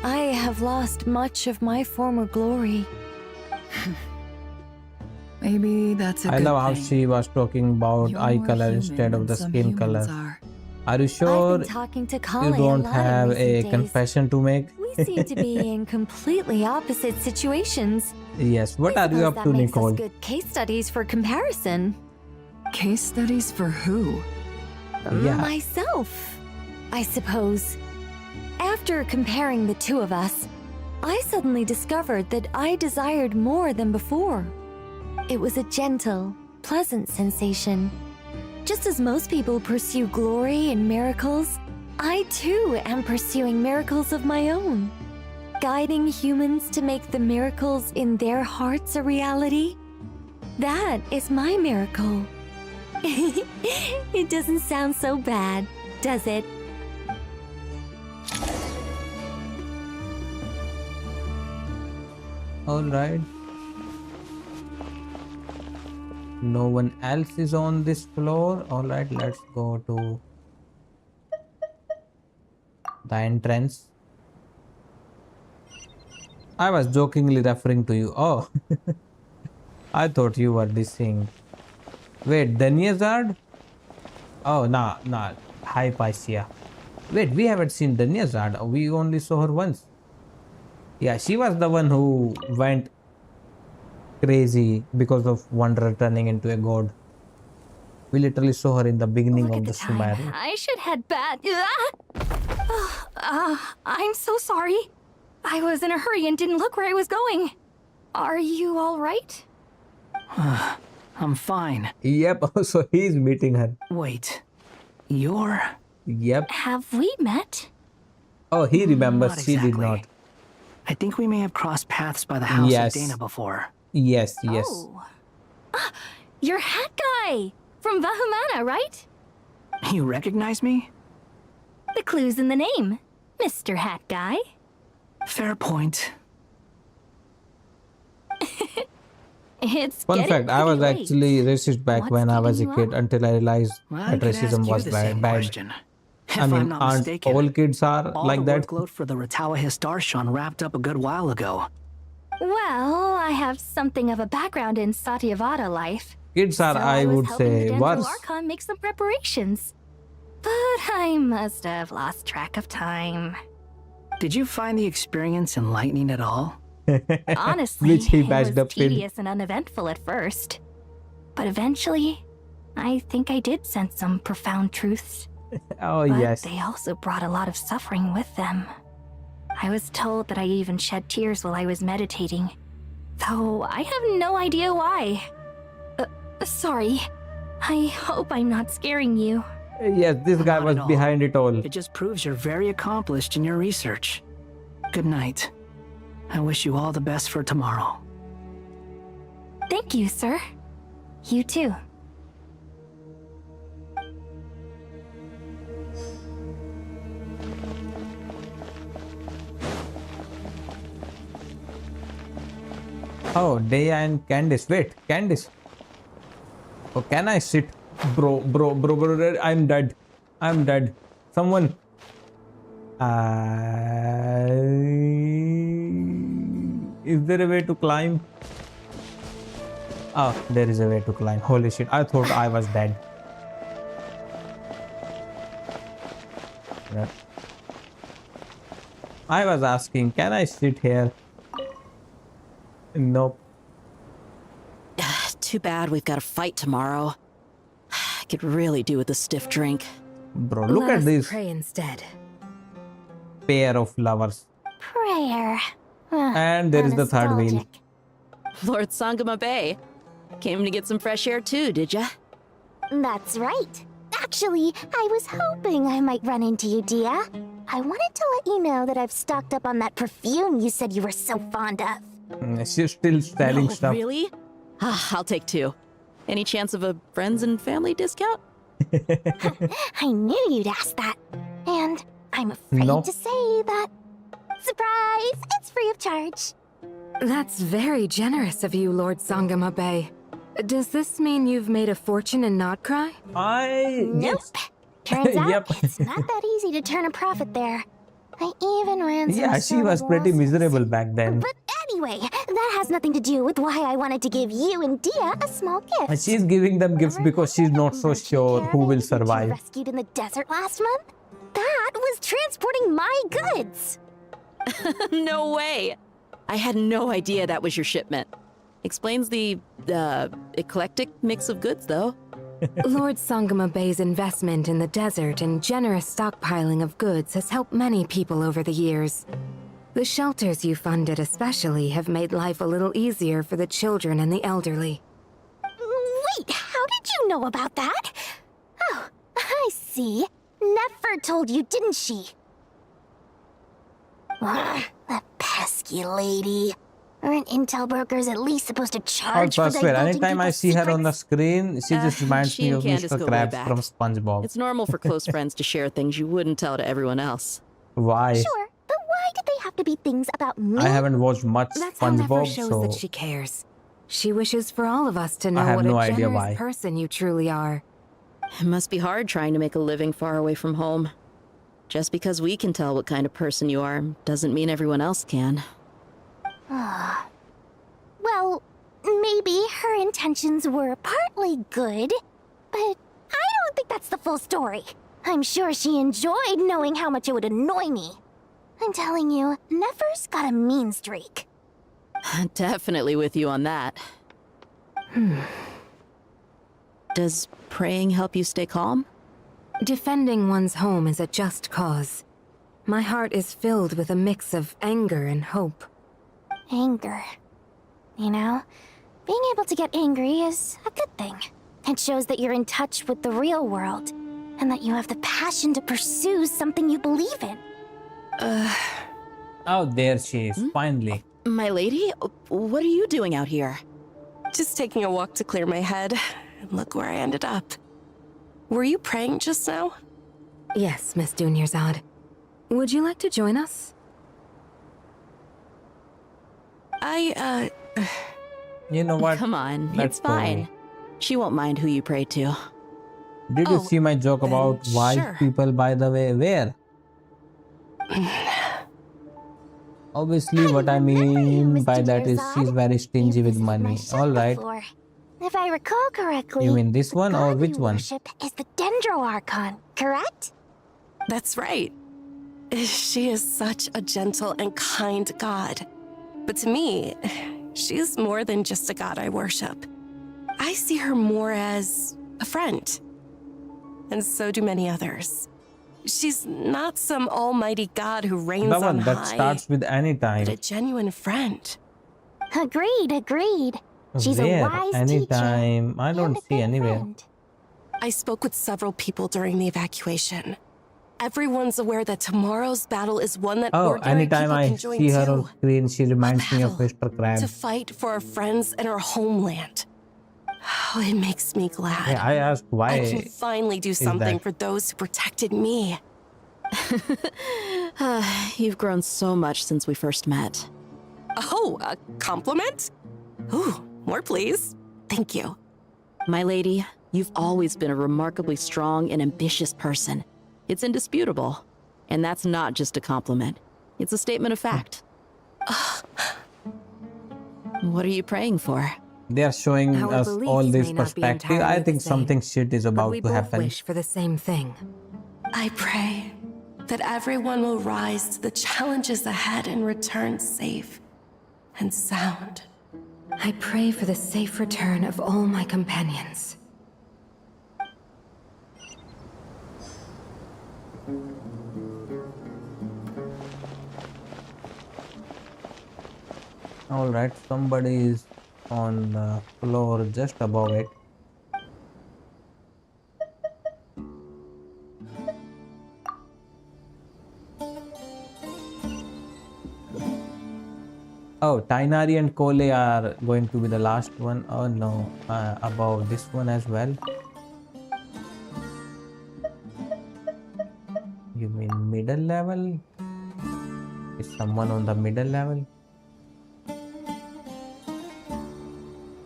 I have lost much of my former glory. Maybe that's a I good love how thing. she was talking about You're eye more color human instead of than the some skin humans color. are. Are you sure I've been talking to you Kale a don't lot have in a recent days. confession to make? We seem to be in completely opposite situations. Yes. What I are you suppose up that to, makes Nicole? us good case studies for comparison. Case studies for who? Yeah. Myself, I suppose. After comparing the two of us, I suddenly discovered that I desired more than before. It was a gentle, pleasant sensation. Just as most people pursue glory and miracles, I too am pursuing miracles of my own. Guiding humans to make the miracles in their hearts a reality. That is my miracle. It doesn't sound so bad, does it? All right. No one else is on this floor. All right, let's go to the entrance. I was jokingly referring to you. Oh, I thought you were dissing. Wait, Danyazard? Oh, nah. Hypatia. Wait, we haven't seen Danyazard. We only saw her once. Yeah, she was the one who went crazy because of Wanderer turning into a god. We literally saw her in the beginning of the Sumeru. I should head back. I'm so sorry. I was in a hurry and didn't look where I was going. Are you all right? I'm fine. Yep, so he's meeting her. Wait, you're... Yep. Have we met? Oh, he remembers. Not She did exactly. not. I think we may have crossed paths by the house Yes. of Dana before. Yes. Oh. You're Hat Guy! From Vahumana, right? You recognize me? The clue's in the name. Mr. Hat Guy. Fair point. It's Fun getting fact, I was pretty late. actually racist back What's when I was a keeping you kid until I realized I that could ask racism you was the same bad. question. If I mean, I'm not aren't mistaken, all kids are all like the that? workload for the Ratawa Histarshan wrapped up a good while ago. Well, I have something of a background in Satyavada life. Kids are, So I was would helping say, the Dendro worse. Archon make some preparations. But I must have lost track of time. Did you find the experience enlightening at all? Honestly, Which he it badged was up with. tedious and uneventful at first. But eventually, I think I did sense some profound truths. Oh, But yes. they also brought a lot of suffering with them. I was told that I even shed tears while I was meditating, though I have no idea why. Sorry. I hope I'm not scaring you. Yes, this guy Not was at all. behind it all. It just proves you're very accomplished in your research. Good night. I wish you all the best for tomorrow. Thank you, sir. You too. Oh, Dea and Candice. Wait, Candice. Oh, can I sit? Bro, I'm dead. I'm dead. Someone. Is there a way to climb? Oh, there is a way to climb. Holy shit, I thought I was dead. Yeah. I was asking, can I sit here? Nope. Too bad we've got a fight tomorrow. I could really do with a stiff drink. Bro, look at this Pray instead. pair of lovers. Prayer. And there is the third wheel. Lord Sangama Bay. Came to get some fresh air too, did ya? That's right. Actually, I was hoping I might run into you, Dia. I wanted to let you know that I've stocked up on that perfume you said you were so fond of. She's still selling No, stuff. really? I'll take two. Any chance of a friends and family discount? I knew you'd ask that. And I'm afraid Nope. to say that. Surprise! It's free of charge. That's very generous of you, Lord Sangama Bay. Does this mean you've made a fortune in Nodcry? Nope. Turns out Yep. it's not that easy to turn a profit there. I even ran some Yeah, she was sort of pretty losses. miserable back then. But anyway, that has nothing to do with why I wanted to give you and Dia a small gift. And she's giving them gifts because she's not so sure who will You survive. rescued in the desert last month? That was transporting my goods. No way! I had no idea that was your shipment. Explains the, eclectic mix of goods, though. Lord Sangama Bay's investment in the desert and generous stockpiling of goods has helped many people over the years. The shelters you funded especially have made life a little easier for the children and the elderly. Wait, how did you know about that? Oh, I see. Nefer told you, didn't she? The pesky lady. Aren't intel brokers at least supposed to Or charge for first where divulging anytime I people's see her on the secrets? screen, she just reminds she me and of Candace Mr. go way Krabs back. from SpongeBob. It's normal for close friends to share things you wouldn't tell to everyone else. Why? Sure, but why did they have to be things about me? I haven't watched much That's how Nefer SpongeBob, shows so that she cares. She wishes for all of us to I know have what no a idea generous why. person you truly are. It must be hard trying to make a living far away from home. Just because we can tell what kind of person you are doesn't mean everyone else can. Well, maybe her intentions were partly good, but I don't think that's the full story. I'm sure she enjoyed knowing how much it would annoy me. I'm telling you, Nefer's got a mean streak. Definitely with you on that. Does praying help you stay calm? Defending one's home is a just cause. My heart is filled with a mix of anger and hope. Anger. You know, being able to get angry is a good thing. It shows that you're in touch with the real world, and that you have the passion to pursue something you believe in. Oh, there she is, finally. My lady, what are you doing out here? Just taking a walk to clear my head. And look where I ended up. Were you praying just now? Yes, Miss Dunyarzad. Would you like to join us? You know what? Come on, Let's it's go fine. away. She won't mind who you pray to. Did you Oh, see my joke about wise sure. people, by the way? Where? Obviously, what I mean by that is she's very stingy with money. Alright. Before. If I recall correctly, You mean this one or which you one? worship is the Dendro Archon, correct? That's right. She is such a gentle and kind god. But to me, she's more than just a god I worship. I see her more as a friend. And so do many others. She's not some almighty god who reigns The on one that high, starts with anytime. but a genuine friend. Agreed. She's Where? a wise Anytime. I don't see anywhere. I spoke with several people during the evacuation. Everyone's aware that tomorrow's battle is one that Oh, ordinary anytime people I can join see her too. on screen, she reminds me of Mr. To Krabs. fight for our friends and our homeland. Oh, it makes me glad. Yeah, I asked why. I can finally do is something that? for those who protected me. You've grown so much since we first met. Oh, a compliment? Ooh, more please. Thank you. My lady, you've always been a remarkably strong and ambitious person. It's indisputable. And that's not just a compliment. It's a statement of fact. What are you praying for? They are showing Our us beliefs all this may not be perspective. entirely I the think same, something shit is but about we to both happen. wish for the same thing. I pray that everyone will rise to the challenges ahead and return safe and sound. I pray for the safe return of all my companions. Alright, somebody is on the floor just above it. Oh, Tainari and Kole are going to be the last one. Oh no, above this one as well. You mean middle level? Is someone on the middle level?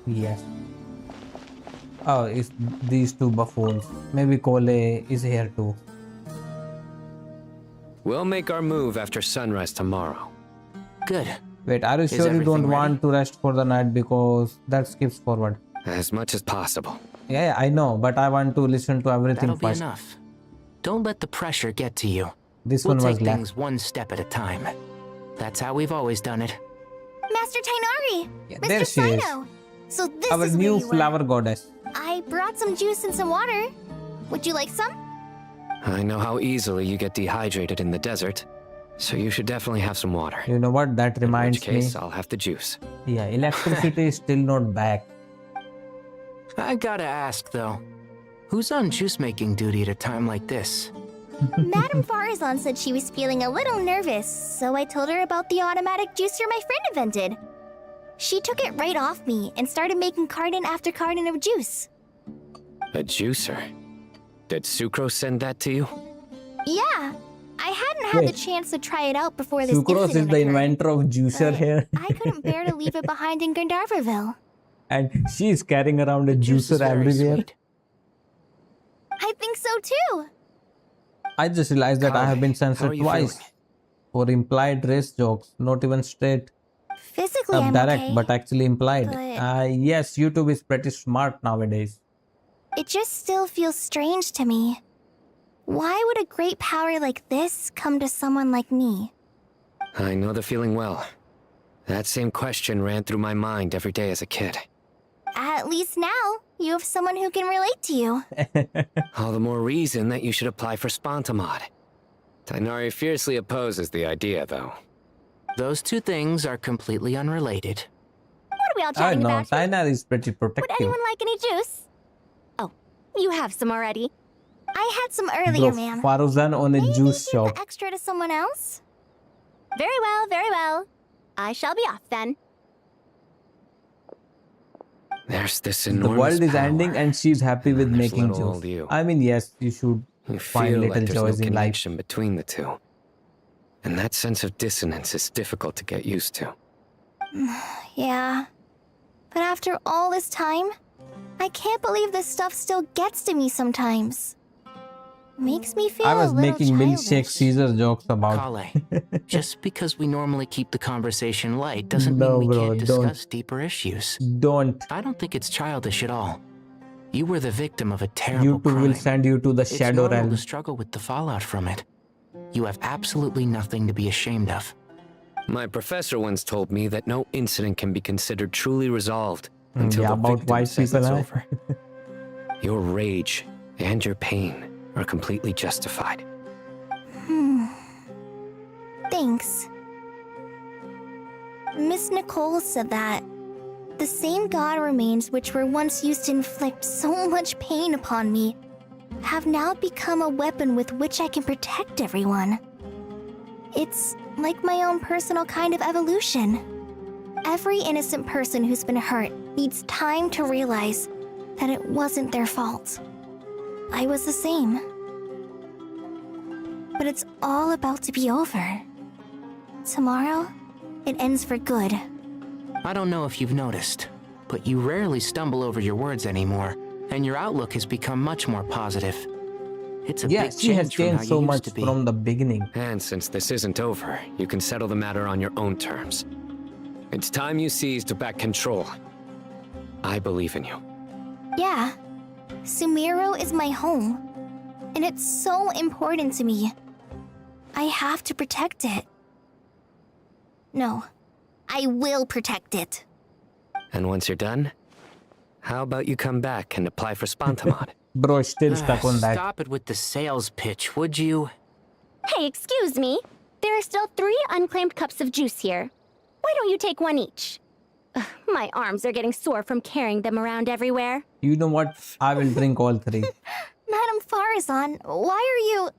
Yes. Oh, it's these two buffoons. Maybe Kole is here too. We'll make our move after sunrise tomorrow. Good. Wait, are you Is sure you don't everything want to rest for the night because that skips forward? As much as possible. Yeah, I know, but I want to listen to everything That'll be first. enough. Don't let the pressure get to you. This We'll one was take left. things one step at a time. That's how we've always done it. Master Tainari! Yeah, Mr. there she is. Sino! So this Our is where new you were. flower goddess. I brought some juice and some water. Would you like some? I know how easily you get dehydrated in the desert, so you should definitely have some water. You know what? That In reminds which case, me. I'll have the juice. Yeah, electricity is still not back. I gotta ask though, who's on juice making duty at a time like this? Madame Farazan said she was feeling a little nervous, so I told her about the automatic juicer my friend invented. She took it right off me and started making carton after carton of juice. A juicer? Did Sucrose send that to you? Yeah, I hadn't had the Wait. chance to try it out before this Sucrose is incident the occurred. inventor of juicer here. I couldn't bear to leave it behind in Gandharvaville. And she's carrying around a juicer everywhere. I think so too. I just realized that I have been How are censored you twice feeling? for implied race jokes, not even straight Physically, up I'm direct, okay, but actually implied. but- Yes, YouTube is pretty smart nowadays. It just still feels strange to me. Why would a great power like this come to someone like me? I know the feeling well. That same question ran through my mind every day as a kid. At least now, you have someone who can relate to you. All the more reason that you should apply for Spontamod. Tainari fiercely opposes the idea, though. Those two things are completely unrelated. What are we all I chatting know, about? here? Tainari is pretty Would protective. anyone like any juice? Oh, you have some already. I had some earlier, Bro, ma'am. Faruzan on a juice Give shop. the extra to someone else? Very well, very well. I shall be off then. There's this The enormous world is power. ending and she's happy with there's making little juice. old you. I mean, yes, you should You find feel little like there's no joys in life. connection between the two. And that sense of dissonance is difficult to get used to. Yeah. But after all this time, I can't believe this stuff still gets to me sometimes. Makes me feel I was a little making milkshake Caesar jokes about. Kale, just because we normally keep the conversation light doesn't No, mean we bro, can't discuss deeper issues. Don't. I don't think it's childish at all. You were the victim of a terrible YouTube crime. will send you to the It's shadow normal realm. to struggle with the fallout from it. You have absolutely nothing to be ashamed of. My professor once told me that no incident can be considered truly resolved until Yeah, the about victim white says people, it's huh? over. Your rage and your pain are completely justified. Thanks. Miss Nicole said that the same god remains which were once used to inflict so much pain upon me have now become a weapon with which I can protect everyone. It's like my own personal kind of evolution. Every innocent person who's been hurt needs time to realize that it wasn't their fault. I was the same. But it's all about to be over. Tomorrow, it ends for good. I don't know if you've noticed, but you rarely stumble over your words anymore, and your outlook has become much more positive. It's a big She has change from how changed so you much used to be. from the beginning. And since this isn't over, you can settle the matter on your own terms. It's time you seized back control. I believe in you. Yeah, Sumiro is my home, and it's so important to me. I have to protect it. No, I will protect it. And once you're done, how about you come back and apply for Spantamod? Bro, still stuck on that. Stop it with the sales pitch, would you? Hey, excuse me. There are still 3 unclaimed cups of juice here. Why don't you take one each? Ugh, my arms are getting sore from carrying them around everywhere. You know what? I will drink all 3. Madam Farazan, why are you...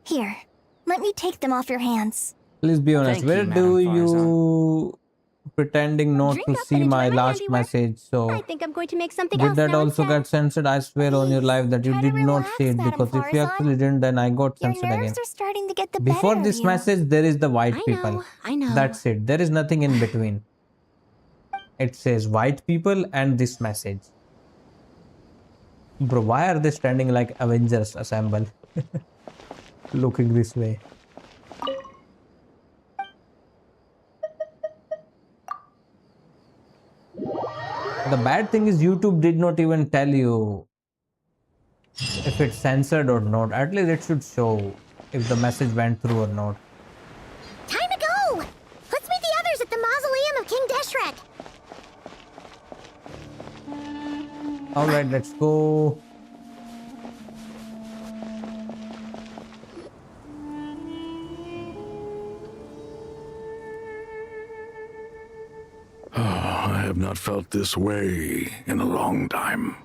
Here, let me take them off your hands. Please be honest. Thank Where you, do Madam you pretending not Drink to up see and enjoy my my last handiwork. message? So I think I'm going to make something did else that now also instead. get censored? I swear on your life that you did not see it, Madam because if you Farazan. actually didn't, then I got Your censored again. nerves are starting to get the Before better this of you. message, there is the white I people. know, I know. That's it. There is nothing in between. It says white people and this message. Bro, why are they standing like Avengers assemble? Looking this way. The bad thing is YouTube did not even tell you if it's censored or not. At least it should show if the message went through or not. Time to go! Let's meet the others at the mausoleum of King Deshret. Alright, let's go. I have not felt this way in a long time.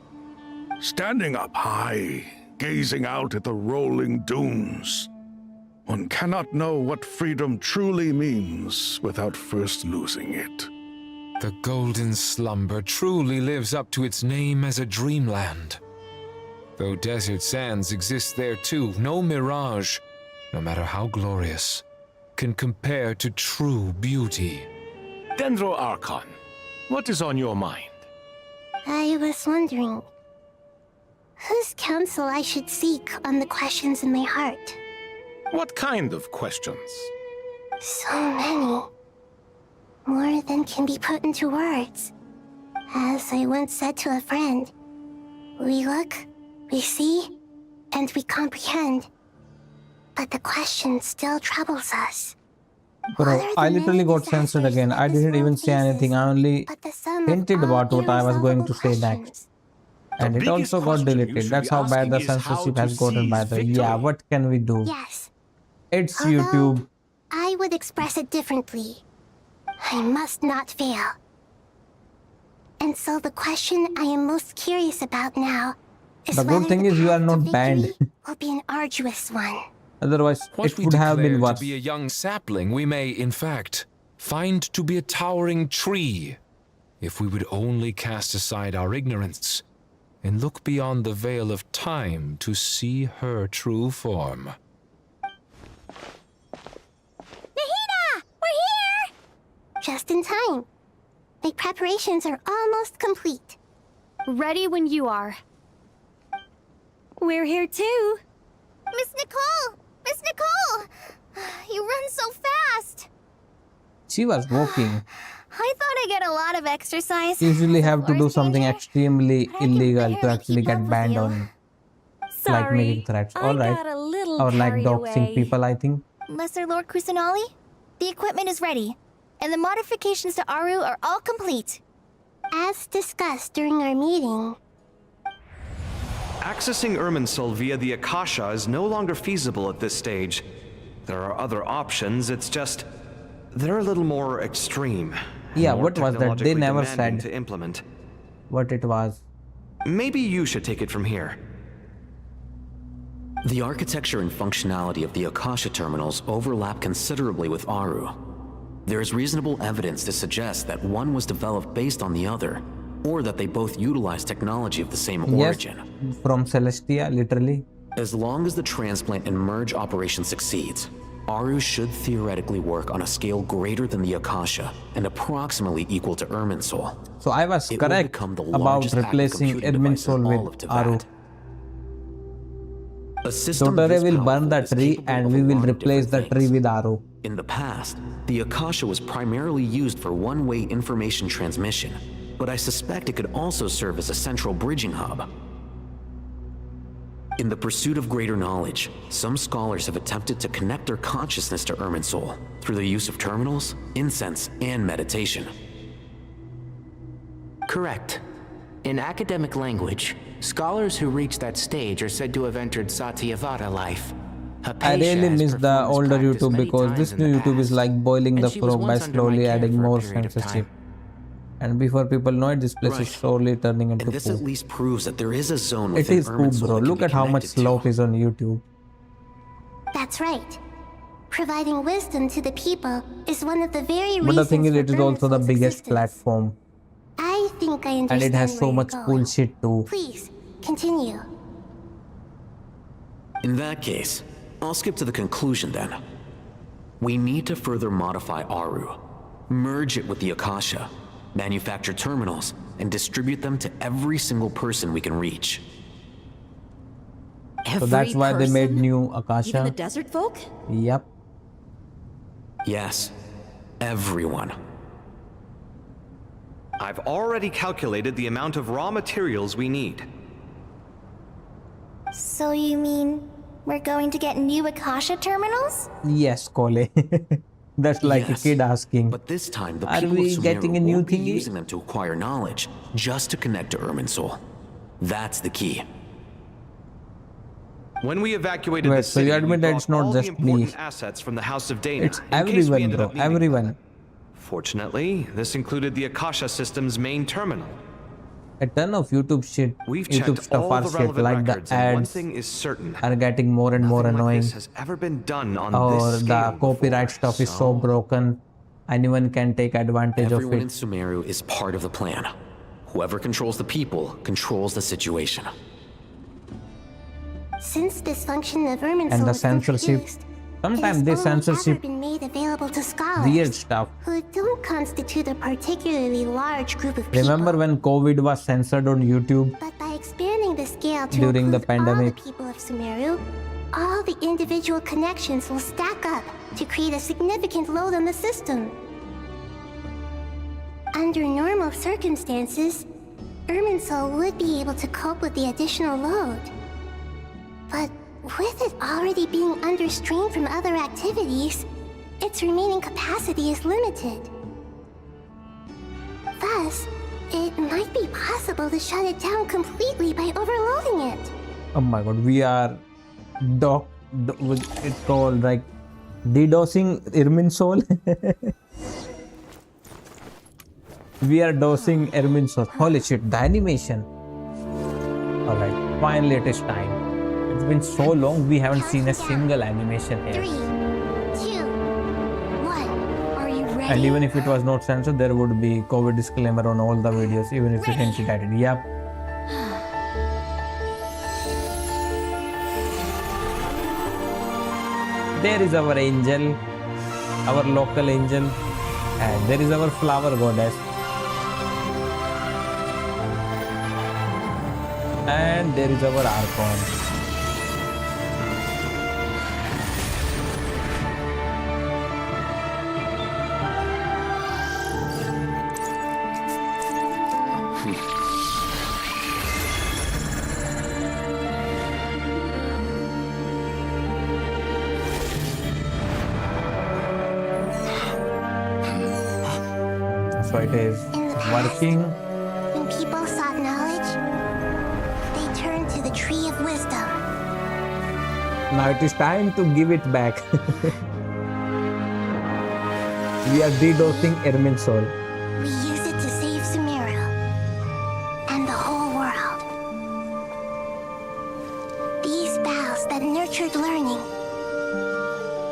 Standing up high, gazing out at the rolling dunes. One cannot know what freedom truly means without first losing it. The golden slumber truly lives up to its name as a dreamland. Though desert sands exist there too, no mirage, no matter how glorious, can compare to true beauty. Dendro Archon, what is on your mind? I was wondering whose counsel I should seek on the questions in my heart. What kind of questions? So many. More than can be put into words. As I once said to a friend, we look, we see, and we comprehend. But the question still troubles us. Bro, I literally got censored again. I didn't even say anything. I only hinted about what I was going to say next. And it also got deleted. That's how bad the censorship has gotten, by the way. Yeah, what can we do? Yes. It's Although, YouTube. I would express it differently. I must not fail. And so the question I am most curious about now is The good whether thing the is you are path to not banned. victory will be an arduous one. Otherwise, What it we would have been declare worse. to be a young sapling, we may, in fact, find to be a towering tree, if we would only cast aside our ignorance and look beyond the veil of time to see her true form. Nahida! We're here! Just in time. My preparations are almost complete. Ready when you are. We're here too. Miss Nicole! Miss Nicole! You run so fast! She was walking. I thought I'd get a lot of exercise. Usually have to do something extremely illegal to actually get banned on, like Sorry, making threats. I All right, got a little or like carried doxing away. people. I think. Lesser Lord Kusanali, the equipment is ready, and the modifications to Aru are all complete. As discussed during our meeting, Accessing Irminsul via the Akasha is no longer feasible at this stage. There are other options, it's just... they're a little more extreme. Yeah, more what was that? They technologically never demanding said to implement. what it was. Maybe you should take it from here. The architecture and functionality of the Akasha terminals overlap considerably with Aru. There is reasonable evidence to suggest that one was developed based on the other, or that they both utilize technology of the same origin. Yes, from Celestia, literally. As long as the transplant and merge operation succeeds, Aru should theoretically work on a scale greater than the Akasha and approximately equal to Irminsul. So I was It will correct become the about largest active replacing computing device in Irminsul all with of Aru. Teyvat. A system Dottore this will burn the powerful is tree capable and of we a will lot of replace the different tree things. with Aru. In the past, the Akasha was primarily used for one-way information transmission, but I suspect it could also serve as a central bridging hub. In the pursuit of greater knowledge, some scholars have attempted to connect their consciousness to Irminsul through the use of terminals, incense, and meditation. Correct. In academic language, scholars who reach that stage are said to have entered Satyavada life. I really miss the older YouTube because this new YouTube is like boiling the frog by slowly adding more censorship. And before people know it, this place is slowly turning into And this at poop. least proves that there is a zone It within is poop, Irminsul bro. that can Look be at how much connected to. slope is on YouTube. that's right. Providing wisdom to the people is one of the very But the reasons thing is, for it is also the Irminsul's biggest existence. platform. I think I understand And it has where so you're much going. cool shit too. Please, continue. In that case, I'll skip to the conclusion then. We need to further modify Aru, merge it with the Akasha, manufacture terminals, and distribute them to every single person we can reach. So that's why they made new Akasha. Even the desert folk? Yep. Yes, everyone. I've already calculated the amount of raw materials we need. So you mean we're going to get new Akasha terminals? Yes, Kole. That's like Yes, a kid asking. But this time, the Are people we of Sumeru getting a new won't be thingy? using them to acquire knowledge, just to connect to Irminsul. That's the key. When we evacuated Wait, the so you city, we admit that brought it's not all the just important me. assets from the House of Dana. It's in case we everyone, ended bro. up needing them. Everyone. Fortunately, this included the Akasha system's main terminal. A ton of YouTube shit, We've YouTube checked stuff all are the shit, relevant like records, the and one ads thing is certain. are getting more and more Nothing like annoying. this has ever been done on Or this the scale copyright stuff is so broken, anyone can take advantage of Everyone in it. Sumeru is part of the plan. Whoever controls the people controls the situation. Since this function of Irminsul And the was censorship. introduced, Sometimes it this has only ever censorship, been made available to scholars weird stuff. who don't constitute a particularly large group of people. Remember when COVID was censored on YouTube? But by expanding the scale to During the include pandemic. all the people of Sumeru, all the individual connections will stack up to create a significant load on the system. Under normal circumstances, Irminsul would be able to cope with the additional load. But with it already being under strain from other activities, its remaining capacity is limited. Thus, it might be possible to shut it down completely by overloading it. Oh my god, we are it's called like DDoSing Irminsul. We are dosing Irminsul. Holy shit, the animation. Alright, finally it is time. It's been so long we haven't seen a single animation here. 3, 2, 1. Are you ready? And even if it was not censored, there would be COVID disclaimer on all the videos, even if you hinted at it. Yep. There is our angel, our local angel, and there is our flower goddess. And there is our Archon. So it is working. When people sought knowledge, they turned to the tree of wisdom. Now it is time to give it back. We are DDoSing Irminsul. We use it to save Sumeru and the whole world. These boughs that nurtured learning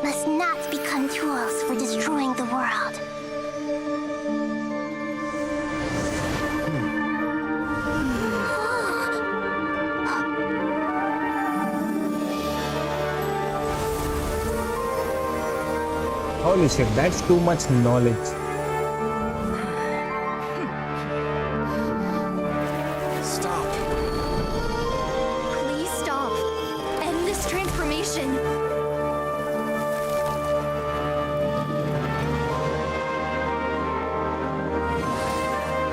must not become tools for destroying the world. Holy shit, that's too much knowledge. Stop. Please stop. End this transformation.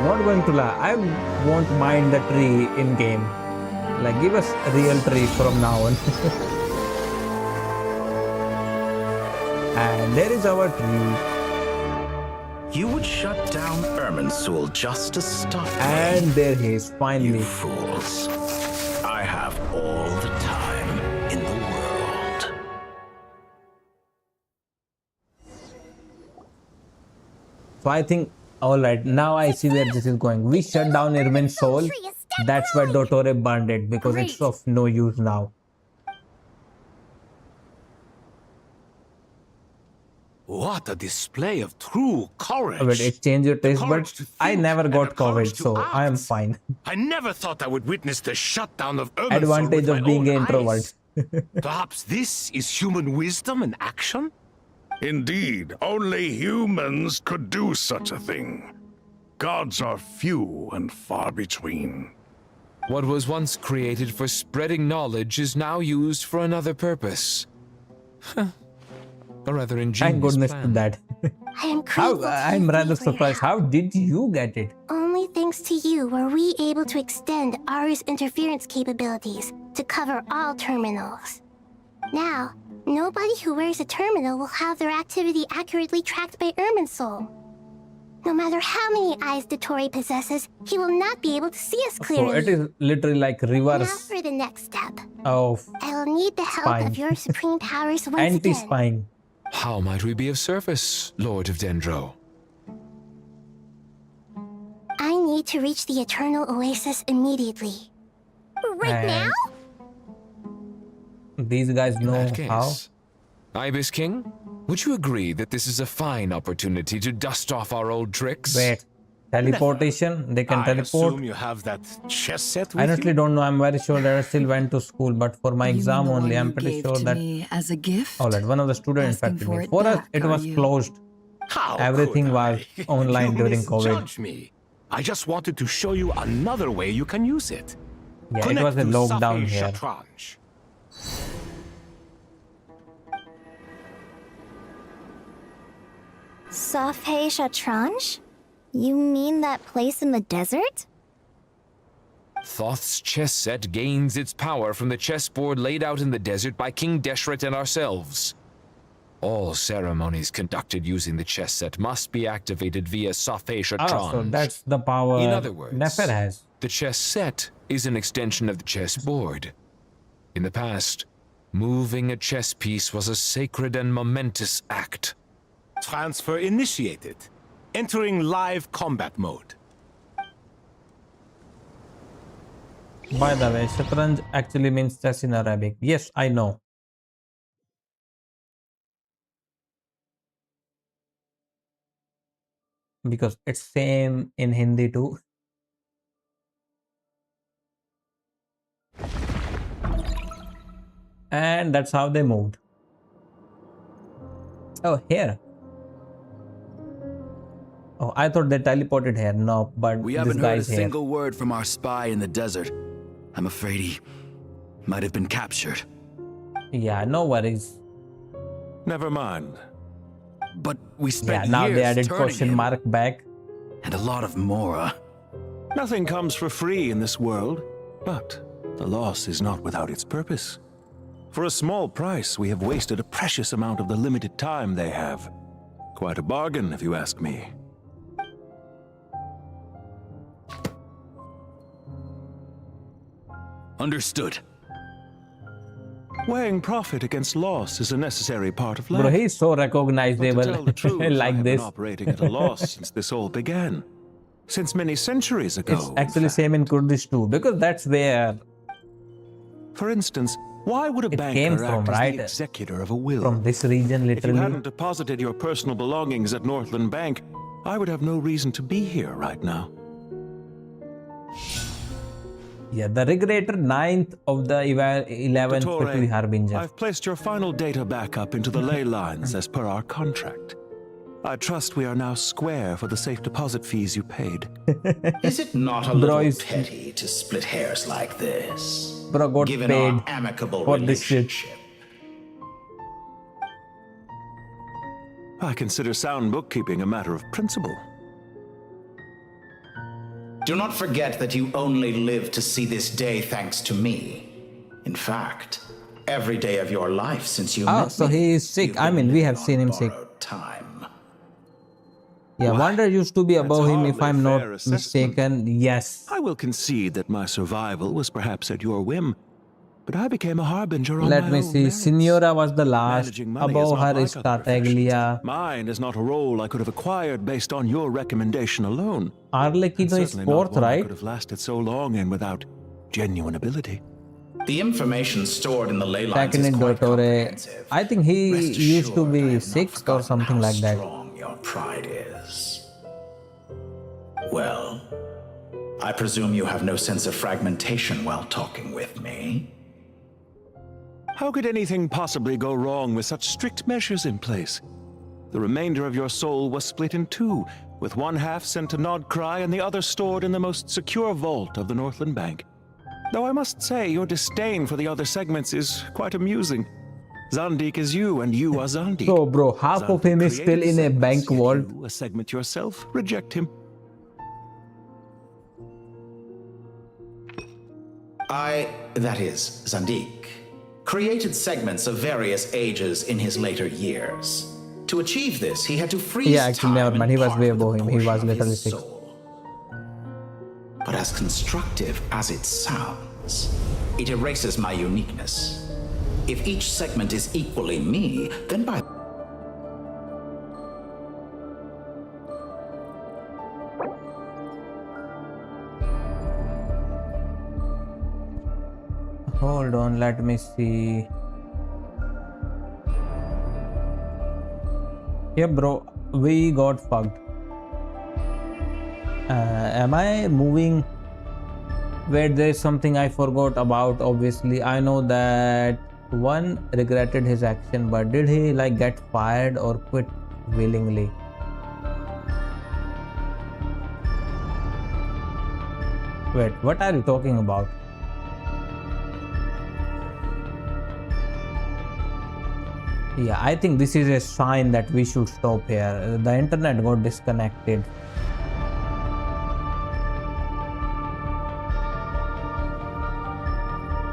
Not going to lie, I won't mind the tree in game. Like, give us a real tree from now on. And there is our tree. You would shut down Irminsul just to stop me. And there he is, finally. You fools. I have all the time in the world. So I think, alright, now I see where this is going. We shut down Irminsul. That's why Dottore burned it, because it's of no use now. What a display of true courage. Wait, it changed your taste, but I never got COVID, so I am fine. I never thought I would witness the shutdown of Irminsul Advantage with of my being own an introvert. eyes. Perhaps this is human wisdom in action? Indeed, only humans could do such a thing. Gods are few and far between. What was once created for spreading knowledge is now used for another purpose. A rather ingenious Thank goodness plan. to that. I am grateful to I'm you rather for your surprised. How did you get it? Only thanks to you were we able to extend Aru's interference capabilities to cover all terminals. Now, nobody who wears a terminal will have their activity accurately tracked by Irminsul. No matter how many eyes Dottore possesses, he will not be able to see us So clearly. it is literally like Now reverse for the next step. of I will need the help spying. of your supreme powers once again. Anti-spying. How might we be of service, Lord of Dendro? I need to reach the Eternal Oasis immediately. Right now? These guys know In that how. case, Ibis King, would you agree that this is a fine opportunity to dust off our old tricks? Wait, teleportation? They can I teleport? assume you have that chess set with I honestly you? don't know. I'm very sure that I still went to school, but for my exam The one only, you I'm pretty gave sure to that. me as a gift? Oh, that one of the students Asking infected for me. it For us, back, it are was you? closed. How Everything could was I? online You during COVID. misjudged me. I just wanted to show you another way you can use it. Yeah, Connect it was a to lockdown Safi here. Shatranj. Safe Shatranj? You mean that place in the desert? Thoth's chess set gains its power from the chessboard laid out in the desert by King Deshret and ourselves. All ceremonies conducted using the chess set must be activated via Safe Shatranj. Ah, so that's the power In other words, Nefer has. the chess set is an extension of the chessboard. In the past, moving a chess piece was a sacred and momentous act. Transfer initiated. Entering live combat mode. By the way, Shatranj actually means chess in Arabic. Yes, I know. Because it's same in Hindi too. And that's how they moved. Oh, here. Oh, I thought they teleported here. No, but We this haven't heard a guy's here. single word from our spy in the desert. I'm afraid he might have been captured. Yeah, no worries. Never mind. But we spent Yeah, now years they added turning question him, mark back. and a lot of Mora. Nothing comes for free in this world, but the loss is not without its purpose. For a small price, we have wasted a precious amount of the limited time they have. Quite a bargain, if you ask me. Understood. Weighing profit against loss is a necessary part of life. Bro, he's so But to recognizable tell the truth, I like have this. been operating at a loss since this all began. Since many centuries ago. It's actually same in Kurdish too, because that's where For instance, why would a it banker came from, act as right? the executor of a will? From this region, If you literally. hadn't deposited your personal belongings at Northland Bank, I would have no reason to be here right now. Yeah, the regulator 9th of the 11th Dottore, Fitri Harbinger. I've placed your final data backup into the ley lines as per our contract. I trust we are now square for the safe deposit fees you paid. Is it not a little petty to split hairs like this? Bro got Given paid our amicable for this shit. relationship. I consider sound bookkeeping a matter of principle. Do not forget that you only live to see this day thanks to me. In fact, every day of your life since you Oh, met so me, he is sick. I mean, we have seen him sick. time. Yeah, Wonder used to be above him if I'm not fair assessment. mistaken. Yes. I will concede that my survival was perhaps at your whim, but I became a harbinger on Let my me own see. merits. Signora was the last. Managing money Above not her is like other professions. Tartaglia. Mine is not a role I could have acquired based on your recommendation alone. Arlecchino is Certainly not 4th, one I right? could have lasted so long in without genuine ability. The information stored in the ley lines Second is in quite Dottore. comprehensive. I think he Rest used to assured, I be have not 6th or something how like that. strong your pride is. Well, I presume you have no sense of fragmentation while talking with me. How could anything possibly go wrong with such strict measures in place? The remainder of your soul was split in two, with one half sent to Nodcry and the other stored in the most secure vault of the Northland Bank. Though I must say, your disdain for the other segments is quite amusing. Zandik is you, and you are Zandik. So, bro, half of him is still in a bank vault. You, a segment yourself, reject him. That is, Zandik, created segments of various ages in his later years. To achieve this, he had to freeze Yeah, actually, never time mind. He and was part way with a above him. He portion was of his literally 6th. soul. But as constructive as it sounds, it erases my uniqueness. If each segment is equally me, then by Hold on, let me see. Yeah, bro, we got fucked. Am I moving? Wait, there's something I forgot about. Obviously, I know that one regretted his action, but did he like get fired or quit willingly? Wait, what are you talking about? Yeah, I think this is a sign that we should stop here. The internet got disconnected.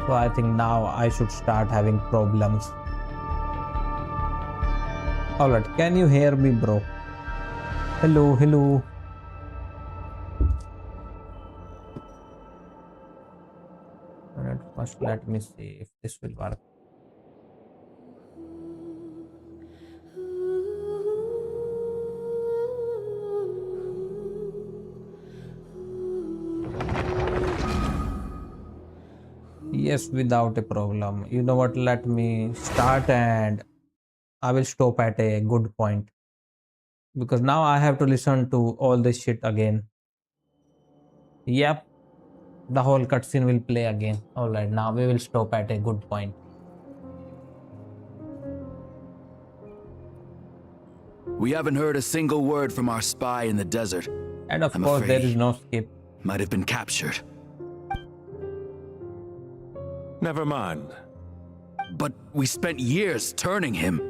So I think now I should start having problems. Alright, can you hear me, bro? Hello, hello. Alright, first let me see if this will work. Yes, without a problem. You know what? Let me start and I will stop at a good point. Because now I have to listen to all this shit again. Yep. The whole cutscene will play again. Alright, now we will stop at a good point. We haven't heard a single word from our spy in the desert. And of I'm course, there afraid is no skip. Might have been captured. Never mind. But we spent years turning him.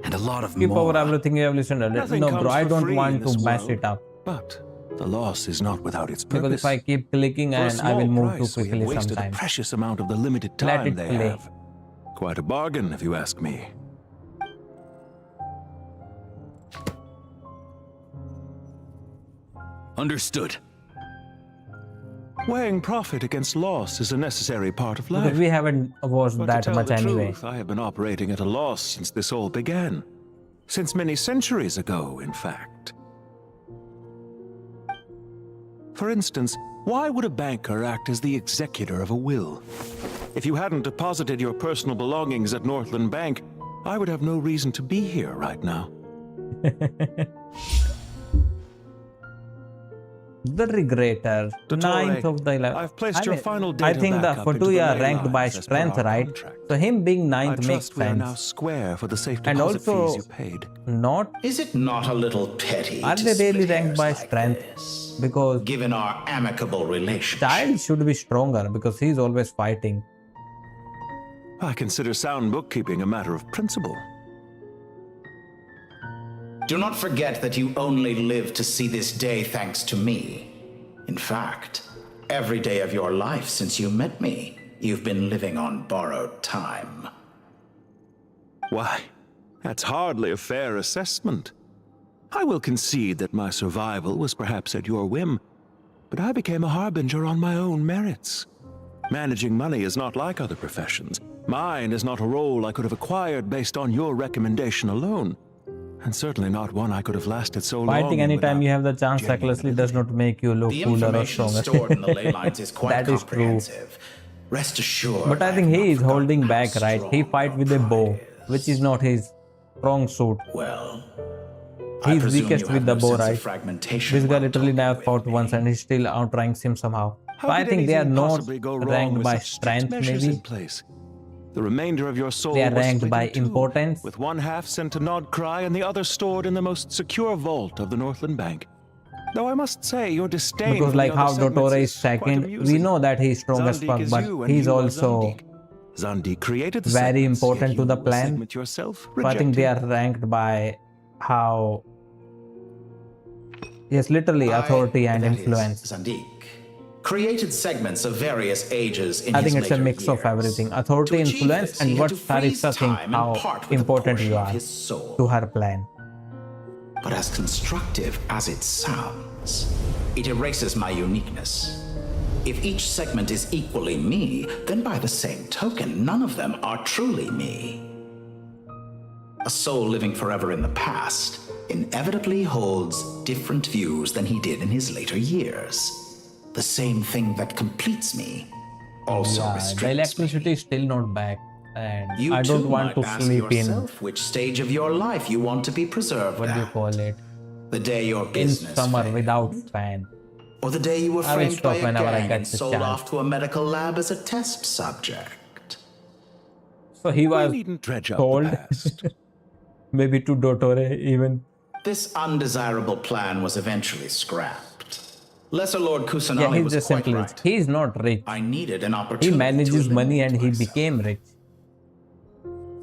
And a lot of Skip more. over everything you have listened to. Nothing No, comes bro, I for don't free want in this to mess world. it up. But the loss is not without its Because purpose. if I keep clicking For a and I will small move too price, we have quickly wasted sometimes. a precious amount of the limited Let time it they play. have. Quite a bargain, if you ask me. Understood. Weighing profit against loss is a necessary part of life. Because we haven't watched But that to tell much the anyway. truth, I have been operating at a loss since this all began. Since many centuries ago, in fact. For instance, why would a banker act as the executor of a will? If you hadn't deposited your personal belongings at Northland Bank, I would have no reason to be here right now. The Regretter, Dottore, 9th of the 11th. I've placed your final I data think the back up into Fortuya the are ley ranked by lines as per strength, our right? contract. So him being 9th I makes trust we are now sense. square for the safe And deposit also, fees you paid. not. Is it not a little petty Are to they really split ranked hairs by like strength? this, Because given our amicable relationship? Child should be stronger because he's always fighting. I consider sound bookkeeping a matter of principle. Do not forget that you only live to see this day thanks to me. In fact, every day of your life since you met me, you've been living on borrowed time. Why, that's hardly a fair assessment. I will concede that my survival was perhaps at your whim, but I became a harbinger on my own merits. Managing money is not like other professions. Mine is not a role I could have acquired based on your recommendation alone, and certainly not one I could have lasted so long. Fighting anytime you have the chance recklessly does not make you look The cooler or information stronger. stored in the ley lines is quite That is true. comprehensive. Rest assured. But I think he is holding back, right? He fight with a bow, which is not his strong suit. Well, I He's presume weakest you with have the no bow, sense of right? fragmentation This guy while literally talking never with fought me. once and he still outranks him somehow. How So I could think they are anything not possibly go wrong ranked with by such strict strength, measures maybe. in place? The remainder of your soul They are was ranked split by in two, importance. with one half sent to Nodcry and the other stored in the most secure vault of the Northland Bank. Though I must say, your disdain Because for like the how other segments Dottore is is quite second, we amusing. know that he's strong as Zandik fuck, is but you and he's you are also Zandik. Zandik created the very segments, important yet to the you, a plan. segment yourself, So I think they rejected. are ranked by how... Yes, literally authority and that is, influence. Zandik created segments of various ages in I his think it's a later mix of years. everything. Authority, To achieve influence, this, and he what had to freeze Sarissa thinks time and how part with a important you portion of are his soul. to her plan. But as constructive as it sounds, it erases my uniqueness. If each segment is equally me, then by the same token, none of them are truly me. A soul living forever in the past inevitably holds different views than he did in his later years. The same thing that completes me also Yeah, the restricts electricity is still not back, and you I too don't want might to ask sleep in, yourself which stage of your life you want to be preserved what do you at. call it, The day your in business summer failed. without fan. Or the day you were I will framed by stop a whenever I gang get and the sold chance. off to a medical lab as a test subject. So he was needn't dredge up told, the past. maybe to Dottore even. This undesirable plan was eventually scrapped. Lesser Lord Kusanagi Yeah, he's was just quite simply right. rich. He's not rich. I needed an He opportunity manages to money and eliminate he became rich.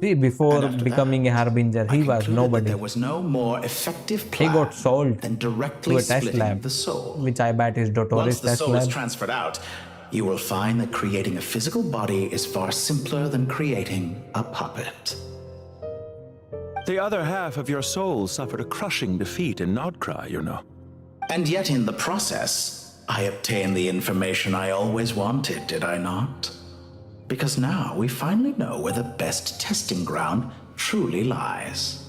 See, before And after becoming a harbinger, he was concluded that nobody. there was no more effective He plan got sold than to directly a test splitting lab, the soul. which I bet is Dottore's Once the test soul is lab. transferred out, you will find that creating a physical body is far simpler than creating a puppet. The other half of your soul suffered a crushing defeat in Nodcry, you know. And yet in the process, I obtained the information I always wanted, did I not? Because now we finally know where the best testing ground truly lies.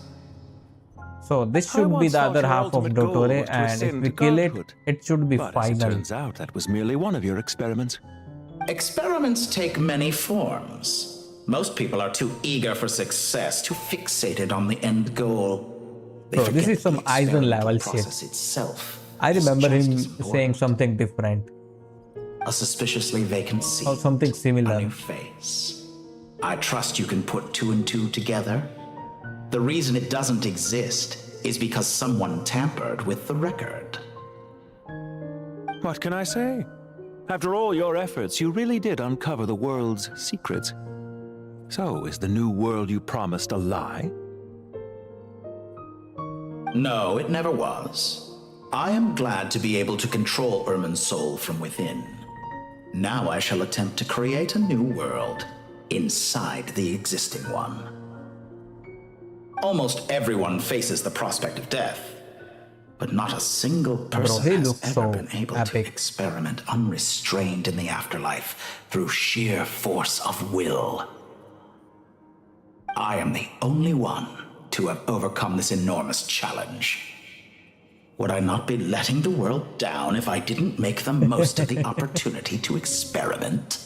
So this I should be once the thought other your half of ultimate goal Dottore, was to and if ascend we to kill it, godhood. it should be But as it final. turns out, that was merely one of your experiments. Experiments take many forms. Most people are too eager for success, too fixated on the end goal. They So this forget is some the Eisen experimental level shit. process itself. I is remember him just as saying something different, a suspiciously vacant seat, or something a similar. new face. I trust you can put two and two together. The reason it doesn't exist is because someone tampered with the record. What can I say? After all your efforts, you really did uncover the world's secrets. So, is the new world you promised a lie? No, it never was. I am glad to be able to control Irmin's soul from within. Now I shall attempt to create a new world inside the existing one. Almost everyone faces the prospect of death, but not a single person has ever been able to experiment unrestrained in the afterlife through sheer force of will. I am the only one to have overcome this enormous challenge. Would I not be letting the world down if I didn't make the most of the opportunity to experiment?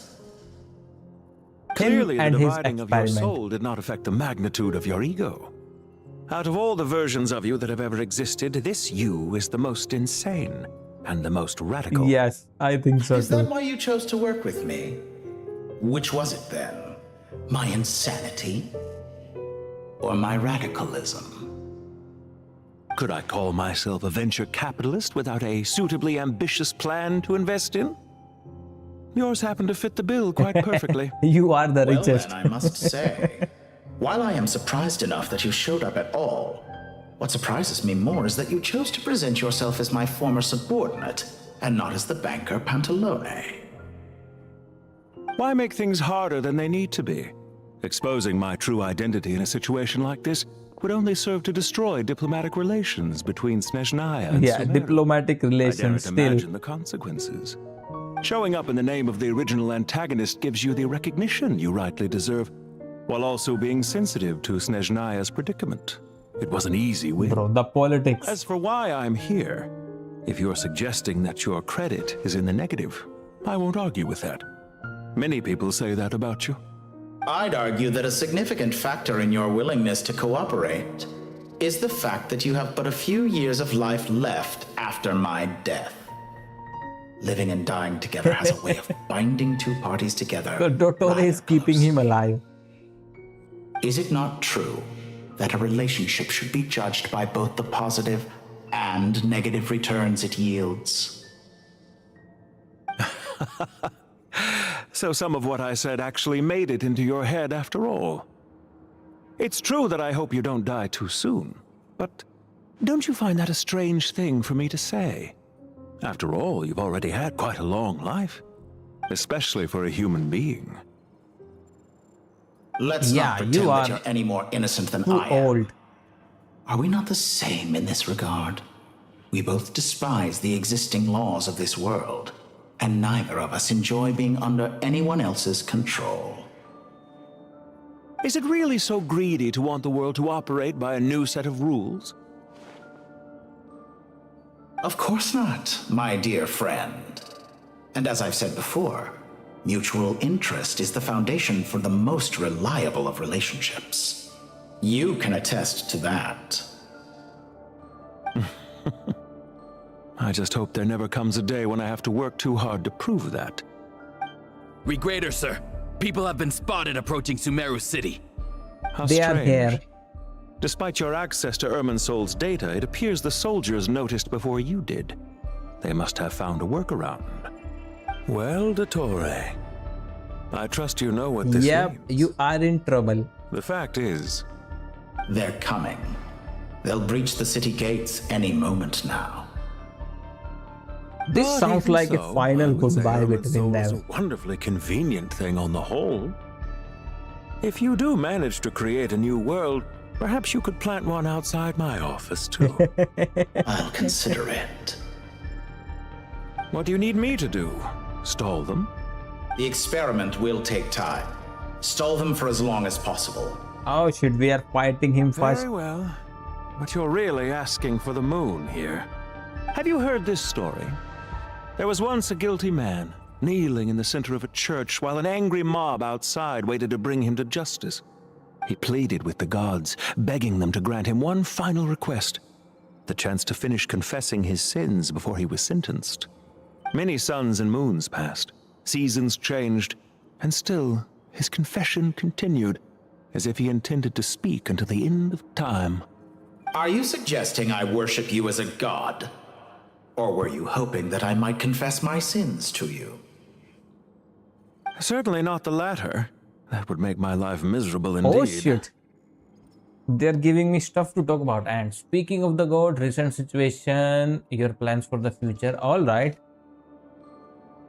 Clearly, the dividing of your soul did not affect the magnitude of your ego. Out of all the versions of you that have ever existed, this you is the most insane and the most radical. Yes, I think so Is too. that why you chose to work with me? Which was it then? My insanity? Or my radicalism? Could I call myself a venture capitalist without a suitably ambitious plan to invest in? Yours happened to fit the bill quite perfectly. You are the Well, richest. then, I must say, while I am surprised enough that you showed up at all, what surprises me more is that you chose to present yourself as my former subordinate and not as the banker Pantalone. Why make things harder than they need to be? Exposing my true identity in a situation like this would only serve to destroy diplomatic relations between Snezhnaya and Yeah, Sumeru. diplomatic relations I daren't still. imagine the consequences. Showing up in the name of the original antagonist gives you the recognition you rightly deserve, while also being sensitive to Snezhnaya's predicament. It was an easy win. Bro, the politics. As for why I'm here, if you're suggesting that your credit is in the negative, I won't argue with that. Many people say that about you. I'd argue that a significant factor in your willingness to cooperate is the fact that you have but a few years of life left after my death. Living and dying together has a way of binding two parties together. So Dottore is keeping him alive. Is it not true that a relationship should be judged by both the positive and negative returns it yields? So some of what I said actually made it into your head after all. It's true that I hope you don't die too soon, but don't you find that a strange thing for me to say? After all, you've already had quite a long life, especially for a human being. Let's not pretend that you're any more innocent than I am. Old. Are we not the same in this regard? We both despise the existing laws of this world, and neither of us enjoy being under anyone else's control. Is it really so greedy to want the world to operate by a new set of rules? Of course not, my dear friend. And as I've said before, mutual interest is the foundation for the most reliable of relationships. You can attest to that. I just hope there never comes a day when I have to work too hard to prove that. Regrader, sir. People have been spotted approaching Sumeru City. How They are strange. here. Despite your access to Irminsol's data, it appears the soldiers noticed before you did. They must have found a workaround. Well, Dottore, I trust you know what this Yep, means. you are in trouble. The fact is, they're coming. They'll breach the city gates any moment now. This But sounds even like so, a final I would say goodbye between Irminsol is them. a wonderfully convenient thing on the whole. If you do manage to create a new world, perhaps you could plant one outside my office too. I'll consider it. What do you need me to do? Stall them? The experiment will take time. Stall them for as long as possible. Oh shit, we are fighting him first. Very well. But you're really asking for the moon here. Have you heard this story? There was once a guilty man, kneeling in the center of a church while an angry mob outside waited to bring him to justice. He pleaded with the gods, begging them to grant him one final request, the chance to finish confessing his sins before he was sentenced. Many suns and moons passed, seasons changed, and still his confession continued, as if he intended to speak until the end of time. Are you suggesting I worship you as a god? Or were you hoping that I might confess my sins to you? Certainly not the latter. That would make my life miserable indeed. Oh shit. They're giving me stuff to talk about. And speaking of the god, recent situation, your plans for the future. Alright.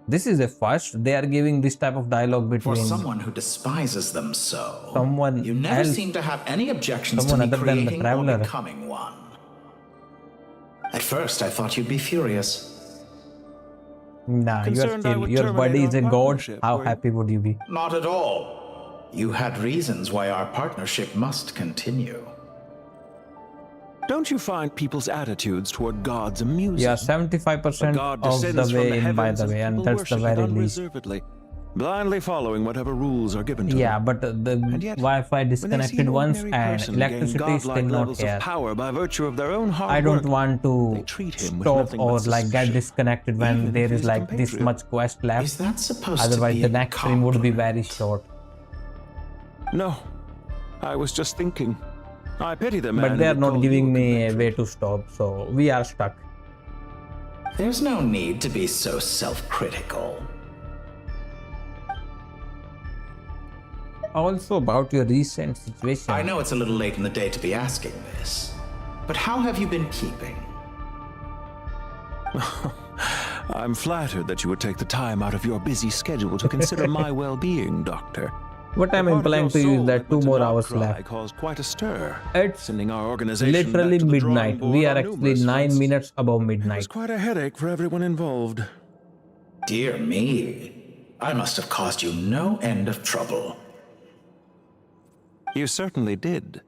This is a first. They are giving this type of dialogue between For someone who despises them so, someone you never else, seem to have any objections to someone me other than the creating or traveler. becoming one. At first, I thought you'd be furious. Nah, you are Concerned I chill. would Your terminate buddy our is a god. partnership, How were you? happy would you be? Not at all. You had reasons why our partnership must continue. Don't you find people's attitudes toward gods amusing? Yeah, 75% God of descends the from way in, by heavens the way, and people that's the worship it very least. unreservedly, blindly following whatever rules are given to Yeah, them. but the yet, Wi-Fi when they see disconnected an once ordinary and person electricity gain is still godlike not levels here. of power by virtue of their own hard I don't work, want to treat him with stop nothing but or like get suspicion, disconnected when even there if is he's a like this compatriot. much quest left. Is that supposed Otherwise, to be the a next stream would be very short. No, I was just thinking. I pity the man. But they who are would not call giving you a me a way to stop, so we are stuck. There's no need to be so self-critical. Also about your recent situation. I know it's a little late in the day to be asking this, but how have you been keeping? I'm flattered that you would take the time out of your busy schedule to consider my well-being, Doctor. What I'm implying to you is that 2 more hours left. Caused quite a stir. It's sending our organization literally back to the drawing midnight. board We are on actually numerous 9 fronts. minutes above It was midnight. quite a headache for everyone involved. Dear me, I must have caused you no end of trouble. You certainly did.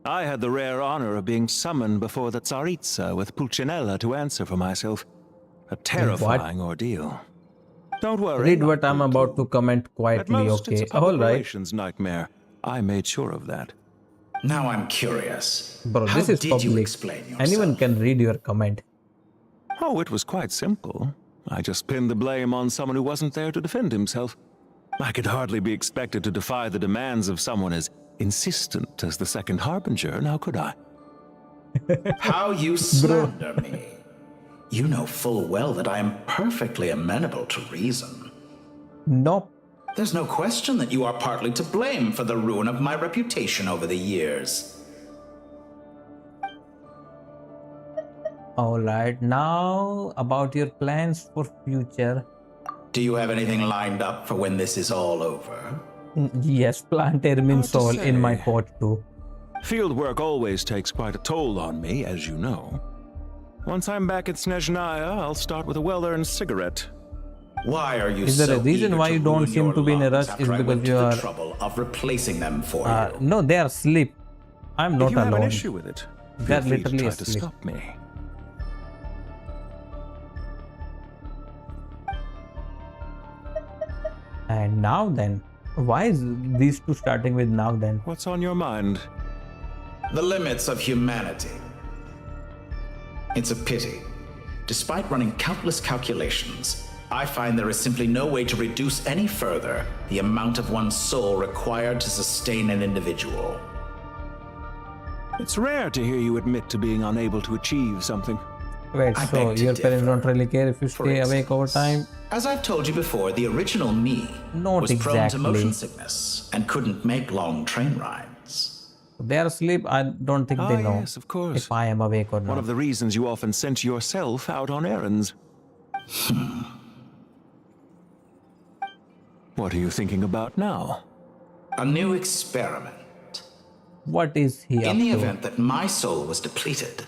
I had the rare honor of being summoned before the Tsaritsa with Pulcinella to answer for myself. A terrifying ordeal. Don't worry. Read what I'm about to comment At quietly, most, okay? it's a public Alright. relations nightmare. I made sure of that. Now I'm curious. Bro, How this is did you public. explain yourself? Anyone can read your comment. Oh, it was quite simple. I just pinned the blame on someone who wasn't there to defend himself. I could hardly be expected to defy the demands of someone as insistent as the second harbinger, now could I? How you slander me. You know full well that I am perfectly amenable to reason. Nope. There's no question that you are partly to blame for the ruin of my reputation over the years. Alright, now about your plans for future. Do you have anything lined up for when this is all over? Yes, plant Ermin soul in my pot too. Field work always takes quite a toll on me, as you know. Once I'm back at Snezhnaya, I'll start with a well-earned cigarette. Why are you Is there so a reason eager why to you don't ruin seem your to be in a lungs rush? after Is I because went to you the are trouble of replacing them for you? no, they are asleep. I'm not If you have alone. an issue with it, They're feel free to literally try to asleep. stop me. And now then, why is these two starting with now then? What's on your mind? The limits of humanity. It's a pity. Despite running countless calculations, I find there is simply no way to reduce any further the amount of one's soul required to sustain an individual. It's rare to hear you admit to being unable to achieve something. Wait, I so beg to your parents differ. don't really care if you stay awake over time? As I've told you before, the original me Not was prone to exactly. motion sickness and couldn't make long train rides. They are asleep. I don't think they know Yes, of course. if I am awake or One not. of the reasons you often sent yourself out on errands. What are you thinking about now? A new experiment. What is he up In the to? event that my soul was depleted,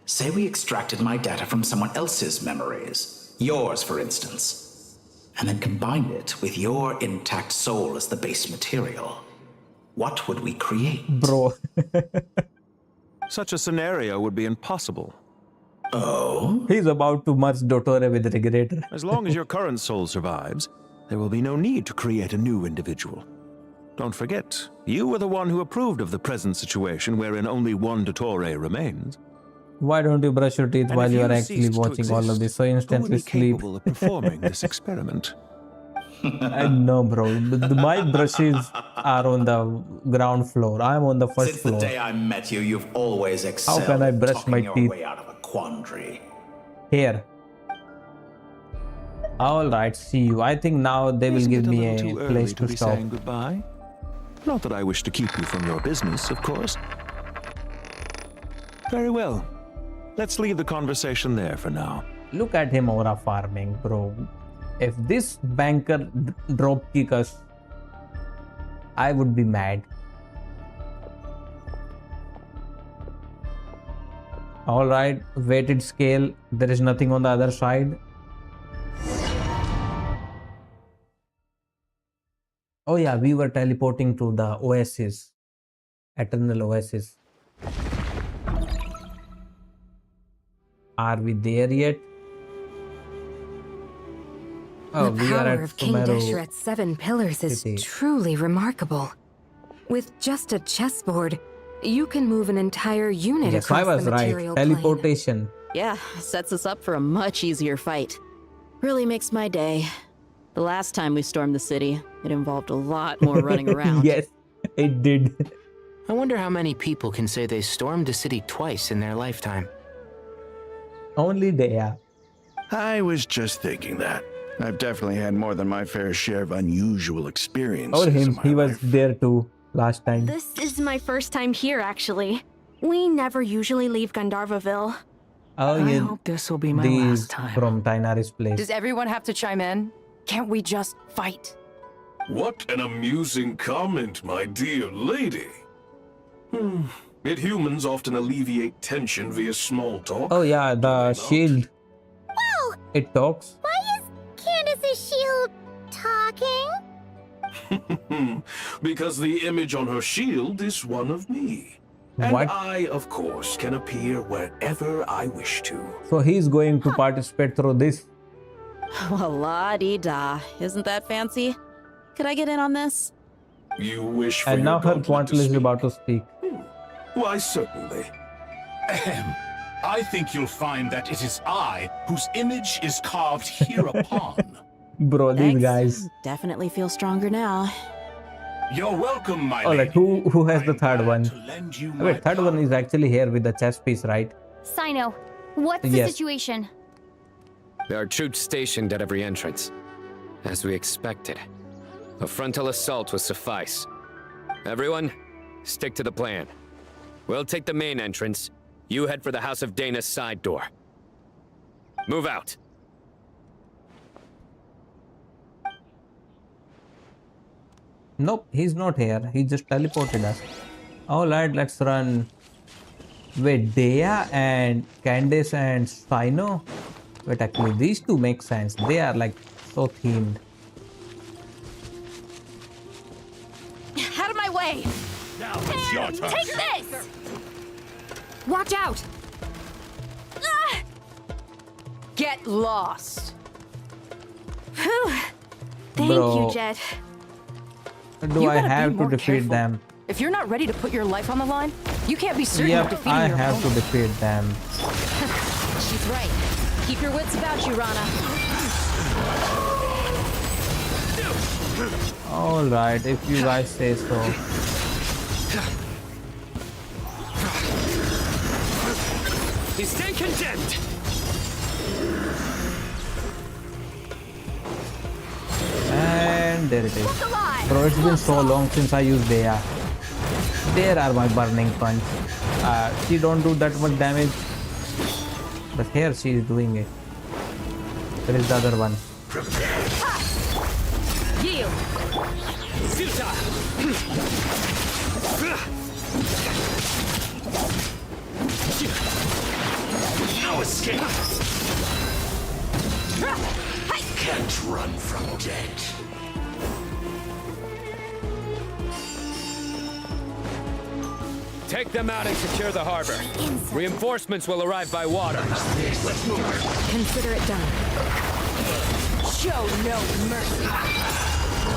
say we extracted my data from someone else's memories, yours for instance, and then combined it with your intact soul as the base material, what would we create? Bro. Such a scenario would be impossible. Oh? He's about to merge Dottore with Regulator. As long as your current soul survives, there will be no need to create a new individual. Don't forget, you were the one who approved of the present situation wherein only one Dottore remains. Why don't you brush your teeth And while if you you are actually ceased to watching all of exist, this? So who would instantly be sleep. capable of performing this experiment? I know, bro. My brushes are on the ground floor. I'm on the first Since floor. the day I met you, you've always excelled can I brush talking my your teeth? way out of a quandary. Here. All right, see you. I think now they will Isn't give it a me little a too place early to be stop. saying goodbye? Not that I wish to keep you from your business, of course. Very well. Let's leave the conversation there for now. Look at him aura farming, bro. If this banker drop kick us, I would be mad. All right, weighted scale. There is nothing on the other side. Oh yeah, we were teleporting to the oasis, eternal oasis. Are we there yet? Oh, The we are power at of King Sumeru Deshret's 7 pillars is City. truly remarkable. With just a chessboard, you can move an entire unit Yes, I across was the right. material plane. Teleportation. Yeah, sets us up for a much easier fight. Really makes my day. The last time we stormed the city, it involved a lot more running around. Yes, it did. I wonder how many people can say they stormed a city twice in their lifetime. Only there. I was just thinking that. I've definitely had more than my fair share of unusual experiences. Or him, in my he was life. there too last time. This is my first time here, actually. We never usually leave Gandharvaville. Oh, I yeah. hope this will be my These last time. from Tainari's place. Does everyone have to chime in? Can't we just fight? What an amusing comment, my dear lady. Yet humans often alleviate tension via small talk. Oh yeah, the shield. Wow! It talks. Why is Candace's shield talking? Because the image on her shield is one of me. And What? I, of course, can appear wherever I wish to. So he's going to participate through this. Well, la-di-da. Isn't that fancy? Could I get in on this? You wish for And your now her gauntlet to Quantle is speak? about to speak. Why, certainly. Ahem. I think you'll find that it is I whose image is carved hereupon. Bro, these Thanks. guys. Definitely feel stronger now. You're welcome, my Oh, like lady. who has the third one? Lend you Wait, third one is actually here with the chess piece, right? Sino, what's the Yes. situation? There are troops stationed at every entrance. As we expected. A frontal assault will suffice. Everyone, stick to the plan. We'll take the main entrance. You head for the House of Dana's side door. Move out. Nope, he's not here. He just teleported us. Alright, let's run. Wait, Dea and Candace and Sino? Wait, actually, these two make sense. They are like so themed. Out of my way! Now it's your turn. Take this! Watch out! Ah! Get lost. Whew. Thank Bro. you, Jet. Do You I gotta be have to more defeat careful. them? If you're not ready to put your life on the line, you can't be certain of Yep, defeating I your have to opponent. defeat them. She's right. Keep your wits about you, Rana. Alright, if you guys say so. He stand condemned. And there it is. Bro, it's been so long since I used Dea. There are my burning punch. She don't do that much damage. But here she is doing it. There is the other one. Yield. No escape. Can't run from death. Take them out and secure the harbor. Reinforcements will arrive by water. Consider it done. Show no mercy.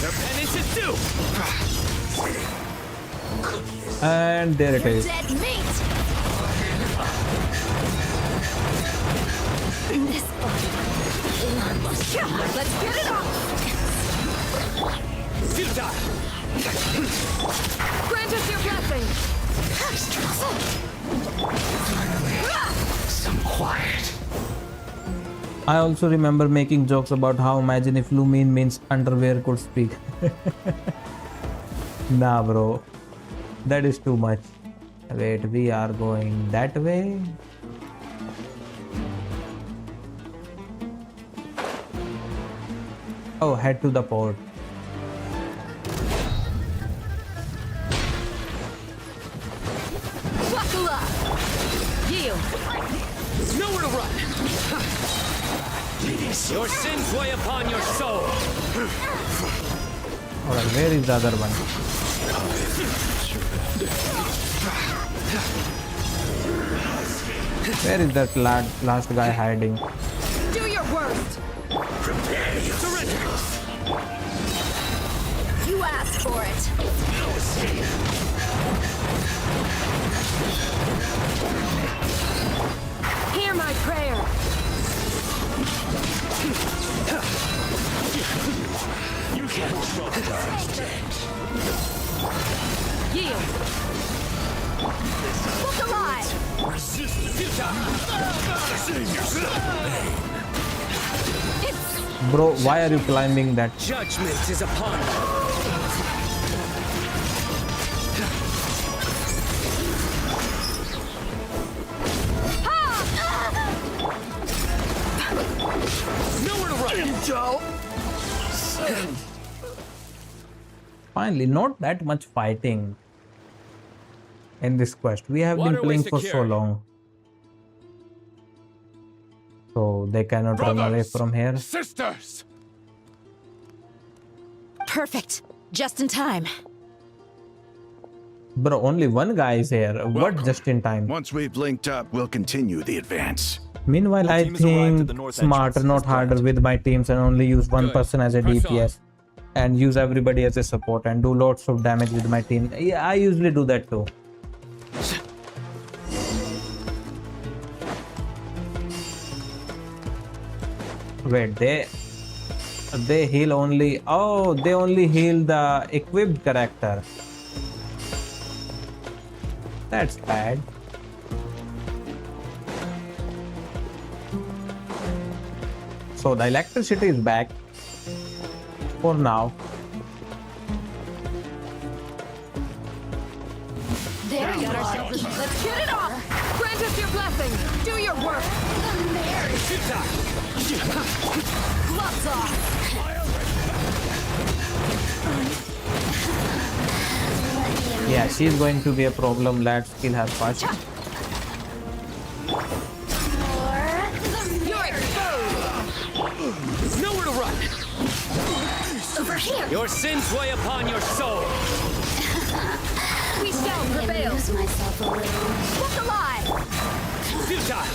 Their penance is due. And there it is. Dead meat! This Let's get it on. Grant us your blessing! I also remember making jokes about how imagine if Lumine means underwear could speak. Nah, bro. That is too much. Wait, we are going that way. Oh, head to the port. Buckle up! Yield! Nowhere to run! Your sins weigh upon your soul! Alright, where is the other one? Where is that last guy hiding? Do your worst! Surrender! You asked for it! Hear my prayer! You can't trust us. Yield! Look alive! Resist. Save yourself. Bro, why are you climbing that? Judgment is upon you. Nowhere to run! Finally, not that much fighting in this quest. We have been playing for so long. So they cannot run away from here. Sisters! Perfect. Just in time. Bro, only one guy is here. What just in time? Once we've linked up, we'll continue the advance. Meanwhile, I think smarter, not harder with my teams and only use one person as a DPS and use everybody as a support and do lots of damage with my team. Yeah, I usually do that too. Wait, they heal only. Oh, they only heal the equipped character. That's bad. So the electricity is back for now. There you are. Let's get it off! Grant us your blessing! Do your work! Gloves off! Yeah, she's going to be a problem. Let's kill her first. You're exposed! Nowhere to run! Over here! Your sins weigh upon your soul! We shall prevail! Lose myself a little. Look alive! Futile!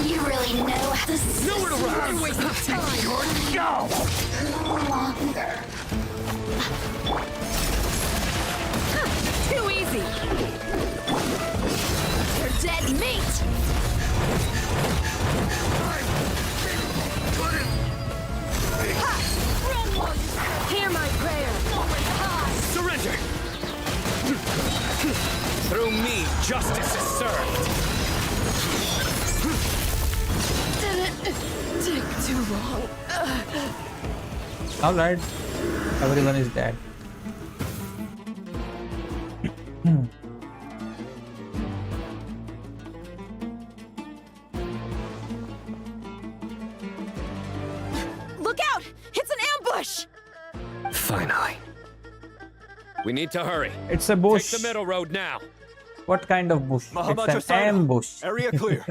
You really know how to Nowhere to run! Waste of time! go! No longer. Too easy! You're dead meat! Hear my prayer! Surrender! Through me, justice is served! Did it take too long? Alright, everyone is dead. Look out! It's an ambush! Finally. We need to hurry. It's a bush. Take the middle road now. What kind of bush? It's an ambush. Area clear.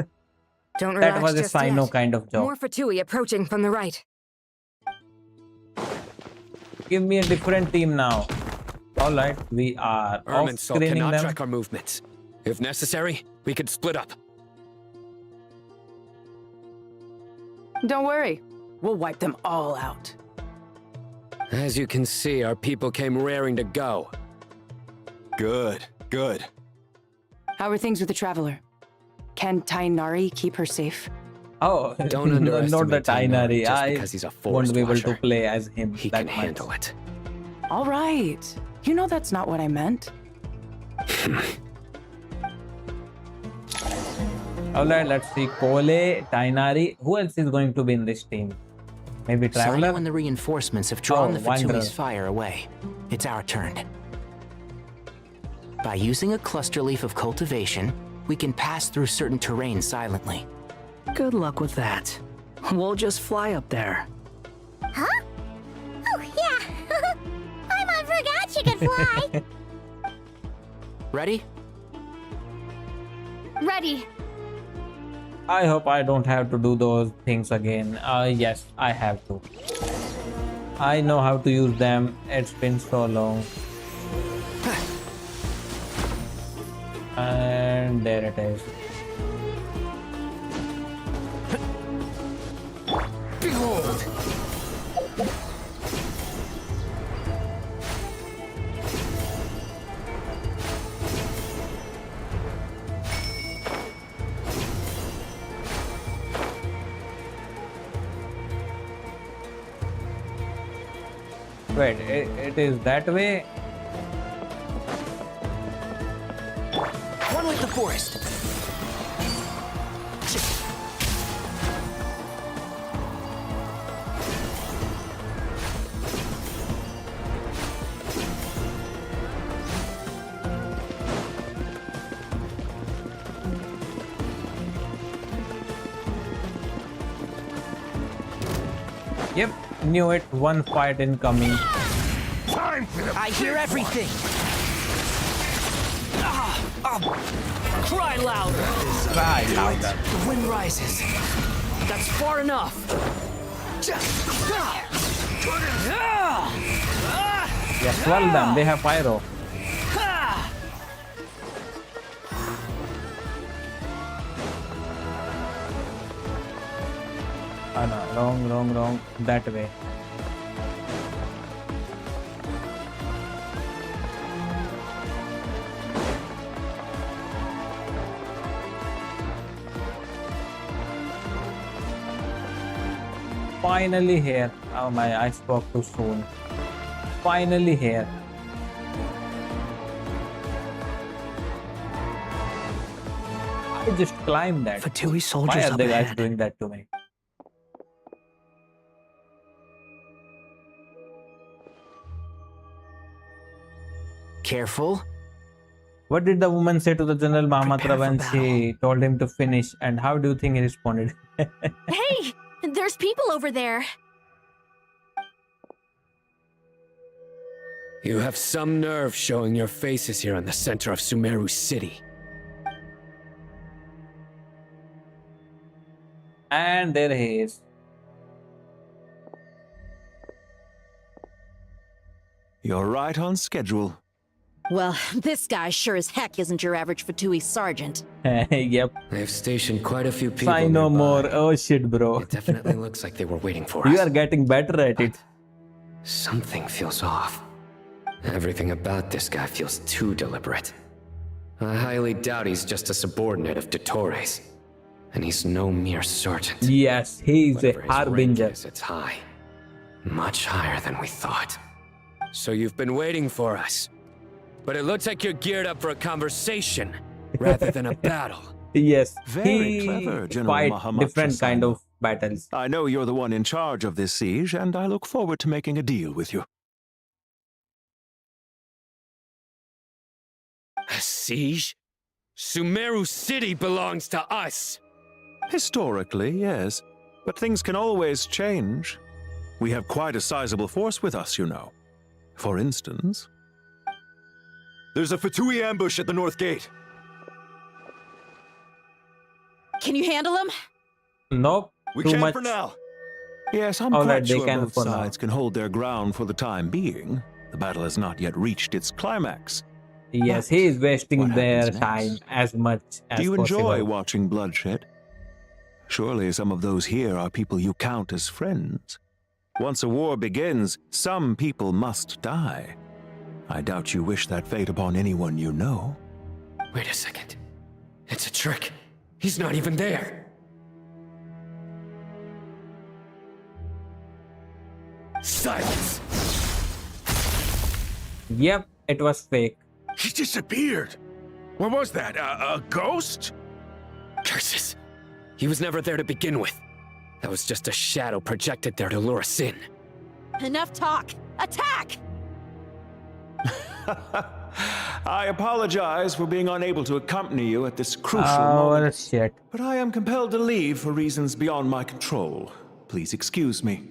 Don't That relax was a just Sino yet. kind of job. More Fatui approaching from the right. Give me a different team now. Alright, we are off Irminsul screening cannot them. track our movements. If necessary, we could split up. Don't worry. We'll wipe them all out. As you can see, our people came raring to go. Good, good. How are things with the Traveler? Can Tainari keep her safe? Oh, Don't not underestimate the Tainari. just I because he's a won't forest be able to watcher. play as him He that can much. handle it. All right. You know that's not what I meant. Alright, let's see. Kole, Tainari. Who else is going to be in this team? Maybe Traveler? Sanyo and the reinforcements have drawn the Wanderer. Fatui's fire away. It's our turn. By using a cluster leaf of cultivation, we can pass through certain terrain silently. Good luck with that. We'll just fly up there. Huh? Oh, yeah. Paimon forgot she could fly. Ready? Ready. I hope I don't have to do those things again. Yes, I have to. I know how to use them. It's been so long. And there it is. Behold! Wait, it is that way? One with the forest. Yep, knew it. One fight incoming. I hear everything! Cry louder! Cry louder. The wind rises. That's far enough. Yes, swell them. They have pyro. Oh no, wrong. That way. Finally here. Oh my, I spoke too soon. Finally here. I just climbed that. Fatui soldiers Why are up the guys ahead. doing that to me? Careful. What did the woman say to the General Mahmatra Prepare when for she told him to finish? And how do you think he responded? Hey! There's people over there. You have some nerve showing your faces here in the center of Sumeru City. And there he is. You're right on schedule. Well, this guy sure as heck isn't your average Fatui sergeant. Yep. They've stationed quite a few people Sign no nearby. more. Oh shit, bro. It definitely looks like they were waiting for You us. are getting better at it. Something feels off. Everything about this guy feels too deliberate. I highly doubt he's just a subordinate of Dottore's. And he's no mere sergeant. Yes, he is a Whatever his rank harbinger. is, it's high. Much higher than we thought. So you've been waiting for us. But it looks like you're geared up for a conversation rather than a battle. Yes, Very he clever, General fight Mahamatsha different kind Sano. of battles. I know you're the one in charge of this siege, and I look forward to making a deal with you. A siege? Sumeru City belongs to us! Historically, yes. But things can always change. We have quite a sizable force with us, you know. For instance... There's a Fatui ambush at the north gate. Can you handle him? Nope. We too can much. for now. Yes, I'm Alright, quite they sure can both for now. sides can hold their ground for the time being. The battle has not yet reached its climax. Yes, he is wasting What their happens time next? as much as Do you possible. enjoy watching bloodshed? Surely some of those here are people you count as friends. Once a war begins, some people must die. I doubt you wish that fate upon anyone you know. Wait a second. It's a trick. He's not even there. Silence! Yep, It was fake. He disappeared. What was that? A ghost? Curses. He was never there to begin with. That was just a shadow projected there to lure us in. Enough talk! Attack! I apologize for being unable to accompany you at this crucial Oh, moment. shit. But I am compelled to leave for reasons beyond my control. Please excuse me.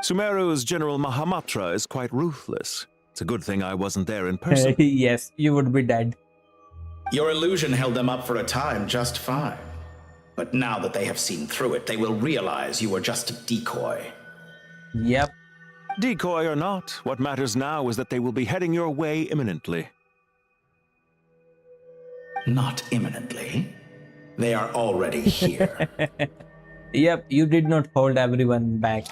Sumeru's General Mahamatra is quite ruthless. It's a good thing I wasn't there in person. Yes, you would be dead. Your illusion held them up for a time just fine. But now that they have seen through it, they will realize you were just a decoy. Yep. Decoy or not, what matters now is that they will be heading your way imminently. Not imminently. They are already here. Yep, you did not hold everyone back.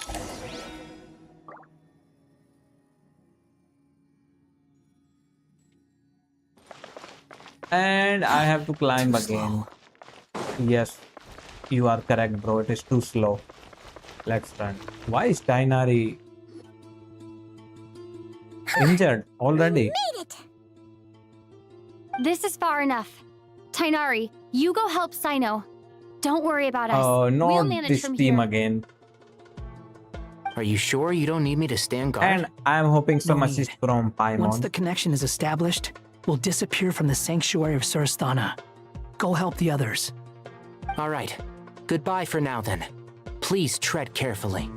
And I have to climb again. Yes, you are correct, bro. It is too slow. Let's run. Why is Tainari injured already? Made it! This is far enough. Tainari, you go help Sino. Don't worry about us. Oh, We'll not manage this from team here. again. Are you sure you don't need me to stand guard? And I'm hoping some No need. assist from Paimon. Once the connection is established, we'll disappear from the sanctuary of Surasthana. Go help the others. All right. Goodbye for now, then. Please tread carefully.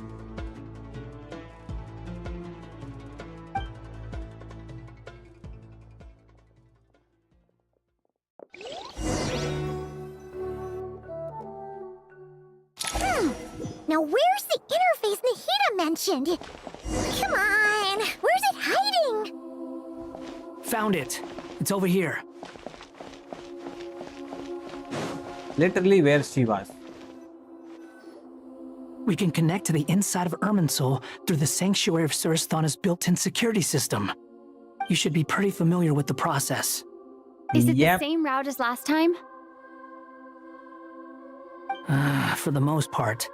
Now where's the interface Nahida mentioned? Come on, where's it hiding? Found it. It's over here. Literally where she was. We can connect to the inside of Irminsul through the sanctuary of Surasthana's built-in security system. You should be pretty familiar with the process. Is it the same route as last time? For the most part,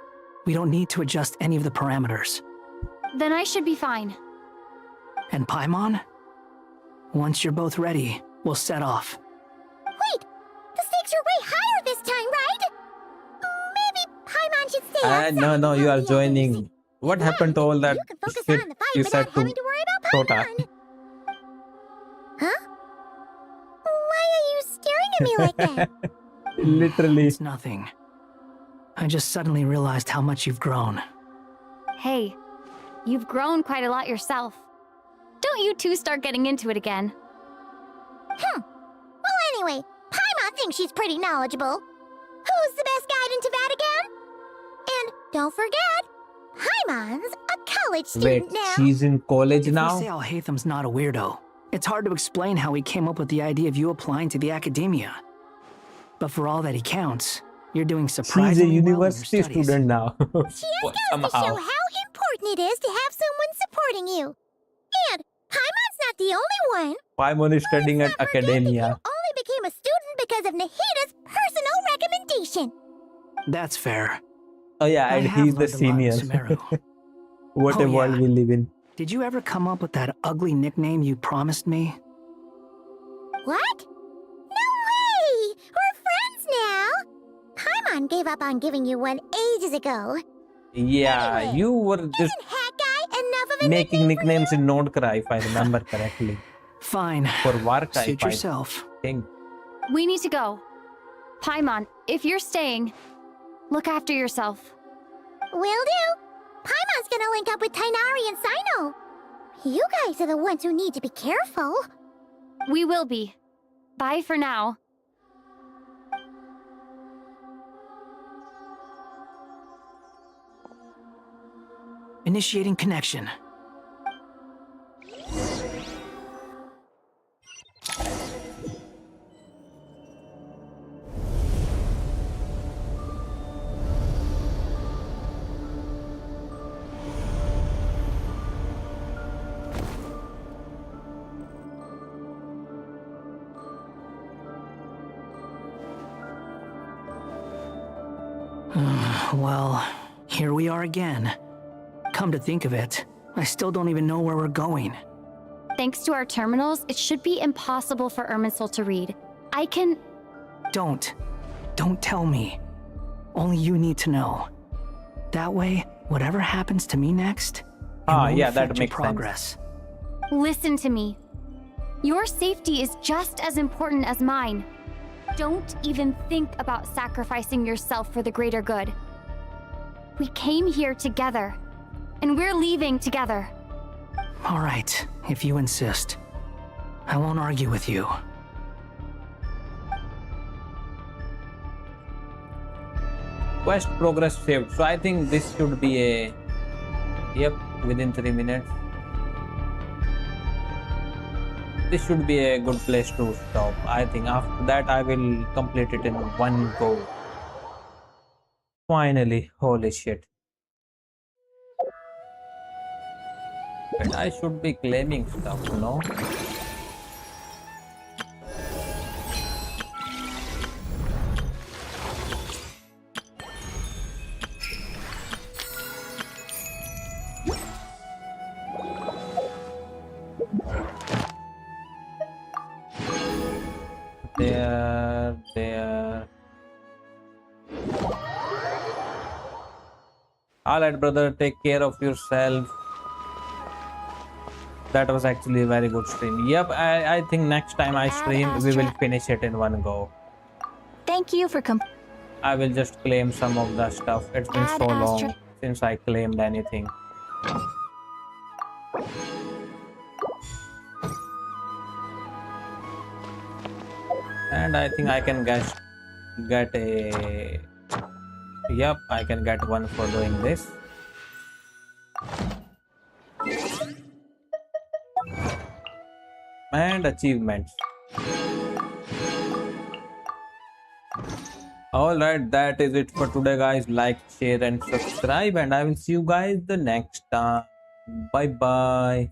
we don't need to adjust any of the parameters. Then I should be fine. And Paimon? Once you're both ready, we'll set off. Wait, the stakes are way higher this time, right? Maybe Paimon should stay outside. No, you are joining. What happened to all that shit you said to Tota? Huh? Why are you staring at me like that? Literally. It's nothing. I just suddenly realized how much you've grown. Hey, you've grown quite a lot yourself. Don't you two start getting into it again. Well, anyway, Paimon thinks she's pretty knowledgeable. Who's the best guide in Tavatigan? And don't forget, Paimon's a college student Wait, now. she's in college If now? we say Alhatham's not a weirdo, it's hard to explain how he came up with the idea of you applying to the academia. But for all that he counts, you're doing She's a surprisingly well in your university studies. student now. She just goes to show how important it is to have someone supporting you. And Paimon's not the only one. Paimon is studying at academia. Only became a student because of Nahida's personal recommendation. That's fair. Oh yeah, I and have he's the learned a lot in senior. Sumeru. What Oh, a world yeah. we live in. Did you ever come up with that ugly nickname you promised me? What? No way! We're friends now! Paimon gave up on giving you one ages ago. Yeah, you were just Hat guy, enough of a making nicknames in Nordkra, if I remember correctly. Fine. For Varka, Suit if I yourself. think. We need to go. Paimon, if you're staying, look after yourself. Will do. Paimon's gonna link up with Tainari and Sino. You guys are the ones who need to be careful. We will be. Bye for now. Initiating connection. Well, here we are again. Come to think of it, I still don't even know where we're going. thanks to our terminals, it should be impossible for Irminsul to read. I can... Don't tell me. Only you need to know. That way, whatever happens to me next, it won't yeah, affect that your makes progress. Listen to me. Your safety is just as important as mine. Don't even think about sacrificing yourself for the greater good. We came here together, and we're leaving together. All right, if you insist. I won't argue with you. Quest progress saved. So I think this should be a... Yep, within 3 minutes. This should be a good place to stop. I think after that I will complete it in one go. Finally, holy shit. But I should be claiming stuff, no? There. Alright, brother, take care of yourself. That was actually a very good stream. Yep, I think next time I stream, we will finish it in one go. Thank you for I will just claim some of the stuff. It's been so long since I claimed anything. And I think I can get a... Yep, I can get one for doing this. And achievements. Alright, that is it for today, guys. Like, share and subscribe, and I will see you guys the next time. Bye bye.